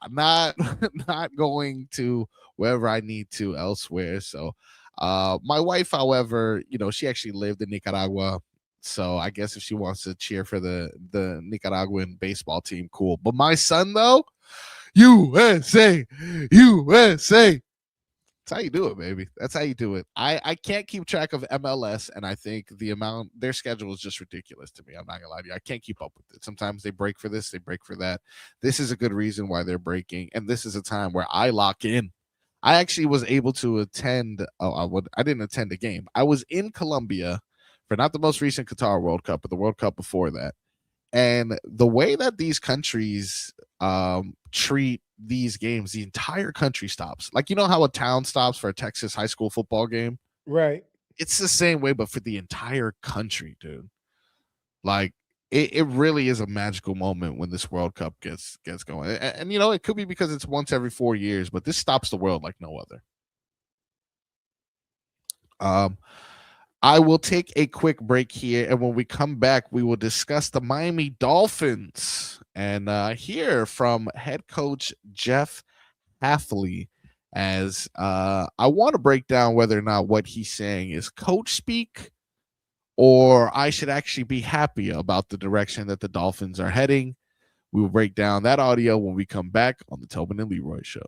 C: I'm not not going to wherever I need to elsewhere. So my wife, however, she actually lived in Nicaragua. So I guess if she wants to cheer for the Nicaraguan baseball team, cool. But my son though, USA, USA. That's how you do it, baby. That's how you do it. I can't keep track of MLS, and I think their schedule is just ridiculous to me. I'm not gonna lie to you. I can't keep up with it. Sometimes they break for this, they break for that. This is a good reason why they're breaking, and this is a time where I lock in. I actually was able to attend. I didn't attend a game. I was in Colombia for not the most recent Qatar World Cup, but the World Cup before that. And the way that these countries treat these games, the entire country stops. Like, you know how a town stops for a Texas high school football game?
D: Right.
C: It's the same way, but for the entire country, dude. Like, it really is a magical moment when this World Cup gets going. And it could be because it's once every 4 years, but this stops the world like no other. I will take a quick break here, and when we come back, we will discuss the Miami Dolphins and hear from head coach Jeff Hafley. As I want to break down whether or not what he's saying is coach speak, or I should actually be happy about the direction that the Dolphins are heading. We will break down that audio when we come back on the Tobin and Leroy Show.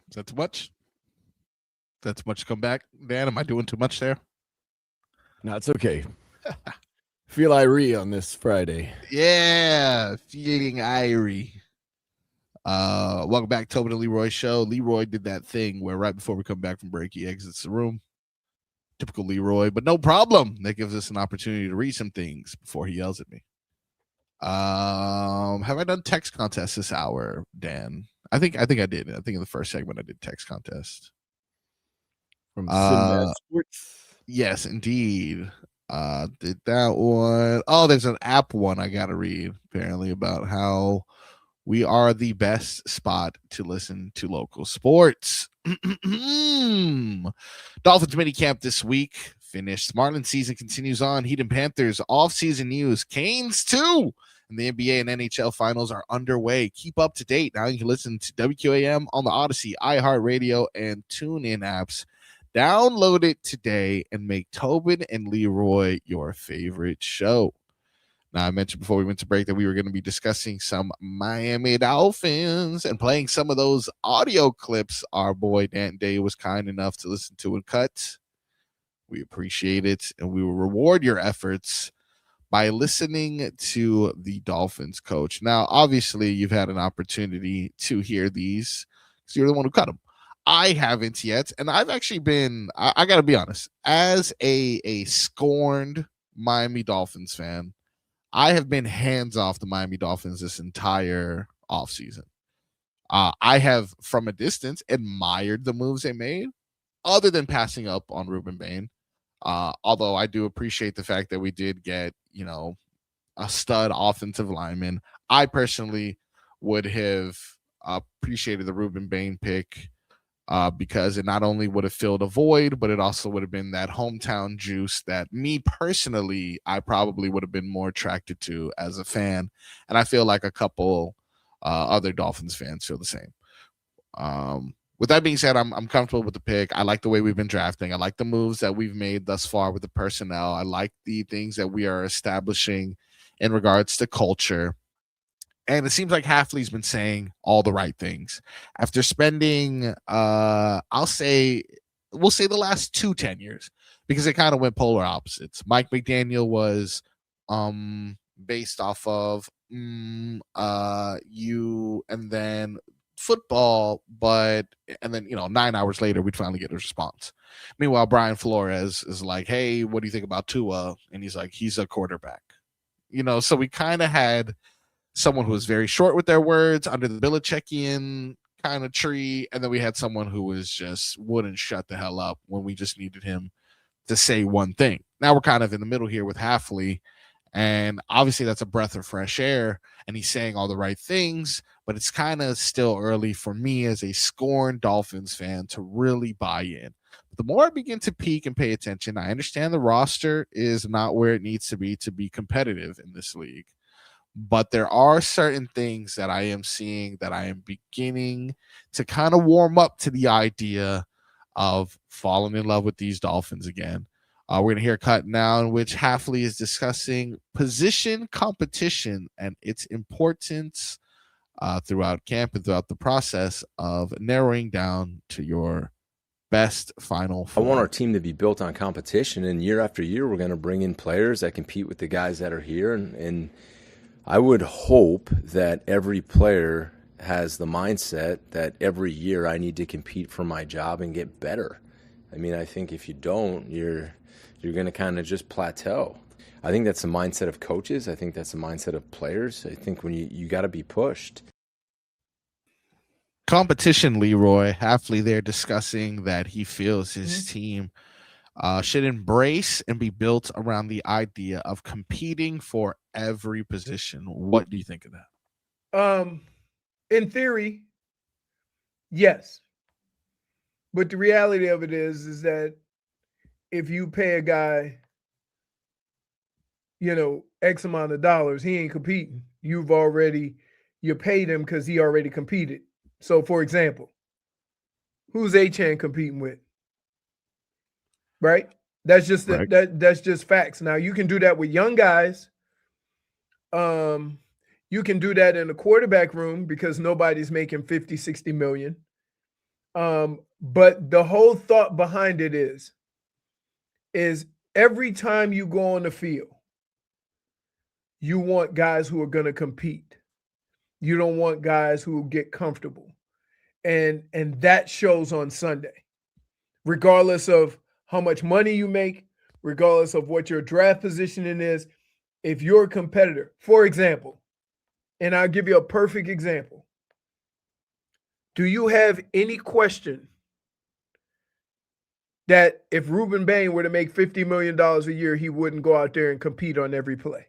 C: Is that too much? That's much to come back, Dan. Am I doing too much there?
E: No, it's okay. Feel Irie on this Friday.
C: Yeah, feeling irie. Welcome back, Tobin Leroy show. Leroy did that thing where right before we come back from break, he exits the room. Typical Leroy, but no problem. That gives us an opportunity to read some things before he yells at me. Have I done text contest this hour, Dan? I think I did. I think in the first segment I did text contest.
E: From Sinbad Sports.
C: Yes, indeed. Did that one. Oh, there's an app one I gotta read, apparently, about how we are the best spot to listen to local sports. Dolphins minicamp this week finished. Marlins season continues on. Heat and Panthers off-season news. Canes too. And the NBA and NHL finals are underway. Keep up to date. Now you can listen to WQAM on the Odyssey, iHeartRadio, and TuneIn apps. Download it today and make Tobin and Leroy your favorite show. Now, I mentioned before we went to break that we were going to be discussing some Miami Dolphins and playing some of those audio clips our boy Dan Day was kind enough to listen to and cut. We appreciate it, and we will reward your efforts by listening to the Dolphins coach. Now, obviously, you've had an opportunity to hear these because you're the one who cut them. I haven't yet, and I've actually been, I got to be honest, as a scorned Miami Dolphins fan, I have been hands off the Miami Dolphins this entire offseason. I have, from a distance, admired the moves they made, other than passing up on Ruben Bain. Although I do appreciate the fact that we did get, a stud offensive lineman. I personally would have appreciated the Ruben Bain pick because it not only would have filled a void, but it also would have been that hometown juice that me personally, I probably would have been more attracted to as a fan. And I feel like a couple other Dolphins fans feel the same. With that being said, I'm comfortable with the pick. I like the way we've been drafting. I like the moves that we've made thus far with the personnel. I like the things that we are establishing in regards to culture. And it seems like Hafley's been saying all the right things. After spending, we'll say the last 2 tenures, because it kind of went polar opposites. Mike McDaniel was based off of you and then football, and then 9 hours later we'd finally get a response. Meanwhile, Brian Flores is like, hey, what do you think about Tua? And he's like, he's a quarterback. So we kind of had someone who was very short with their words under the Belichickian kind of tree, and then we had someone who was just wouldn't shut the hell up when we just needed him to say one thing. Now we're kind of in the middle here with Hafley, and obviously that's a breath of fresh air, and he's saying all the right things, but it's kind of still early for me as a scorned Dolphins fan to really buy in. But the more I begin to peek and pay attention, I understand the roster is not where it needs to be competitive in this league. But there are certain things that I am seeing that I am beginning to kind of warm up to the idea of falling in love with these Dolphins again. We're going to hear a cut now in which Hafley is discussing position competition and its importance throughout camp and throughout the process of narrowing down to your best Final Four.
F: I want our team to be built on competition, and year after year we're going to bring in players that compete with the guys that are here, and I would hope that every player has the mindset that every year I need to compete for my job and get better. I mean, I think if you don't, you're going to kind of just plateau. I think that's the mindset of coaches. I think that's the mindset of players. I think when you got to be pushed.
C: Competition, Leroy. Hafley there discussing that he feels his team should embrace and be built around the idea of competing for every position. What do you think of that?
D: In theory, yes. But the reality of it is that if you pay a guy, X amount of dollars, he ain't competing. You paid him because he already competed. So, for example, who's Achane competing with? Right? That's just that's just facts. Now you can do that with young guys. You can do that in the quarterback room because nobody's making 50, 60 million. But the whole thought behind it is every time you go on the field, you want guys who are going to compete. You don't want guys who get comfortable. And that shows on Sunday. Regardless of how much money you make, regardless of what your draft positioning is, if you're a competitor, for example, and I'll give you a perfect example. Do you have any question that if Ruben Bain were to make $50 million a year, he wouldn't go out there and compete on every play?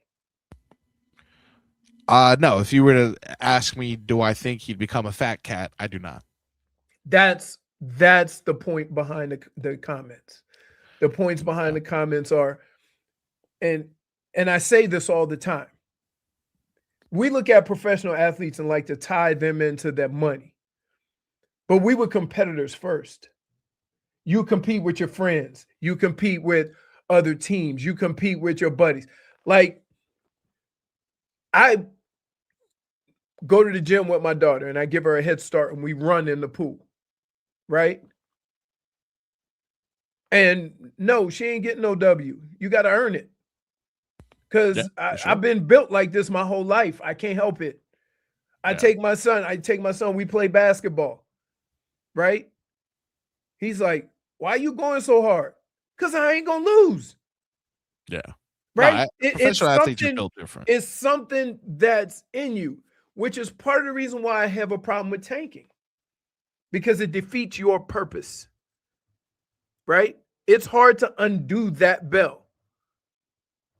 C: No. If you were to ask me, do I think he'd become a fat cat? I do not.
D: That's the point behind the comments. The points behind the comments are, and I say this all the time. We look at professional athletes and like to tie them into that money. But we were competitors first. You compete with your friends. You compete with other teams. You compete with your buddies. Like, I go to the gym with my daughter and I give her a head start and we run in the pool, right? And no, she ain't getting no W. You got to earn it. Because I've been built like this my whole life. I can't help it. I take my son, we play basketball, right? He's like, why are you going so hard? Because I ain't going to lose.
C: Yeah.
D: Right?
C: No, professional athletes are built different.
D: It's something that's in you, which is part of the reason why I have a problem with tanking. Because it defeats your purpose. Right? It's hard to undo that bell.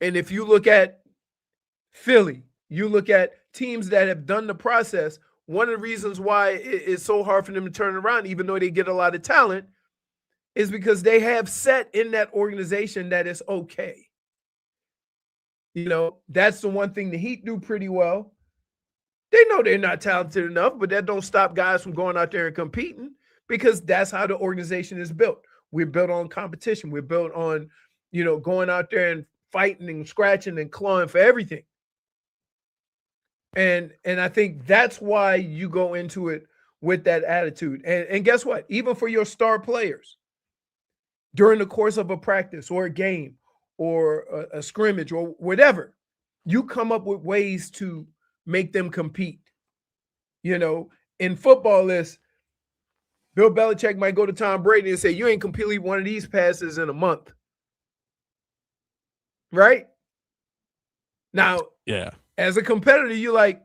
D: And if you look at Philly, you look at teams that have done the process, one of the reasons why it's so hard for them to turn around, even though they get a lot of talent, is because they have set in that organization that it's okay. You know, that's the one thing the Heat do pretty well. They know they're not talented enough, but that don't stop guys from going out there and competing because that's how the organization is built. We're built on competition. We're built on, you know, going out there and fighting and scratching and clawing for everything. And I think that's why you go into it with that attitude. And guess what? Even for your star players, during the course of a practice or a game or a scrimmage or whatever, you come up with ways to make them compete. You know, in football, Bill Belichick might go to Tom Brady and say, you ain't completed one of these passes in a month. Right? Now, as a competitor, you're like,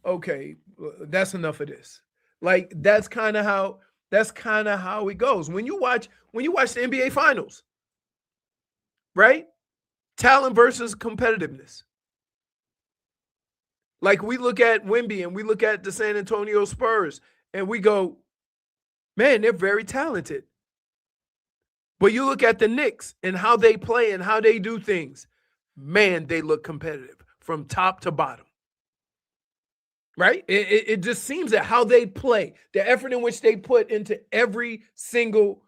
D: okay, that's enough of this. Like, that's kind of how it goes. When you watch the NBA Finals, right? Talent versus competitiveness. Like, we look at Wemby and we look at the San Antonio Spurs and we go, man, they're very talented. But you look at the Knicks and how they play and how they do things, man, they look competitive from top to bottom. Right? It just seems that how they play, the effort in which they put into every single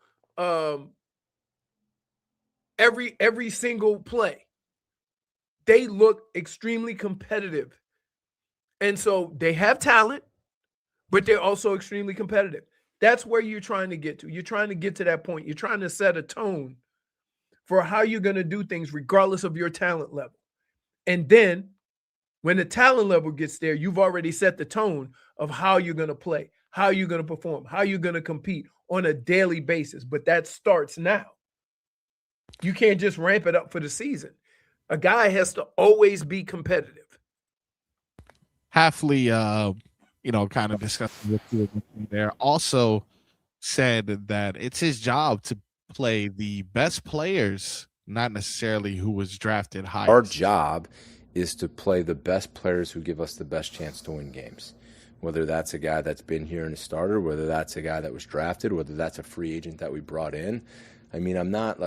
D: every single play, they look extremely competitive. And so they have talent, but they're also extremely competitive. That's where you're trying to get to. You're trying to get to that point. You're trying to set a tone for how you're going to do things regardless of your talent level. And then when the talent level gets there, you've already set the tone of how you're going to play, how you're going to perform, how you're going to compete on a daily basis. But that starts now. You can't just ramp it up for the season. A guy has to always be competitive.
C: Halfley, kind of discussing with you there, also said that it's his job to play the best players, not necessarily who was drafted highest.
F: Our job is to play the best players who give us the best chance to win games. Whether that's a guy that's been here and a starter, whether that's a guy that was drafted, whether that's a free agent that we brought in. I mean, I'm not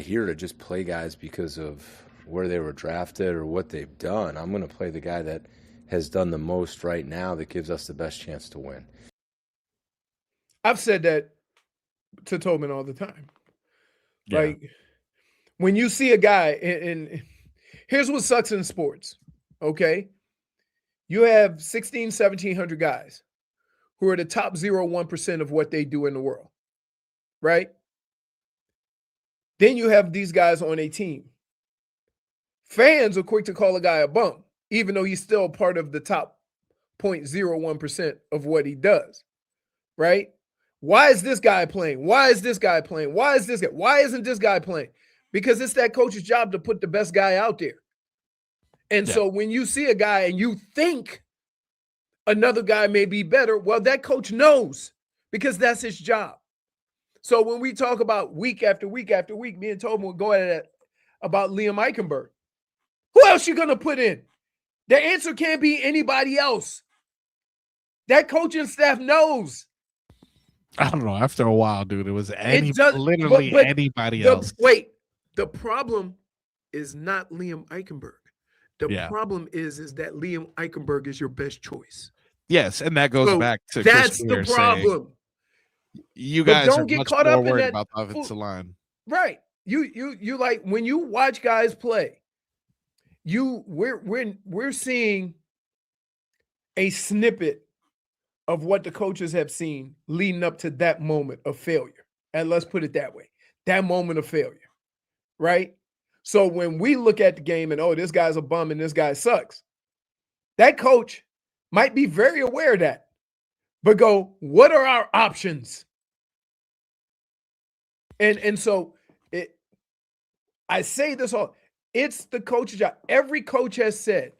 F: here to just play guys because of where they were drafted or what they've done. I'm going to play the guy that has done the most right now that gives us the best chance to win.
D: I've said that to Tobin all the time.
C: Yeah.
D: Like, when you see a guy, and here's what sucks in sports, okay? You have 1,700 guys who are the top 0.1% of what they do in the world, right? Then you have these guys on a team. Fans are quick to call a guy a bum, even though he's still part of the top 0.01% of what he does, right? Why is this guy playing? Why is this guy playing? Why is this guy? Why isn't this guy playing? Because it's that coach's job to put the best guy out there. And so when you see a guy and you think another guy may be better, well, that coach knows because that's his job. So when we talk about week after week after week, me and Tobin will go at it about Liam Eichenberg. Who else you going to put in? The answer can't be anybody else. That coaching staff knows.
C: I don't know. After a while, dude, it was
D: literally
C: anybody else.
D: Wait, the problem is not Liam Eichenberg. The problem is that Liam Eichenberg is your best choice.
C: Yes, and that goes back to
D: that's
C: Chris
D: the problem.
C: You guys
D: don't
C: are
D: get
C: much
D: caught
C: more
D: up in
C: worried
D: that
C: about the offensive line.
D: Right. You like when you watch guys play, we're seeing a snippet of what the coaches have seen leading up to that moment of failure. And let's put it that way. That moment of failure. Right? So when we look at the game and, oh, this guy's a bum and this guy sucks, that coach might be very aware of that. But go, what are our options? And so I say this all, it's the coach's job. Every coach has said,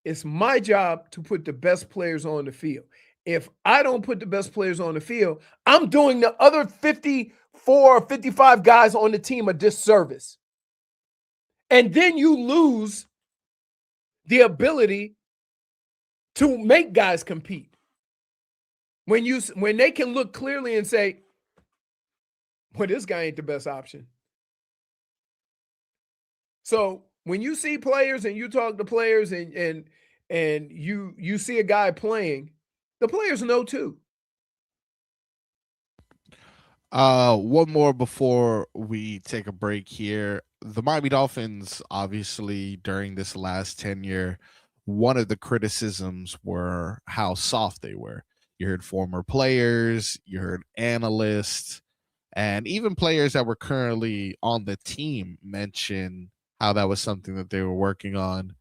D: it's my job to put the best players on the field. If I don't put the best players on the field, I'm doing the other 54 or 55 guys on the team a disservice. And then you lose the ability to make guys compete. When they can look clearly and say, well, this guy ain't the best option. So when you see players and you talk to players and you see a guy playing, the players know too.
C: One more before we take a break here. The Miami Dolphins, obviously, during this last tenure, one of the criticisms were how soft they were. You heard former players, you heard analysts, and even players that were currently on the team mention how that was something that they were working on.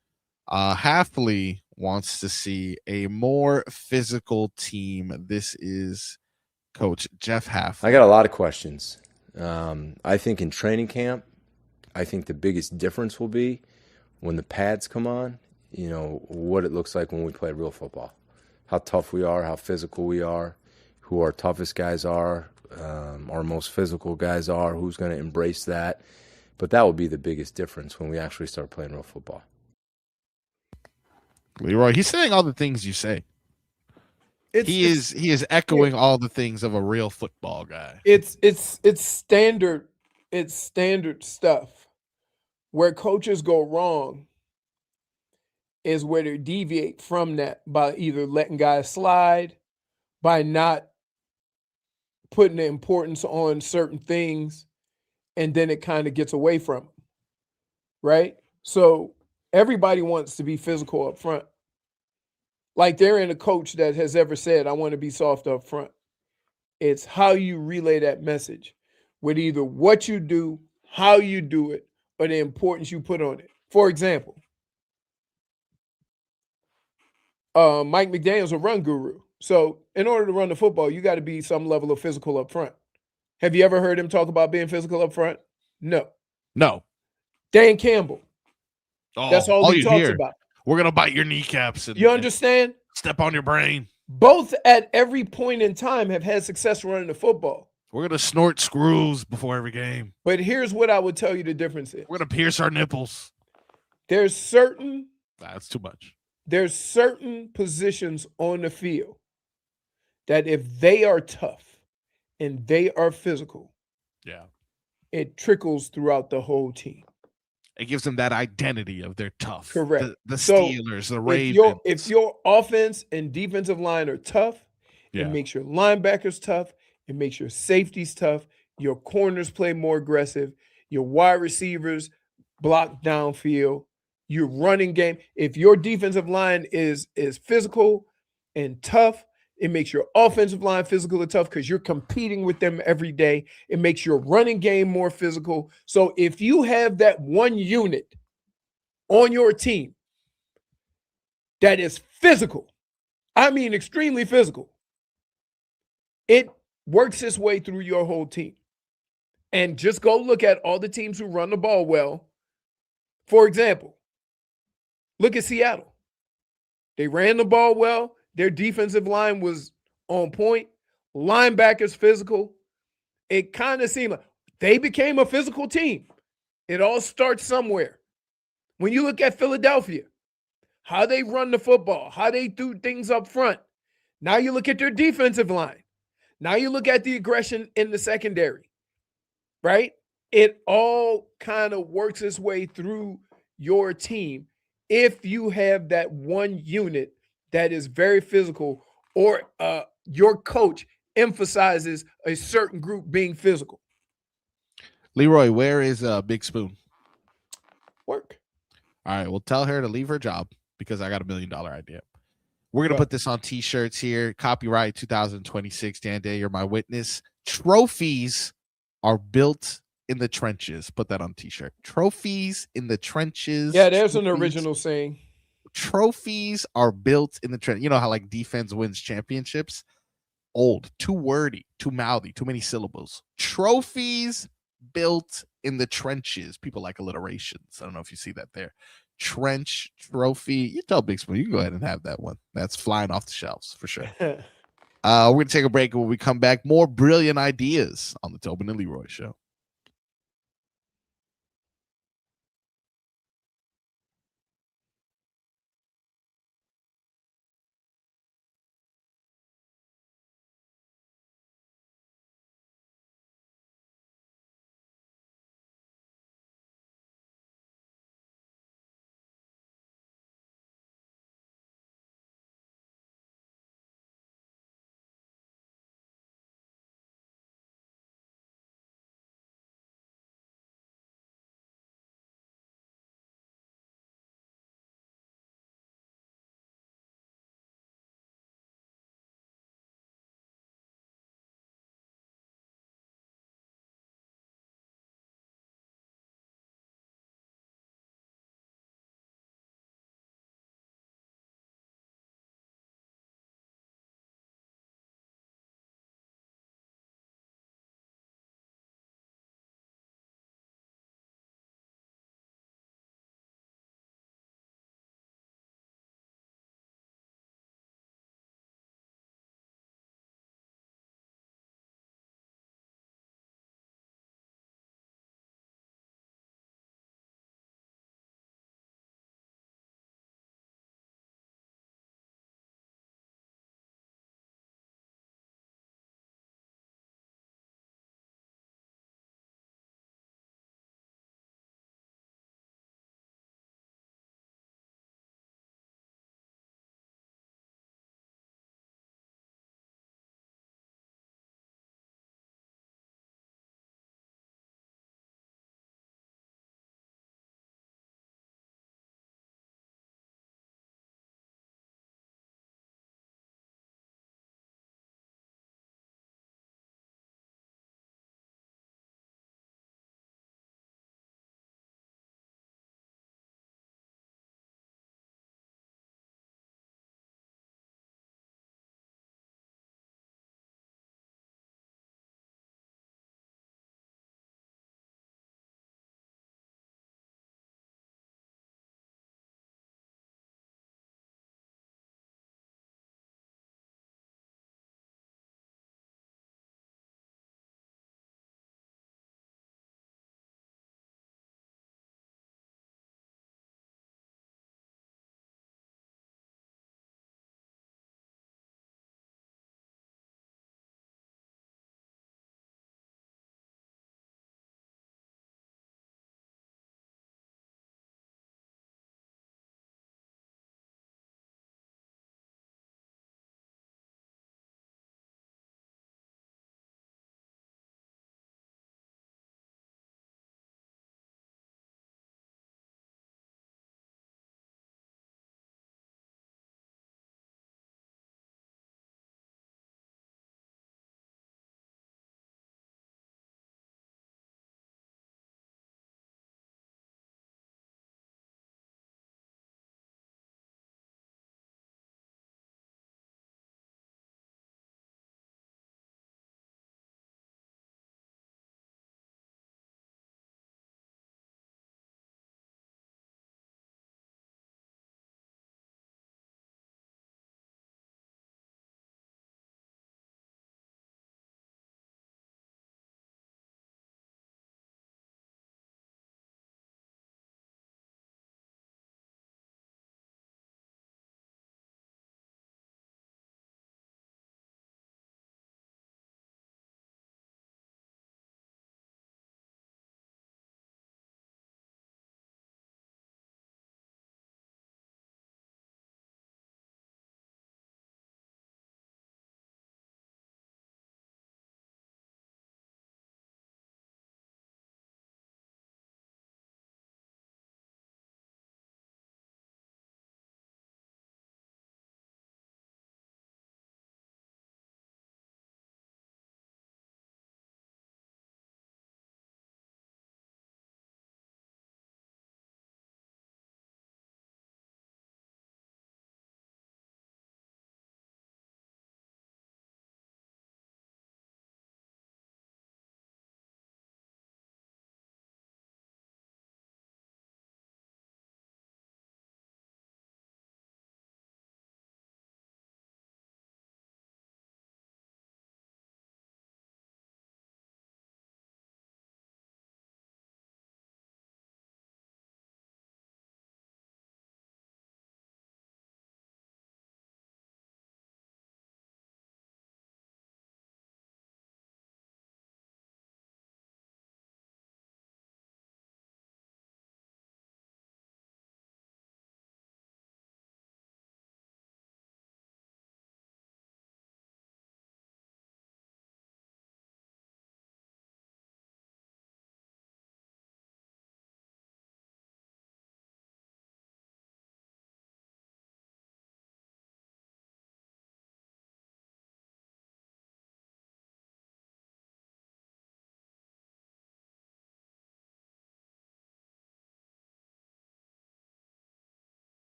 C: Hafley wants to see a more physical team. This is Coach Jeff Hafley.
F: I got a lot of questions. I think in training camp, I think the biggest difference will be when the pads come on, what it looks like when we play real football. How tough we are, how physical we are, who our toughest guys are, our most physical guys are, who's going to embrace that. But that will be the biggest difference when we actually start playing real football.
C: Leroy, he's saying all the things you say. He is echoing all the things of a real football guy.
D: It's standard stuff. Where coaches go wrong is where they deviate from that by either letting guys slide, by not putting the importance on certain things, and then it kind of gets away from them, right? So everybody wants to be physical up front. Like there ain't a coach that has ever said, I want to be soft up front. It's how you relay that message with either what you do, how you do it, or the importance you put on it. For example, Mike McDaniel's a run guru. So in order to run the football, you got to be some level of physical up front. Have you ever heard him talk about being physical up front? No. Dan Campbell. That's all he talks about.
C: We're going to bite your kneecaps.
D: You understand?
C: Step on your brain.
D: Both at every point in time have had success running the football.
C: We're going to snort screws before every game.
D: But here's what I would tell you the difference is.
C: We're going to pierce our nipples.
D: That's
C: too much.
D: There's certain positions on the field that if they are tough and they are physical, it trickles throughout the whole team.
C: It gives them that identity of they're tough.
D: Correct.
C: The Steelers, the Ravens.
D: If your offense and defensive line are tough, it makes your linebackers tough. It makes your safeties tough. Your corners play more aggressive. Your wide receivers block downfield. Your running game. If your defensive line is physical and tough, It makes your offensive line physical and tough because you're competing with them every day. It makes your running game more physical. So if you have that one unit on your team that is physical, I mean extremely physical, it works its way through your whole team. And just go look at all the teams who run the ball well. For example, look at Seattle. They ran the ball well. Their defensive line was on point. Linebackers physical. It kind of seemed like they became a physical team. It all starts somewhere. When you look at Philadelphia, how they run the football, how they do things up front. Now you look at their defensive line. Now you look at the aggression in the secondary, right? It all kind of works its way through your team if you have that one unit that is very physical, or your coach emphasizes a certain group being physical.
C: Leroy, where is Big Spoon?
D: Work.
C: All right, well, tell her to leave her job because I got $1 million idea. We're going to
D: Go.
C: put this on T-shirts here. Copyright 2026. Dan Day, you're my witness. Trophies are built in the trenches. Put that on T-shirt. Trophies in the trenches.
D: Yeah, there's an
C: Trophies.
D: original saying.
C: Trophies are built in the trench. You know how like defense wins championships? Old, too wordy, too mouthy, too many syllables. Trophies built in the trenches. People like alliterations. I don't know if you see that there. Trench trophy. You tell Big Spoon, you can go ahead and have that one. That's flying off the shelves for sure. We're going to take a break, and when we come back, more brilliant ideas on the Tobin and Leroy Show.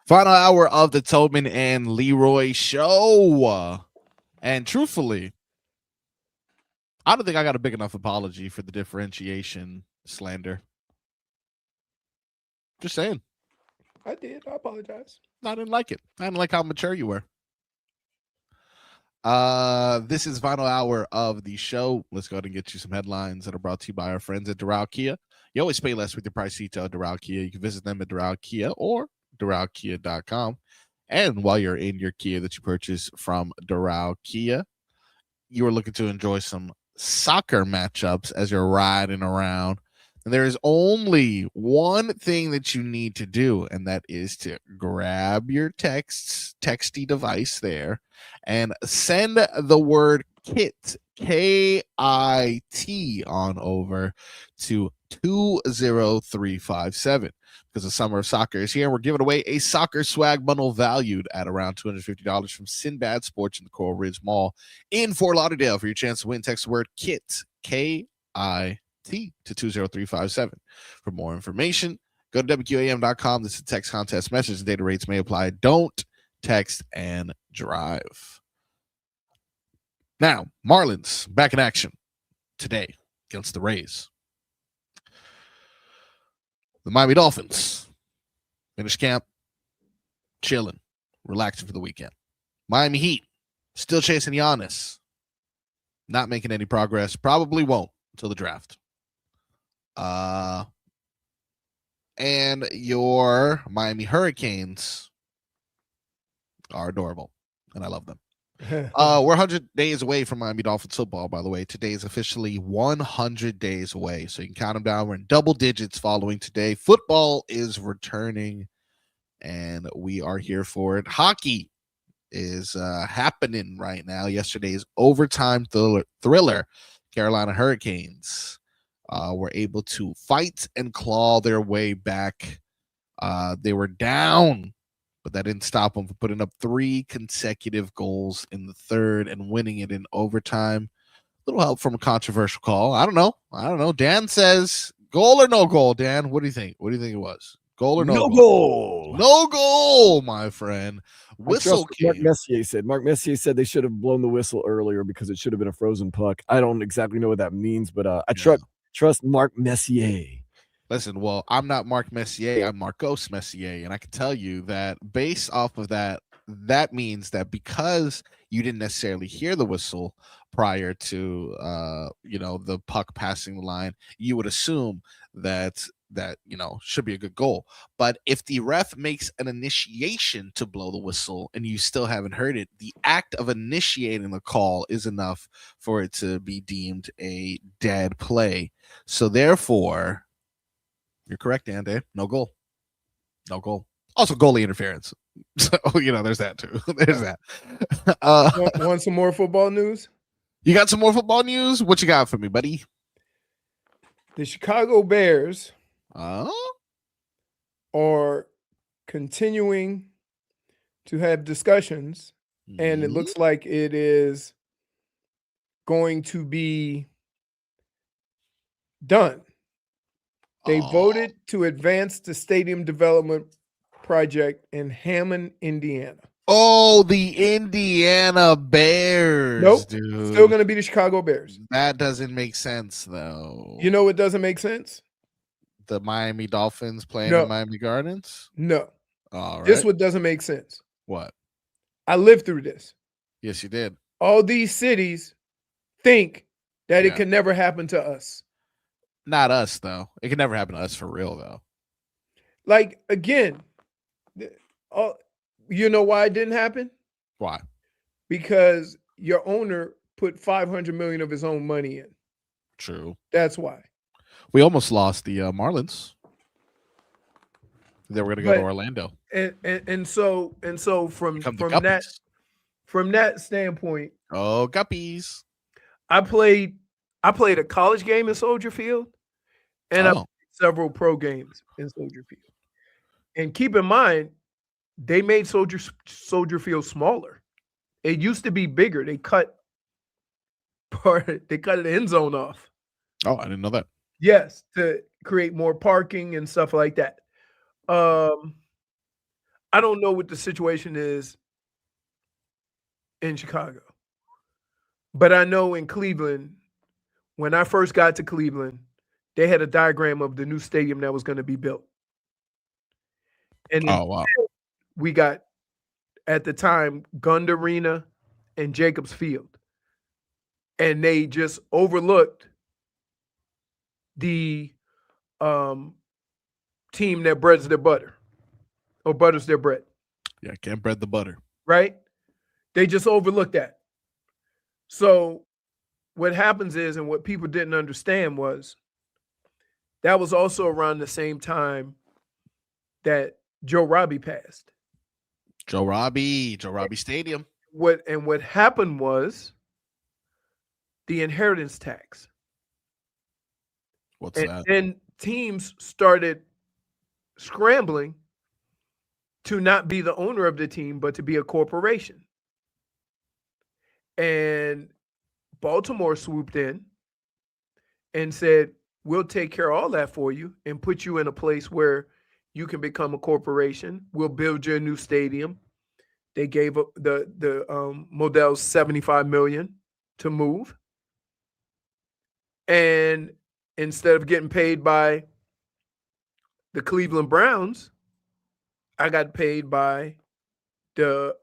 C: Final hour of the Tobin and Leroy show. And truthfully, I don't think I got a big enough apology for the differentiation slander. Just saying.
D: I did. I apologize.
C: I didn't like it. I didn't like how mature you were. This is final hour of the show. Let's go ahead and get you some headlines that are brought to you by our friends at Doral Kia. You always pay less with your Pricito at Doral Kia. You can visit them at Doral Kia or DoralKia.com. And while you're in your Kia that you purchase from Doral Kia, you are looking to enjoy some soccer matchups as you're riding around. And there is only one thing that you need to do, and that is to grab your texty device there and send the word KIT, KIT, on over to 20357. Because the summer of soccer is here, and we're giving away a soccer swag bundle valued at around $250 from Sinbad Sports in the Coral Ridge Mall in Fort Lauderdale. For your chance to win, text the word KIT, KIT, to 20357. For more information, go to WQAM.com. This is a text contest message. Data rates may apply. Don't text and drive. Now, Marlins back in action today against the Rays. The Miami Dolphins finished camp, chilling, relaxing for the weekend. Miami Heat still chasing Giannis, not making any progress. Probably won't until the draft. And your Miami Hurricanes are adorable, and I love them. We're 100 days away from Miami Dolphins football, by the way. Today is officially 100 days away, so you can count them down. We're in double digits following today. Football is returning, and we are here for it. Hockey is happening right now. Yesterday's overtime thriller, Carolina Hurricanes were able to fight and claw their way back. They were down, but that didn't stop them from putting up 3 consecutive goals in the third and winning it in overtime. A little help from a controversial call. I don't know. Dan says goal or no goal. Dan, what do you think? What do you think it was? Goal or no goal? No goal, my friend. Whistle came.
E: Mark Messier said they should have blown the whistle earlier because it should have been a frozen puck. I don't exactly know what that means, but I trust Mark Messier.
C: Listen, well, I'm not Mark Messier. I'm Marcos Messier. And I can tell you that based off of that, that means that because you didn't necessarily hear the whistle prior to, the puck passing the line, you would assume that should be a good goal. But if the ref makes an initiation to blow the whistle and you still haven't heard it, the act of initiating the call is enough for it to be deemed a dead play. So therefore, you're correct, Andy. No goal. Also, goalie interference. So, there's that too. There's that.
D: Want some more football news?
C: You got some more football news? What you got for me, buddy?
D: The Chicago Bears are continuing to have discussions, and it looks like it is going to be done. They voted to advance the stadium development project in Hammond, Indiana.
C: Oh, the Indiana Bears.
D: Nope,
C: dude.
D: Still going to be the Chicago Bears.
C: That doesn't make sense, though.
D: You know what doesn't make sense?
C: The Miami Dolphins playing in Miami Gardens?
D: No.
C: All right.
D: This what doesn't make sense.
C: What?
D: I lived through this.
C: Yes, you did.
D: All these cities think that it can never happen to us.
C: Not us, though. It can never happen to us for real, though.
D: Like, again, you know why it didn't happen?
C: Why?
D: Because your owner put $500 million of his own money in.
C: True.
D: That's why. We
C: almost lost the Marlins. They were going to go to Orlando.
D: And so from that standpoint,
C: Guppies.
D: I played a college game in Soldier Field, and I played several pro games in Soldier Field. And keep in mind, they made Soldier Field smaller. It used to be bigger. They cut the end zone off.
C: Oh, I didn't know that.
D: Yes, to create more parking and stuff like that. I I don't know what the situation is in Chicago, but I know in Cleveland, when I first got to Cleveland, they had a diagram of the new stadium that was going to be built. And
C: Oh wow.
D: we got, at the time, Gund Arena and Jacobs Field. And they just overlooked the team that breads their butter or butters their bread.
C: Yeah, can't bread the butter.
D: Right? They just overlooked that. So what happens is, and what people didn't understand was, that was also around the same time that Joe Robbie passed.
C: Joe Robbie Stadium.
D: What happened was the inheritance tax.
C: What's
D: And
C: that?
D: then teams started scrambling to not be the owner of the team, but to be a corporation. And Baltimore swooped in and said, we'll take care of all that for you and put you in a place where you can become a corporation. We'll build you a new stadium. They gave the Models $75 million to move. And instead of getting paid by the Cleveland Browns, I got paid by the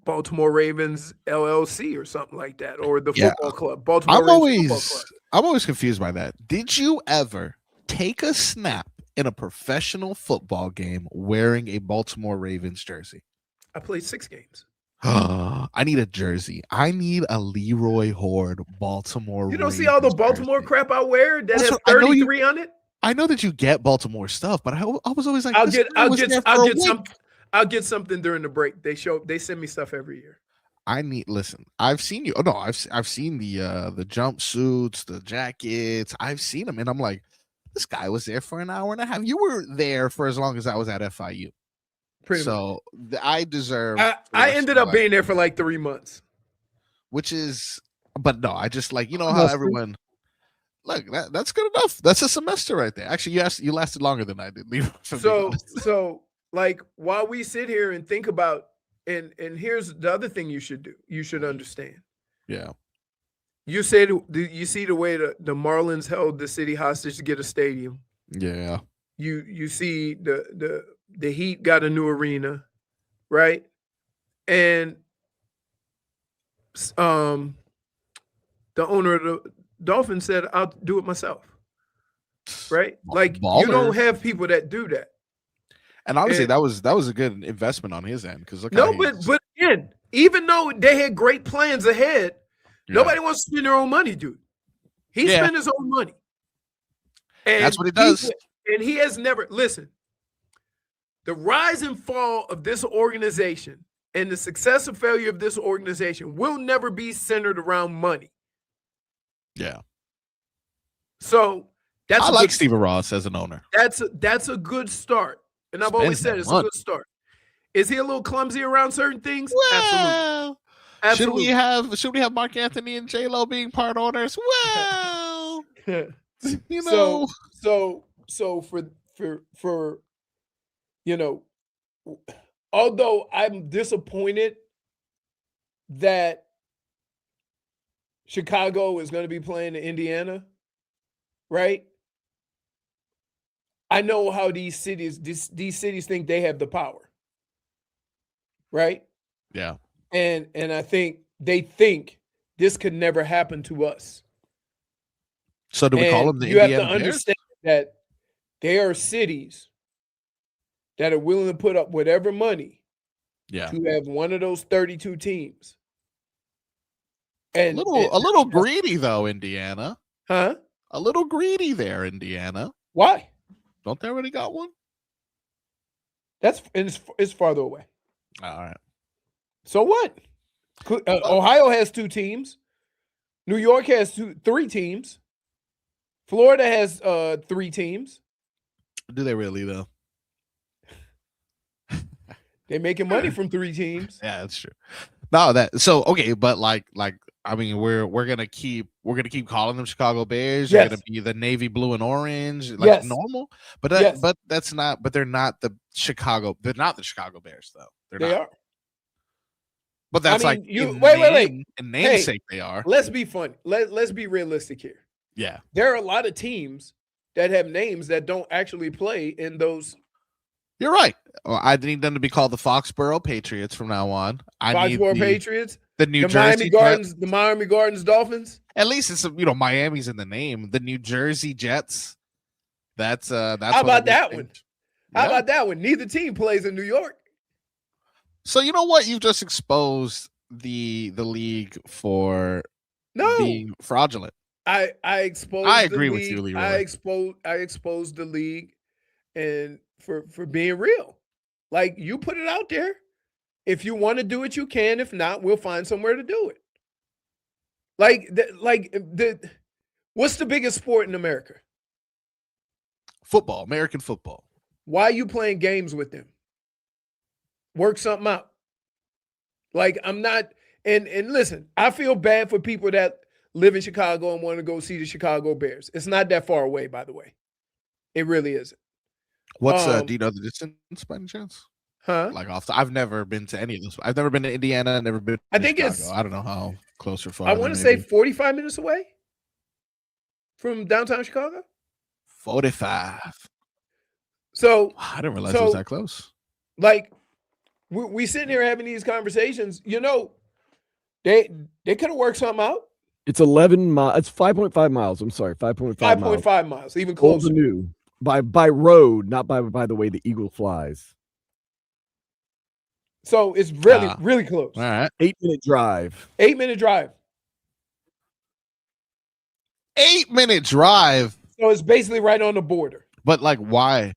D: Baltimore Ravens LLC or something like that, or the football club. Baltimore Ravens Football Club.
C: I'm always confused by that. Did you ever take a snap in a professional football game wearing a Baltimore Ravens jersey?
D: I played 6 games.
C: I need a jersey. I need a Leroy Horde Baltimore.
D: You don't see all the Baltimore
C: jersey.
D: crap I wear that
C: That's
D: has
C: what- I know
D: 33 on it?
C: I know that you get Baltimore stuff, but I was always like,
D: I'll
C: this
D: get
C: guy was there for a week.
D: I'll get something during the break. They send me stuff every year.
C: Listen, I've seen you. Oh no, I've seen the jumpsuits, the jackets. I've seen them, and I'm like, this guy was there for an hour and a half. You were there for as long as I was at FIU.
D: Pretty much.
C: So I deserve.
D: I ended up being there for like 3 months.
C: Which is, but no, I just like, you know how everyone. Look, that's good enough. That's a semester right there. Actually, you lasted longer than I did.
D: So like, while we sit here and think about, and here's the other thing you should do. You should understand.
C: Yeah.
D: You say you see the way the Marlins held the city hostage to get a stadium.
C: Yeah.
D: You see the Heat got a new arena, right? And the owner of the Dolphins said, I'll do it myself. Right? Like,
C: Baller.
D: You don't have people that do that.
C: And obviously that was a good investment on his end, because
D: but again, even though they had great plans ahead, nobody wants to spend their own money, dude. He spent his own money. And
C: that's what he does.
D: And he has never, listen, the rise and fall of this organization and the success or failure of this organization will never be centered around money.
C: Yeah.
D: So
C: I like Steven Ross as an owner.
D: That's a good start. And I've always said it's a good start. Is he a little clumsy around certain things?
C: Well,
D: Absolutely.
C: Should we have Mark Anthony and J-Lo being part owners? Well, you know.
D: So for you know, although I'm disappointed that Chicago is going to be playing in Indiana, right? I know how these cities think they have the power, right?
C: Yeah.
D: And I think they think this could never happen to us.
C: So do we call them the
D: you
C: Indiana
D: have to understand that there are cities that are willing to put up whatever money to have one of those 32 teams. And
C: a little greedy though, Indiana.
D: Huh?
C: A little greedy there, Indiana.
D: Why?
C: Don't they already got one?
D: It's farther away.
C: All right.
D: So what? Ohio has 2 teams. New York has 3 teams. Florida has 3 teams.
C: Do they really though?
D: They're making money from 3 teams.
C: Yeah, that's true. No, okay, but like I mean, we're gonna keep calling them Chicago Bears. They're
D: Yes.
C: gonna be the navy blue and orange, like
D: Yes.
C: normal. But
D: Yes.
C: that's not. But they're not the Chicago. They're not the Chicago Bears, though.
D: They
C: not.
D: are.
C: But that's
D: I mean,
C: like
D: wait.
C: In namesake, they are.
D: Let's be funny. Let's be realistic here.
C: Yeah.
D: There are a lot of teams that have names that don't actually play in those.
C: You're right. Well, I need them to be called the Foxborough Patriots from now on.
D: Foxborough Patriots,
C: the New Jersey
D: Miami Gardens, the Miami Gardens Dolphins.
C: At least it's Miami's in the name. The New Jersey Jets. That's
D: How about that one?
C: Yeah.
D: How about that one? Neither team plays in New York.
C: So you know what? You've just exposed the league for being fraudulent.
D: I exposed.
C: I agree with you, Leroy.
D: I exposed the league, and for being real, like you put it out there. If you want to do it, you can. If not, we'll find somewhere to do it. What's the biggest sport in America?
C: Football, American football.
D: Why are you playing games with them? Work something out. Like I'm not. And listen, I feel bad for people that live in Chicago and want to go see the Chicago Bears. It's not that far away, by the way. It really isn't.
C: What's do you know the distance by any chance?
D: Huh?
C: Like I've never been to any of this. I've never been to Indiana. Never been.
D: I think
C: Chicago. I don't know how close or far.
D: I want to say 45 minutes away from downtown Chicago.
C: 45.
D: So
C: I didn't realize it was that close.
D: Like we sitting here having these conversations. They could have worked something out.
E: It's 11 miles. It's 5.5 miles. I'm sorry, 5.5 miles.
D: 5.5 miles, even closer.
E: New by road, not by the way the eagle flies.
D: So it's really close.
C: All right.
E: 8-minute drive.
D: 8-minute drive.
C: 8-minute drive.
D: So it's basically right on the border.
C: But like, why?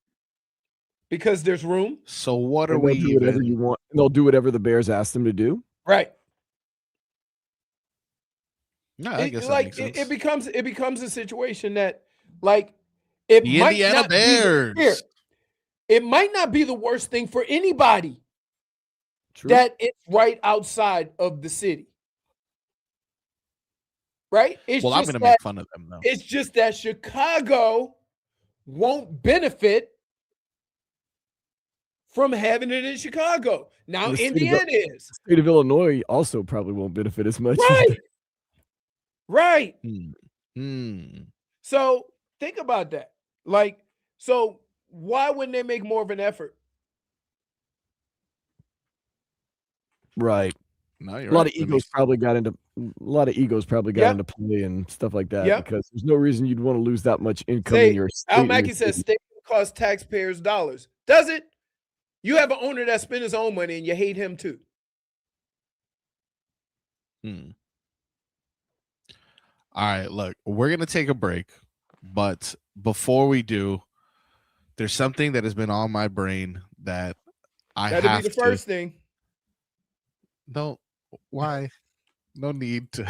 D: Because there's room.
C: So what are
E: And
C: we?
E: They'll do whatever you want. They'll do whatever the Bears ask them to do.
D: Right.
C: No, I guess
D: that makes sense. It becomes a situation that like it
C: the
D: might
C: Indiana
D: not
C: Bears.
D: It might not be the worst thing for anybody.
E: True.
D: That it's right outside of the city. Right?
C: I'm going to make fun of them, though.
D: It's just that Chicago won't benefit from having it in Chicago. Now, Indiana is.
E: The state of Illinois also probably won't benefit as much.
D: Right. Right. So think about that. Like, so why wouldn't they make more of an effort?
E: Right.
C: No, you're
E: a lot of egos probably got into play and stuff like that because there's no reason you'd want to lose that much income in your state.
D: Al Mackey says state costs taxpayers dollars. Does it? You have an owner that spends his own money and you hate him too.
C: All right, look, we're going to take a break, but before we do, there's something that has been on my brain that
D: That'd be the first thing.
C: Don't. Why? No need to.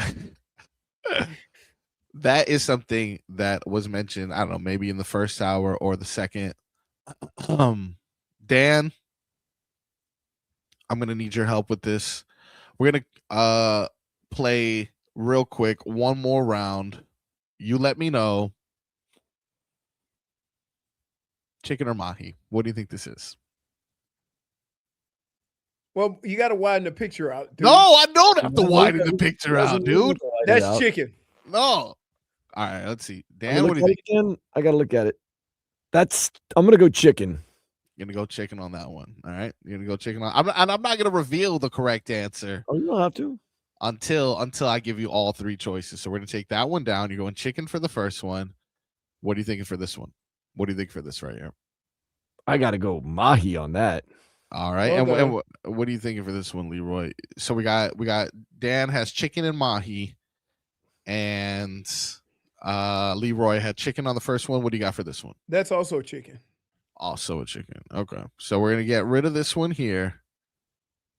C: That is something that was mentioned, I don't know, maybe in the first hour or the second. Dan, I'm going to need your help with this. We're going to play real quick one more round. You let me know. Chicken or mahi? What do you think this is?
D: Well, you got to widen the picture out, dude.
C: No, I don't have to widen the picture out, dude.
D: That's chicken.
C: No. All right, let's see. Dan, what do you think?
E: Again? I got to look at it. I'm going to go chicken.
C: You're going to go chicken on that one. All right. You're going to go chicken on. I'm not going to reveal the correct answer.
E: Oh, you don't have to.
C: Until I give you all three choices. So we're going to take that one down. You're going chicken for the first one. What are you thinking for this one? What do you think for this right here?
E: I got to go mahi on that.
C: All right. Okay. And what are you thinking for this one, Leroy? So we got Dan has chicken and mahi, and Leroy had chicken on the first one. What do you got for this one?
D: That's also chicken.
C: Also a chicken. Okay. So we're going to get rid of this one here.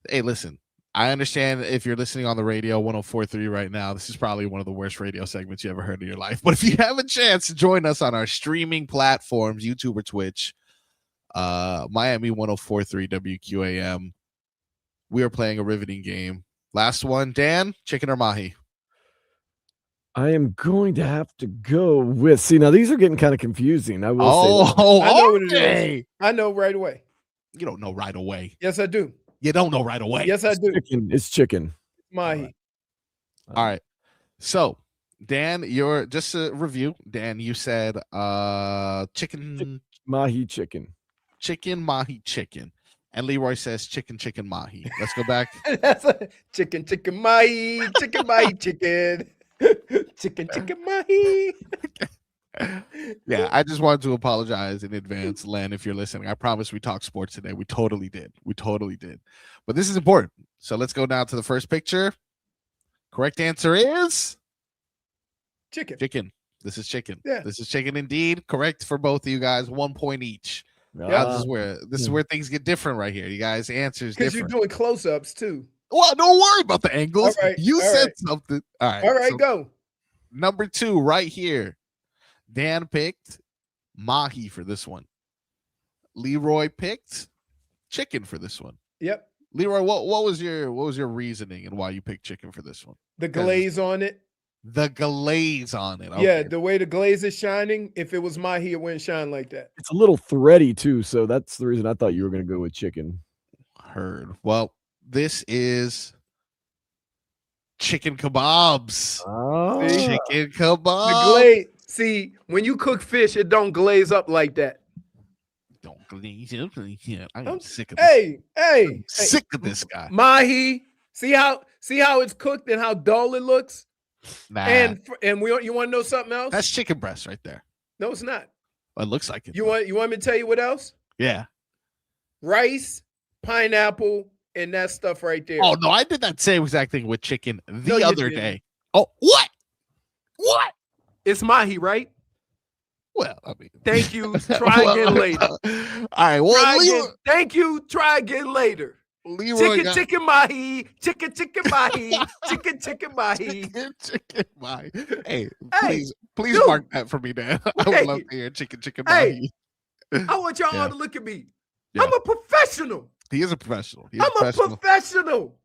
C: Hey, listen, I understand if you're listening on the radio 104.3 right now, this is probably one of the worst radio segments you ever heard in your life. But if you have a chance to join us on our streaming platforms, YouTube or Twitch, Miami 104.3 WQAM, we are playing a riveting game. Last one, Dan, chicken or mahi?
E: I am going to have to go with. See, now these are getting kind of confusing. I will say that.
D: I know what it
C: okay.
D: is. I know right away.
C: You don't know right away.
D: Yes, I do.
C: You don't know right away.
D: Yes, I do.
E: Chicken. It's chicken.
D: Mahi.
C: All right. So, Dan, you're just a review. Dan, you said chicken,
E: Mahi chicken.
C: mahi, chicken. And Leroy says chicken, mahi. Let's go back.
D: That's a chicken, mahi, chicken, chicken. Chicken, mahi.
C: Yeah, I just wanted to apologize in advance, Len, if you're listening. I promise we talked sports today. We totally did. But this is important. So let's go now to the first picture. Correct answer is
D: Chicken.
C: This is chicken.
D: Yeah.
C: This is chicken indeed. Correct for both of you guys. 1 point each.
D: Yeah.
C: This is where things get different right here. You guys' answers
D: Because
C: different.
D: you're doing close-ups too.
C: Well, don't worry about the angles.
D: All right,
C: You
D: all
C: said
D: right.
C: something. All right.
D: All right,
C: so
D: go.
C: number 2 right here. Dan picked mahi for this one. Leroy picked chicken for this one.
D: Yep.
C: Leroy, what was your reasoning and why you picked chicken for this one?
D: The glaze on it.
C: The glaze on it.
D: Yeah,
C: Okay.
D: the way the glaze is shining. If it was mahi, it wouldn't shine like that.
E: It's a little thready too, so that's the reason I thought you were going to go with chicken.
C: Heard. Well, this is chicken kebabs.
E: Oh.
C: Chicken kebabs.
D: The glaze. See, when you cook fish, it don't glaze up like that.
C: Don't glaze up. I'm sick of this.
D: Hey.
C: Sick of this guy.
D: Mahi. See how it's cooked and how dull it looks.
C: Nah,
D: And you want to know something else?
C: that's chicken breast right there.
D: No, it's not.
C: Well, it looks like it.
D: You
C: though.
D: want me to tell you what else?
C: Yeah.
D: Rice, pineapple, and that stuff right there.
C: Oh no, I did that same exact thing with chicken
D: No,
C: the
D: you
C: other
D: didn't.
C: day. Oh, what? What?
D: It's mahi, right?
C: Well, I mean,
D: Thank you. Try again later.
C: All right. Well,
D: Try again. Thank you. Try again later.
C: Leroy
D: Chicken mahi. Chicken mahi. Chicken mahi.
C: chicken mahi. Hey,
D: Hey,
C: please
D: dude.
C: mark that for me, Dan. I would
D: Hey.
C: love to hear chicken
D: Hey.
C: mahi.
D: I want y'all
C: Yeah.
D: all to look at me.
C: Yeah.
D: I'm a professional.
C: He is a professional.
D: I'm a professional.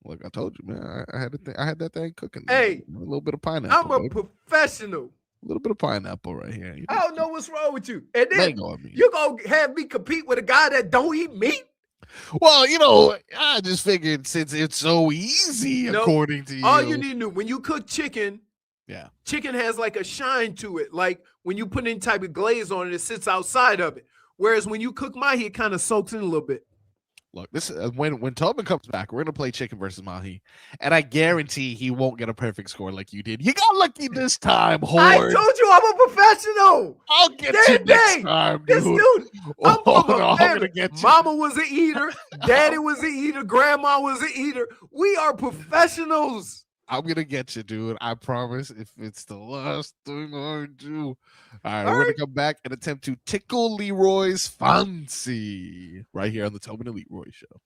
C: Look, I told you, man. I had that thing cooking.
D: Hey.
C: A little bit of pineapple.
D: I'm a
C: baby.
D: professional.
C: A little bit of pineapple right here. You
D: I don't know what's wrong with you. And then
C: mango, I mean.
D: you gonna have me compete with a guy that don't eat meat?
C: Well, I just figured since it's so easy,
D: No,
C: according to you.
D: All you need to know when you cook chicken,
C: Yeah.
D: chicken has like a shine to it. Like when you put any type of glaze on it, it sits outside of it. Whereas when you cook mahi, it kind of soaks in a little bit.
C: Look, this when Tobin comes back, we're gonna play chicken versus mahi, and I guarantee he won't get a perfect score like you did. You got lucky this time,
D: I
C: Horde.
D: told you I'm a professional.
C: I'll get
D: Dang,
C: you next
D: dang.
C: time,
D: This
C: dude.
D: dude, I'm
C: Oh,
D: from
C: no,
D: a
C: I'm
D: family.
C: gonna get you.
D: Mama was an eater. Daddy was an eater. Grandma was an eater. We are professionals.
C: I'm gonna get you, dude. I promise. If it's the last thing I do. All right,
D: All
C: we're
D: right.
C: gonna come back and attempt to tickle Leroy's fancy right here on the Tobin and Leroy Show.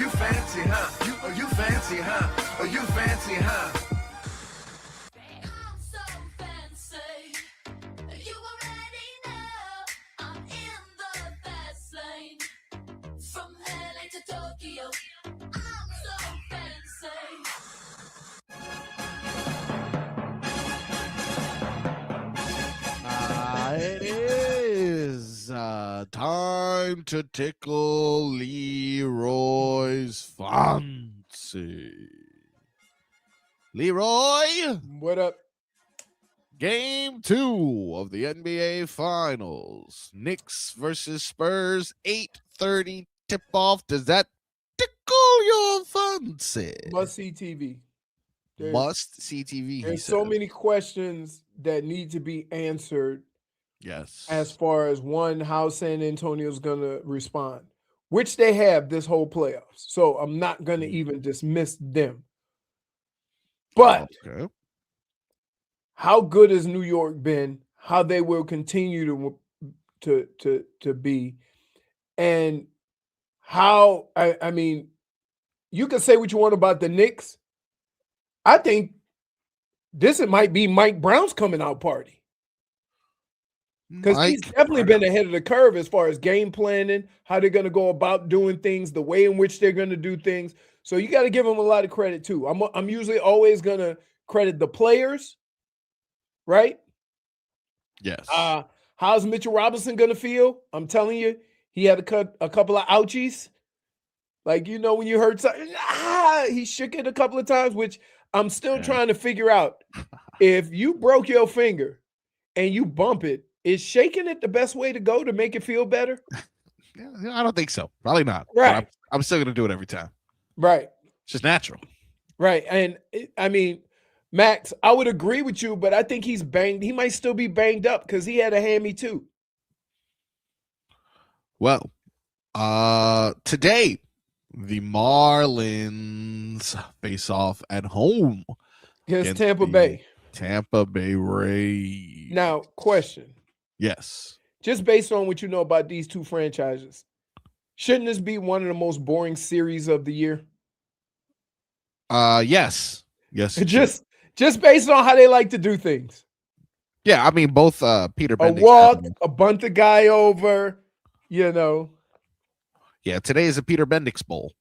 A: you fancy, huh? Oh, you fancy, huh? Oh, you fancy, huh?
G: I'm so fancy. You already know I'm in the fast lane. From LA to Tokyo, I'm so fancy.
C: It is time to tickle Leroy's fancy. Leroy,
D: What up?
C: game 2 of the NBA Finals. Knicks versus Spurs, 8:30 tip-off. Does that tickle your fancy?
D: Must see TV.
C: Must see TV, he
D: There's so
C: says.
D: many questions that need to be answered
C: Yes.
D: as far as one, how San Antonio's going to respond, which they have this whole playoffs. So I'm not going to even dismiss them. But
C: Okay.
D: how good has New York been? How they will continue to be, and how I mean, you can say what you want about the Knicks. I think this might be Mike Brown's coming out party. Because he's definitely been ahead of the curve as far as game planning, how they're going to go about doing things, the way in which they're going to do things. So you got to give him a lot of credit too. I'm usually always going to credit the players, right?
C: Yes.
D: How's Mitchell Robinson going to feel? I'm telling you, he had a couple of ouchies. Like, you know, when you heard something, he shook it a couple of times, which I'm still trying to figure out. If you broke your finger and you bump it, is shaking it the best way to go to make it feel better?
C: Yeah, I don't think so. Probably not.
D: Right.
C: I'm still going to do it every time.
D: Right.
C: It's just natural.
D: Right. And I mean, Max, I would agree with you, but I think he's banged. He might still be banged up because he had a hammy too.
C: Well, today the Marlins face off at home
D: Against
C: against
D: Tampa
C: the
D: Bay.
C: Tampa Bay Rays.
D: Now, question.
C: Yes.
D: Just based on what you know about these two franchises, shouldn't this be one of the most boring series of the year?
C: Yes. Yes.
D: Just based on how they like to do things.
C: Yeah, I mean both Peter
D: A
C: Bendix
D: walk, a bunt the guy over, you know.
C: Yeah, today is a Peter Bendix Bowl.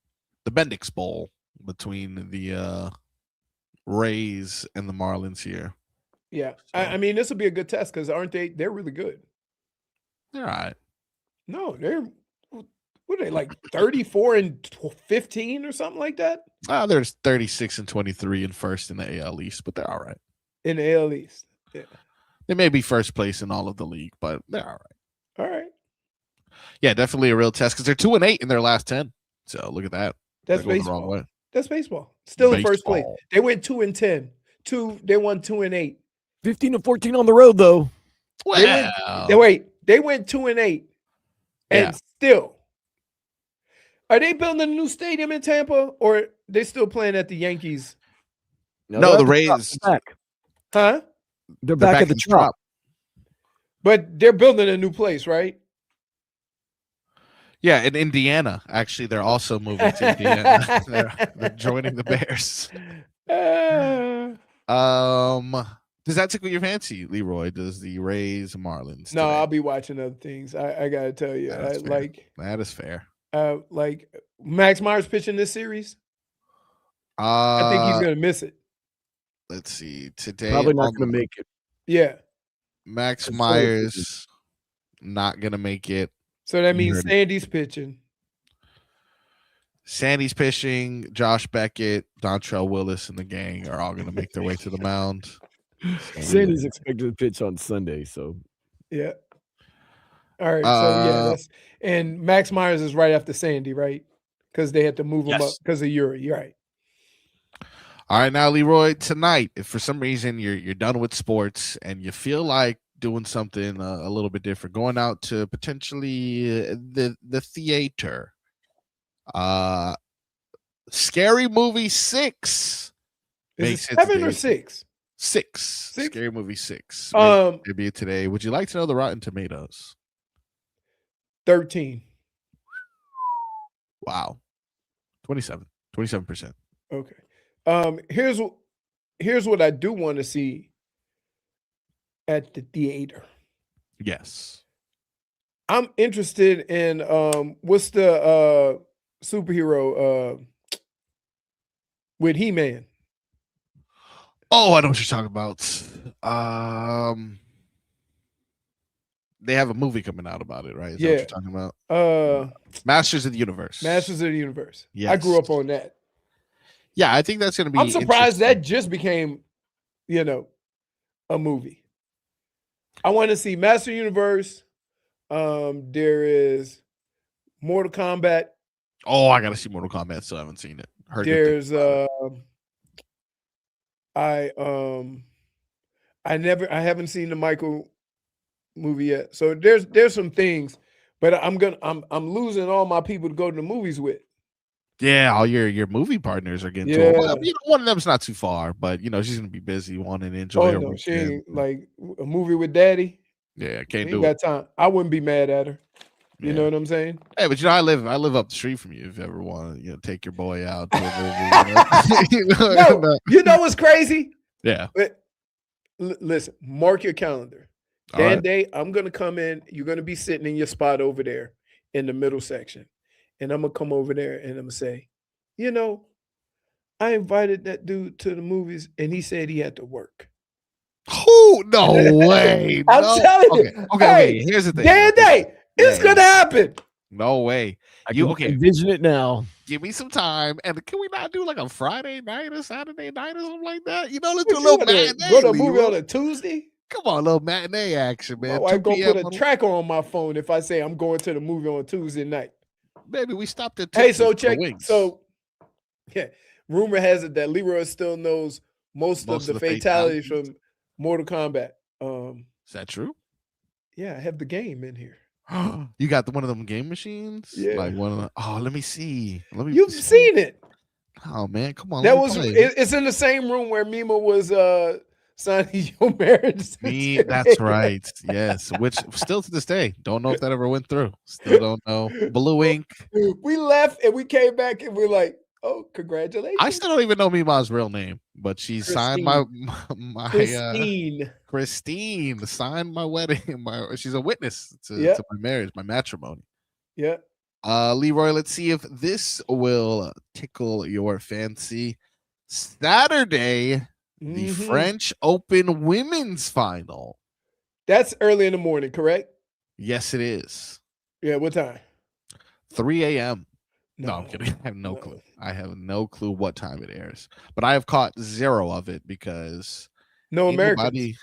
C: The Bendix Bowl between the Rays and the Marlins here.
D: Yeah. I mean, this will be a good test because aren't they? They're really good.
C: They're all right.
D: No, what are they, like 34 and 15 or something like that?
C: There's 36 and 23 in first in the AL East, but they're all right.
D: In the AL East. Yeah.
C: They may be first place in all of the league, but they're all right.
D: All right.
C: Yeah, definitely a real test because they're 2-8 in their last 10. So look at that.
D: That's
C: They're going the wrong
D: baseball.
C: way.
D: That's baseball. Still in first place.
C: Baseball.
D: They went 2-10. They won 2-8.
E: 15-14 on the road, though.
C: Well,
D: They went 2-8. And
C: Yeah.
D: still. Are they building a new stadium in Tampa or they still playing at the Yankees?
C: No, the
E: they're at
C: Rays.
E: They're back.
D: Huh?
E: They're back at the
C: in
E: Trop.
D: But they're building a new place, right?
C: Yeah, in Indiana. Actually, they're also moving to Indiana. they're joining the Bears. Does that tickle your fancy, Leroy? Does the Rays Marlins?
D: No,
C: today?
D: I'll be watching other things. I gotta tell you,
C: That's fair. That is fair.
D: like Max Myers pitching this series. I think he's gonna miss it.
C: Let's see. Today,
E: Probably not going to make it.
D: Yeah.
C: Max
E: It's
C: Myers not gonna make it.
D: So that
C: You
D: means
C: heard it.
D: Sandy's pitching.
C: Sandy's pitching. Josh Beckett, Dontrell Willis, and the gang are all gonna make their way to the mound.
E: Sandy's expected to pitch on Sunday, so
D: Yeah. All right. So yeah,
C: Uh,
D: that's and Max Myers is right after Sandy, right? Because they had to move him up
C: Yes.
D: because of Yuri. You're right.
C: All right, now Leroy, tonight, if for some reason you're done with sports and you feel like doing something a little bit different, going out to potentially the theater, Scary Movie 6
D: Is it
C: makes it
D: 7 or
C: today.
D: 6?
C: 6.
D: Six?
C: Scary Movie 6. Maybe today. Would you like to know the Rotten Tomatoes?
D: 13.
C: Wow. 27%.
D: Okay. Here's what I do want to see at the theater.
C: Yes.
D: I'm interested in what's the superhero with He-Man?
C: Oh, I know what you're talking about. They have a movie coming out about it, right? Is that what
D: Yeah.
C: you're talking about? Masters of the Universe.
D: Masters of the Universe. I grew up on that.
C: Yeah, I think that's going to be
D: I'm surprised that
C: interesting.
D: just became, a movie. I want to see Master Universe. There is Mortal Kombat.
C: Oh, I got to see Mortal Kombat. Still haven't seen it. Heard good things
D: There's
C: about it.
D: I haven't seen the Michael movie yet. So there's some things, but I'm losing all my people to go to the movies with.
C: Yeah, all your movie partners are getting to it. Well, one of them's not too far, but she's gonna be busy wanting to enjoy her
D: no, she
C: weekend.
D: ain't like a movie with daddy.
C: Yeah,
D: We
C: can't
D: ain't
C: do
D: got
C: it.
D: time. I wouldn't be mad at her. You
C: Yeah.
D: know what I'm saying?
C: Hey, but I live up the street from you. If you ever want to, take your boy out to a movie.
D: No, you know what's crazy?
C: Yeah.
D: But listen, mark your calendar.
C: All right.
D: Day, I'm gonna come in. You're gonna be sitting in your spot over there in the middle section, and I'm gonna come over there and I'm gonna say, I invited that dude to the movies, and he said he had to work.
C: Oh, no way.
D: I'm
C: No.
D: telling you.
C: Okay. Here's the thing.
D: Day, it's gonna happen.
C: No way.
E: I can
C: Okay?
E: envision it now.
C: Give me some time, and can we not do like a Friday night or Saturday night or something like that? Let's
D: What
C: do a
D: you
C: little
D: wanna
C: matinee.
D: go to a movie
C: Leroy.
D: on a Tuesday?
C: Come on, a little matinee action, man.
D: My wife
C: 2
D: gonna
C: p.m.
D: put a tracker on my phone if I say I'm going to the movie on Tuesday night.
C: Maybe we stopped at
D: Hey, so
C: Texas for
D: check.
C: wings.
D: So, rumor has it that Leroy still knows most of the fatalities from Mortal Kombat.
C: Is that true?
D: Yeah, I have the game in here.
C: You got one of them game machines?
D: Yeah.
C: Like one of the, let me see.
D: You've seen it.
C: Oh man, come on.
D: That was it's in the same room where Mima was signing your marriage.
C: That's right. Yes. Which still to this day, don't know if that ever went through. Still don't know. Blue ink.
D: We left and we came back and we're like, oh, congratulations.
C: I still don't even know Mima's real name, but she signed my Christine signed my wedding. She's a witness to my marriage, my matrimony.
D: Yeah.
C: Leroy, let's see if this will tickle your fancy. Saturday, the French Open Women's Final.
D: That's early in the morning, correct?
C: Yes, it is.
D: Yeah, what time?
C: 3 a.m. No, I'm kidding. I have no clue. I have no clue what time it airs. But I have caught zero of it because
D: ain't
C: nobody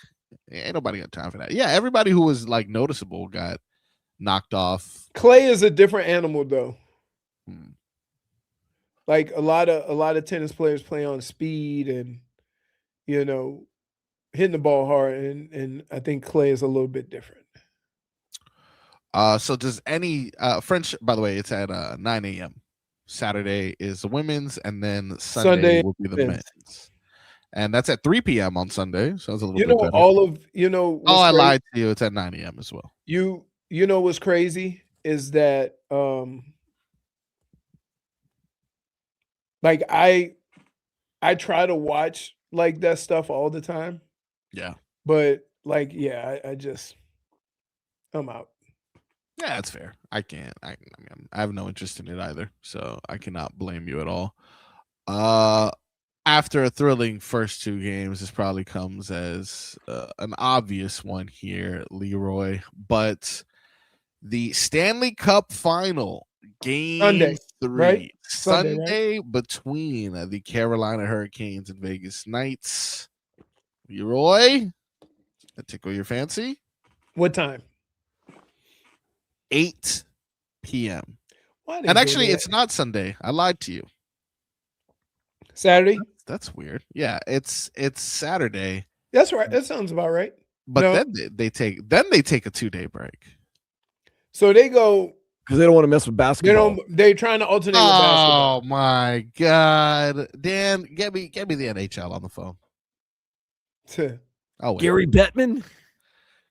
C: got time for that. Yeah, everybody who was like noticeable got knocked off.
D: Clay is a different animal though. Like a lot of tennis players play on speed and hitting the ball hard, and I think Clay is a little bit different.
C: So does any French, by the way, it's at 9 a.m. Saturday is the women's, and then Sunday will be the men's. And that's at 3 p.m. on Sunday. So it's a little bit better.
D: I
C: lied to you. It's at 9 a.m. as well.
D: You know what's crazy is that like I try to watch like that stuff all the time.
C: Yeah.
D: But like, I'm out.
C: Yeah, that's fair. I can't. I have no interest in it either, so I cannot blame you at all. After a thrilling first two games, this probably comes as an obvious one here, Leroy. But the Stanley Cup Final, Game
D: Sunday,
C: 3,
D: right?
C: Sunday between the Carolina Hurricanes and Vegas Knights. Leroy, that tickle your fancy?
D: What time?
C: 8 p.m. And actually, it's not Sunday. I lied to you.
D: Saturday?
C: That's weird. Yeah, it's Saturday.
D: That's right. That sounds about right.
C: But then they take a 2-day break.
D: So they go
E: because they don't want to mess with basketball.
D: They're trying to alternate with basketball.
C: Oh my God, Dan, get me the NHL on the phone.
E: Oh, Gary Bettman.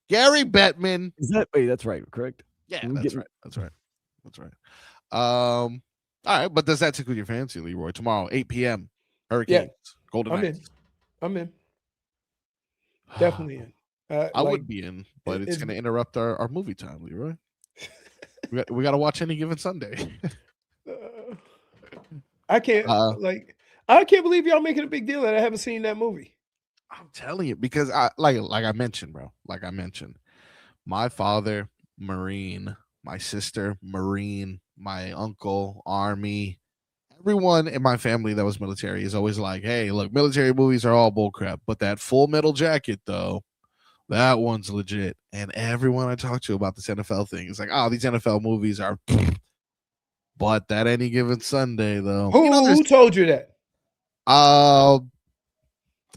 C: Gary Bettman.
E: Is that? Wait, that's right. Correct.
C: Yeah, that's right. All right, but does that tickle your fancy, Leroy? Tomorrow, 8 p.m.
D: Yeah,
C: Hurricanes, Golden
D: I'm
C: Knights.
D: in. I'm in. Definitely in.
C: I
D: Like
C: would be in, but it's
D: it's
C: going to interrupt our movie time, Leroy. We got to watch Any Given Sunday.
D: uh, I can't
C: uh,
D: I can't believe y'all making a big deal that I haven't seen that movie.
C: I'm telling you, because like I mentioned, bro. Like I mentioned, my father, Marine, my sister, Marine, my uncle, Army. Everyone in my family that was military is always like, "Hey, look, military movies are all bullcrap, but that Full Metal Jacket, though, that one's legit." And everyone I talk to about this NFL thing is like, "Oh, these NFL movies are." But that Any Given Sunday, though,
D: Who told you that?
C: uh,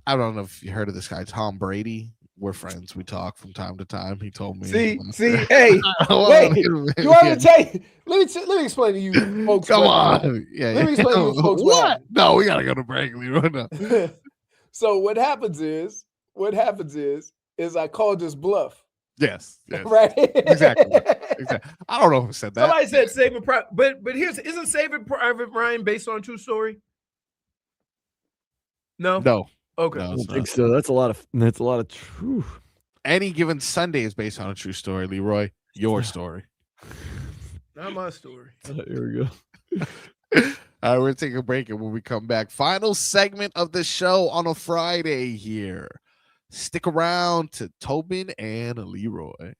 C: I don't know if you heard of this guy, Tom Brady. We're friends. We talk from time to time. He told me.
D: See, hey, wait. You want me to tell you? Let me explain to you folks.
C: Come
D: what
C: on.
D: happened.
C: Yeah.
D: Let me explain to you folks what
C: What?
D: happened.
C: No, we gotta go to break, Leroy. No.
D: So what happens is I called this bluff.
C: Yes. Yes.
D: Right?
C: Exactly. I don't know who said that.
D: Somebody said Saving Private, but isn't Saving Private Ryan based on a true story? No.
C: No.
D: Okay.
C: No,
E: I
C: it's
E: don't think
C: not.
E: so. That's a lot of true.
C: Any Given Sunday is based on a true story, Leroy. Your story.
D: Not my story.
E: Here we go.
C: All right, we're taking a break, and when we come back, final segment of the show on a Friday here. Stick around to Tobin and Leroy.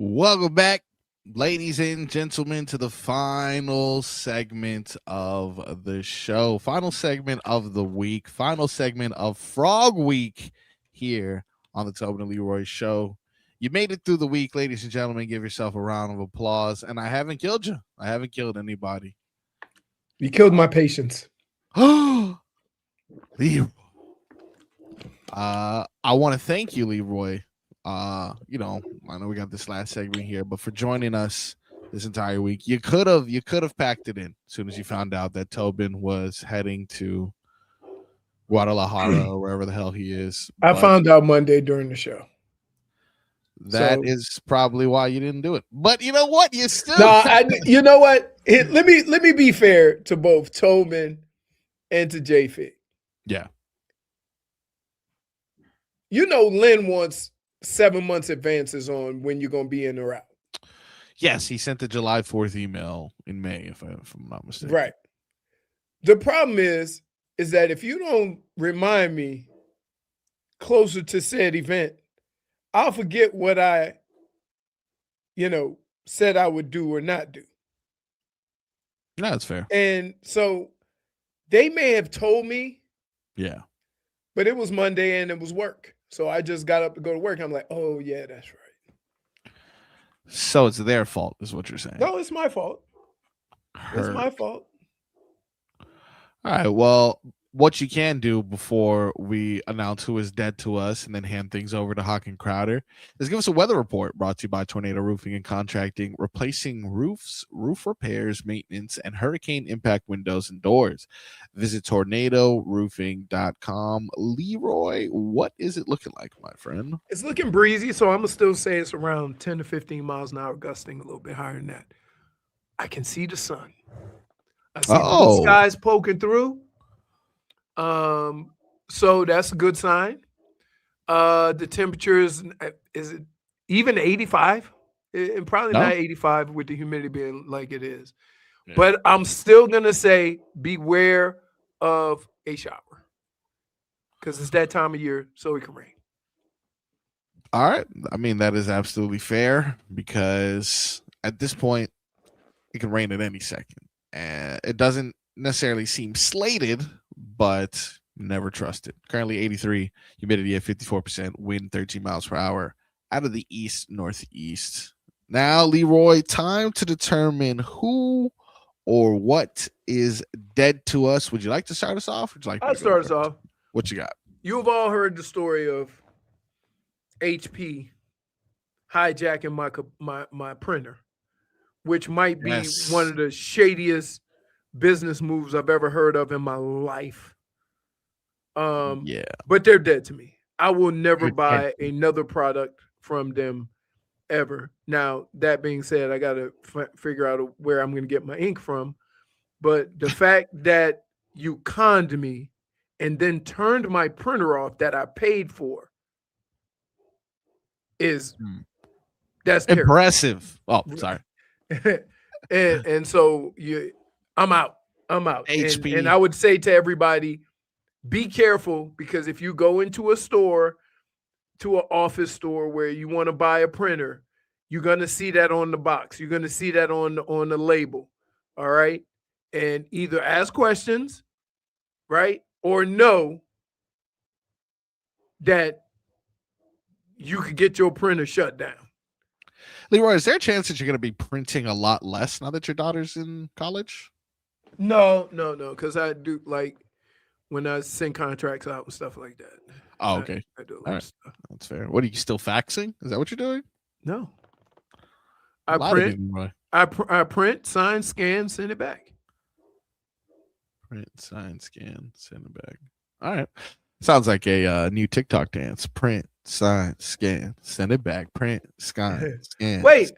C: Welcome back, ladies and gentlemen, to the final segment of the show, final segment of the week, final segment of Frog Week here on the Tobin Leroy Show. You made it through the week, ladies and gentlemen. Give yourself a round of applause. And I haven't killed you. I haven't killed anybody.
D: You killed my patience.
C: Leroy. I want to thank you, Leroy. I know we got this last segment here, but for joining us this entire week. You could have packed it in as soon as you found out that Tobin was heading to Guadalajara or wherever the hell he is.
D: I
C: But
D: found out Monday during the show.
C: that is probably why you didn't do it. But you know what? You still
D: You know what? Let me be fair to both Tobin and to JFig.
C: Yeah.
D: You know, Lynn wants 7 months advances on when you're going to be in or out.
C: Yes, he sent the July 4th email in May, if I'm not mistaken.
D: Right. The problem is that if you don't remind me closer to said event, I'll forget what I, said I would do or not do.
C: No, that's fair.
D: And so they may have told me.
C: Yeah.
D: But it was Monday and it was work. So I just got up to go to work. I'm like, oh, yeah, that's right.
C: So it's their fault, is what you're saying.
D: No, it's my fault. It's my fault.
C: All right. Well, what you can do before we announce who is dead to us and then hand things over to Hawk and Crowder is give us a weather report brought to you by Tornado Roofing and Contracting, replacing roofs, roof repairs, maintenance, and hurricane impact windows and doors. Visit tornadoroofing.com. Leroy, what is it looking like, my friend?
D: It's looking breezy, so I'm going to still say it's around 10 to 15 miles an hour, gusting a little bit higher than that. I can see the sun. I see the skies poking through. So that's a good sign. The temperature is it even 85? And probably not 85 with the humidity being like it is. Yeah. But I'm still gonna say beware of a shower because it's that time of year, so it can rain.
C: All right. I mean, that is absolutely fair because at this point, it can rain at any second. And it doesn't necessarily seem slated, but never trusted. Currently 83, humidity at 54%, wind 13 miles per hour out of the east northeast. Now, Leroy, time to determine who or what is dead to us. Would you like to start us off? Would you like?
D: I'll start us off.
C: What you got?
D: You've all heard the story of HP hijacking my printer, which might be one of the shadiest business moves I've ever heard of in my life. But they're dead to me. I will never buy another product from them ever. Now, that being said, I got to figure out where I'm going to get my ink from. But the fact that you conned me and then turned my printer off that I paid for that's
C: impressive. Oh, sorry.
D: and so I'm out.
C: HP.
D: And I would say to everybody, be careful, because if you go into a store, to an office store where you want to buy a printer, you're going to see that on the box. You're going to see that on the label. All right. And either ask questions, right? Or know that you could get your printer shut down.
C: Leroy, is there a chance that you're going to be printing a lot less now that your daughter's in college?
D: No. Because I do, like, when I send contracts out and stuff like that.
C: Oh, okay.
D: I do a lot
C: all
D: of
C: right.
D: stuff.
C: That's fair. What, are you still faxing? Is that what you're doing?
D: No.
C: I
D: print, sign, scan, send it back.
C: Print, sign, scan, send it back. All right. Sounds like a new TikTok dance. Print, sign, scan, send it back. Print, scan, scan.
D: Wait.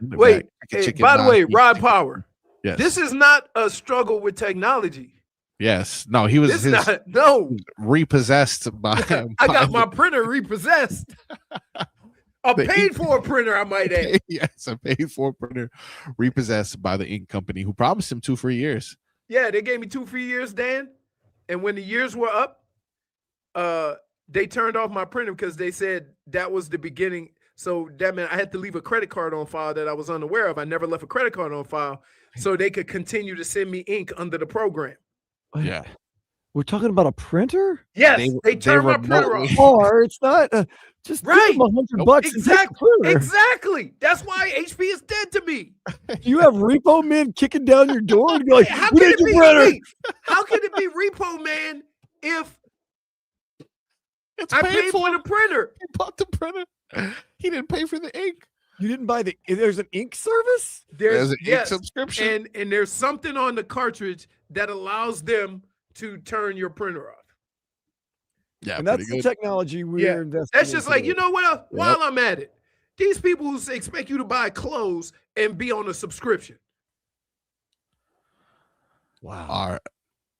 D: Hey, by the way, Rod Power.
C: Yes.
D: This is not a struggle with technology.
C: Yes. No, he was repossessed by.
D: I got my printer repossessed. A paid-for printer, I might add.
C: Yes, a paid-for printer repossessed by the ink company who promised him 2 free years.
D: Yeah, they gave me 2 free years, Dan. And when the years were up, they turned off my printer because they said that was the beginning. So that meant I had to leave a credit card on file that I was unaware of. I never left a credit card on file so they could continue to send me ink under the program.
C: Yeah.
E: We're talking about a printer?
D: Yes, they
C: they
D: turned my printer
C: remotely-
D: off.
E: Or it's not. Just
D: Right.
E: give them $100
C: Nope.
E: and take the
D: Exactly.
E: printer.
D: Exactly. That's why HP is dead to me.
E: You have repo men kicking down your door and be like,
D: How
E: "We
D: can
E: need
D: it
E: your
D: be?
E: printer."
D: Wait, how can it be Repo Man if
C: It's
D: I paid
C: painful.
D: for the printer?
C: He bought the printer. He didn't pay for the ink.
E: You didn't buy there's an ink service?
C: There's an ink
D: yes,
C: subscription.
D: and there's something on the cartridge that allows them to turn your printer off.
C: Yeah,
E: And that's
C: pretty
E: the
C: good.
E: technology we're
D: Yeah,
E: investing
D: That's just
E: into.
D: like, you know what? While I'm at it, these people who expect you to buy clothes and be on a subscription.
E: Wow.
C: All right.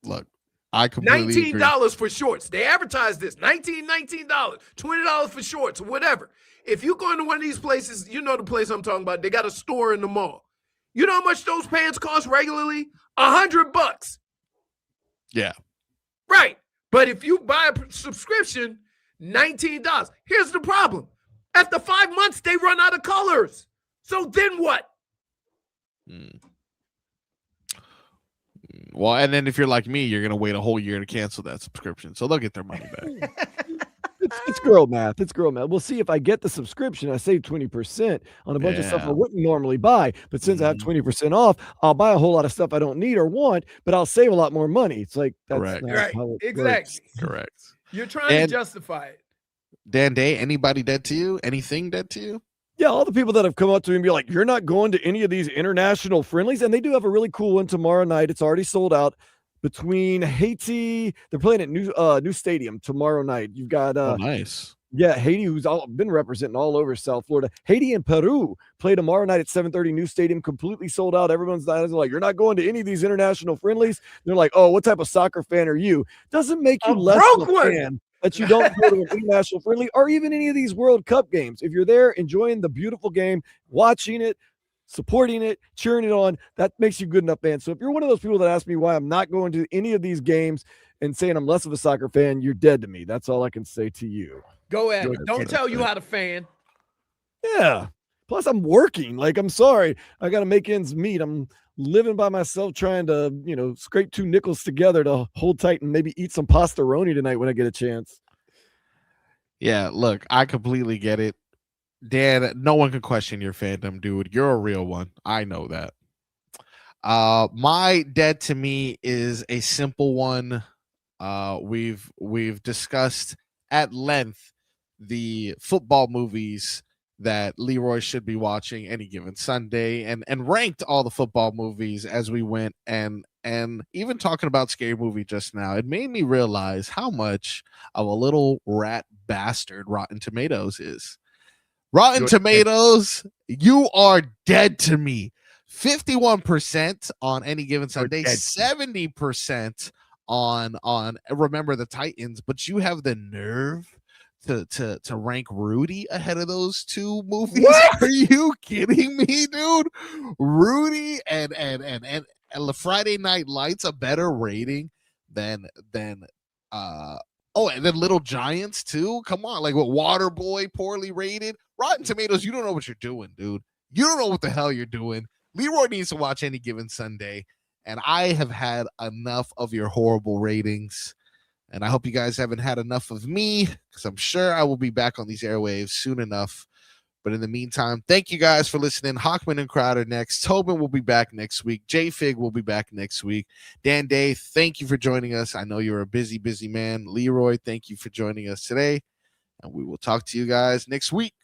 C: Look, I completely agree.
D: $19 for shorts. They advertise this. $19, $20 for shorts, whatever. If you go into one of these places, you know the place I'm talking about. They got a store in the mall. You know how much those pants cost regularly? $100.
C: Yeah.
D: Right. But if you buy a subscription, $19. Here's the problem. After 5 months, they run out of colors. So then what?
C: Well, and then if you're like me, you're gonna wait a whole year to cancel that subscription, so they'll get their money back.
E: It's girl math. It's girl math. We'll see if I get the subscription. I save 20% on a bunch of stuff I
C: Yeah.
E: wouldn't normally buy. But since I have
C: Mhm.
E: 20% off, I'll buy a whole lot of stuff I don't need or want, but I'll save a lot more money. It's like that's
C: Correct.
E: not
D: Right.
E: how it
D: Exactly.
E: works.
C: Correct.
D: You're trying
C: And-
D: to justify it.
C: Dan Day, anybody dead to you? Anything dead to you?
E: Yeah, all the people that have come up to me and be like, "You're not going to any of these international friendlies," and they do have a really cool one tomorrow night. It's already sold out. Between Haiti, they're playing at New Stadium tomorrow night. You've got
C: Oh, nice.
E: yeah, Haiti, who's been representing all over South Florida. Haiti and Peru play tomorrow night at 7:30. New Stadium, completely sold out. Everyone's like, "You're not going to any of these international friendlies." They're like, "Oh, what type of soccer fan are you?" Doesn't make you
D: A
E: less of
D: broke
E: a
D: one.
E: fan that you don't go to an international friendly or even any of these World Cup games. If you're there enjoying the beautiful game, watching it, supporting it, cheering it on, that makes you good enough fan. So if you're one of those people that ask me why I'm not going to any of these games and saying I'm less of a soccer fan, you're dead to me. That's all I can say to you.
D: Go at
C: Go
D: it.
C: ahead,
D: Don't
C: say
D: tell
C: that.
D: you how to fan.
E: Yeah. Plus, I'm working. Like, I'm sorry. I got to make ends meet. I'm living by myself trying to, scrape 2 nickels together to hold tight and maybe eat some pastaroni tonight when I get a chance.
C: Yeah, look, I completely get it. Dan, no one can question your fandom, dude. You're a real one. I know that. My dead to me is a simple one. We've discussed at length the football movies that Leroy should be watching any given Sunday and ranked all the football movies as we went and even talking about Scary Movie just now, it made me realize how much of a little rat bastard Rotten Tomatoes is. Rotten Tomatoes, you are dead to me. 51% on any given Sunday, 70% on Remember the Titans, but you have the nerve to rank Rudy ahead of those two movies. What? Are you kidding me, dude? Rudy and the Friday Night Lights a better rating than and then Little Giants too. Come on, like what Waterboy poorly rated. Rotten Tomatoes, you don't know what you're doing, dude. You don't know what the hell you're doing. Leroy needs to watch Any Given Sunday, and I have had enough of your horrible ratings. And I hope you guys haven't had enough of me, because I'm sure I will be back on these airwaves soon enough. But in the meantime, thank you guys for listening. Hockman and Crowder next. Tobin will be back next week. J-Fig will be back next week. Dan Day, thank you for joining us. I know you're a busy, busy man. Leroy, thank you for joining us today. And we will talk to you guys next week.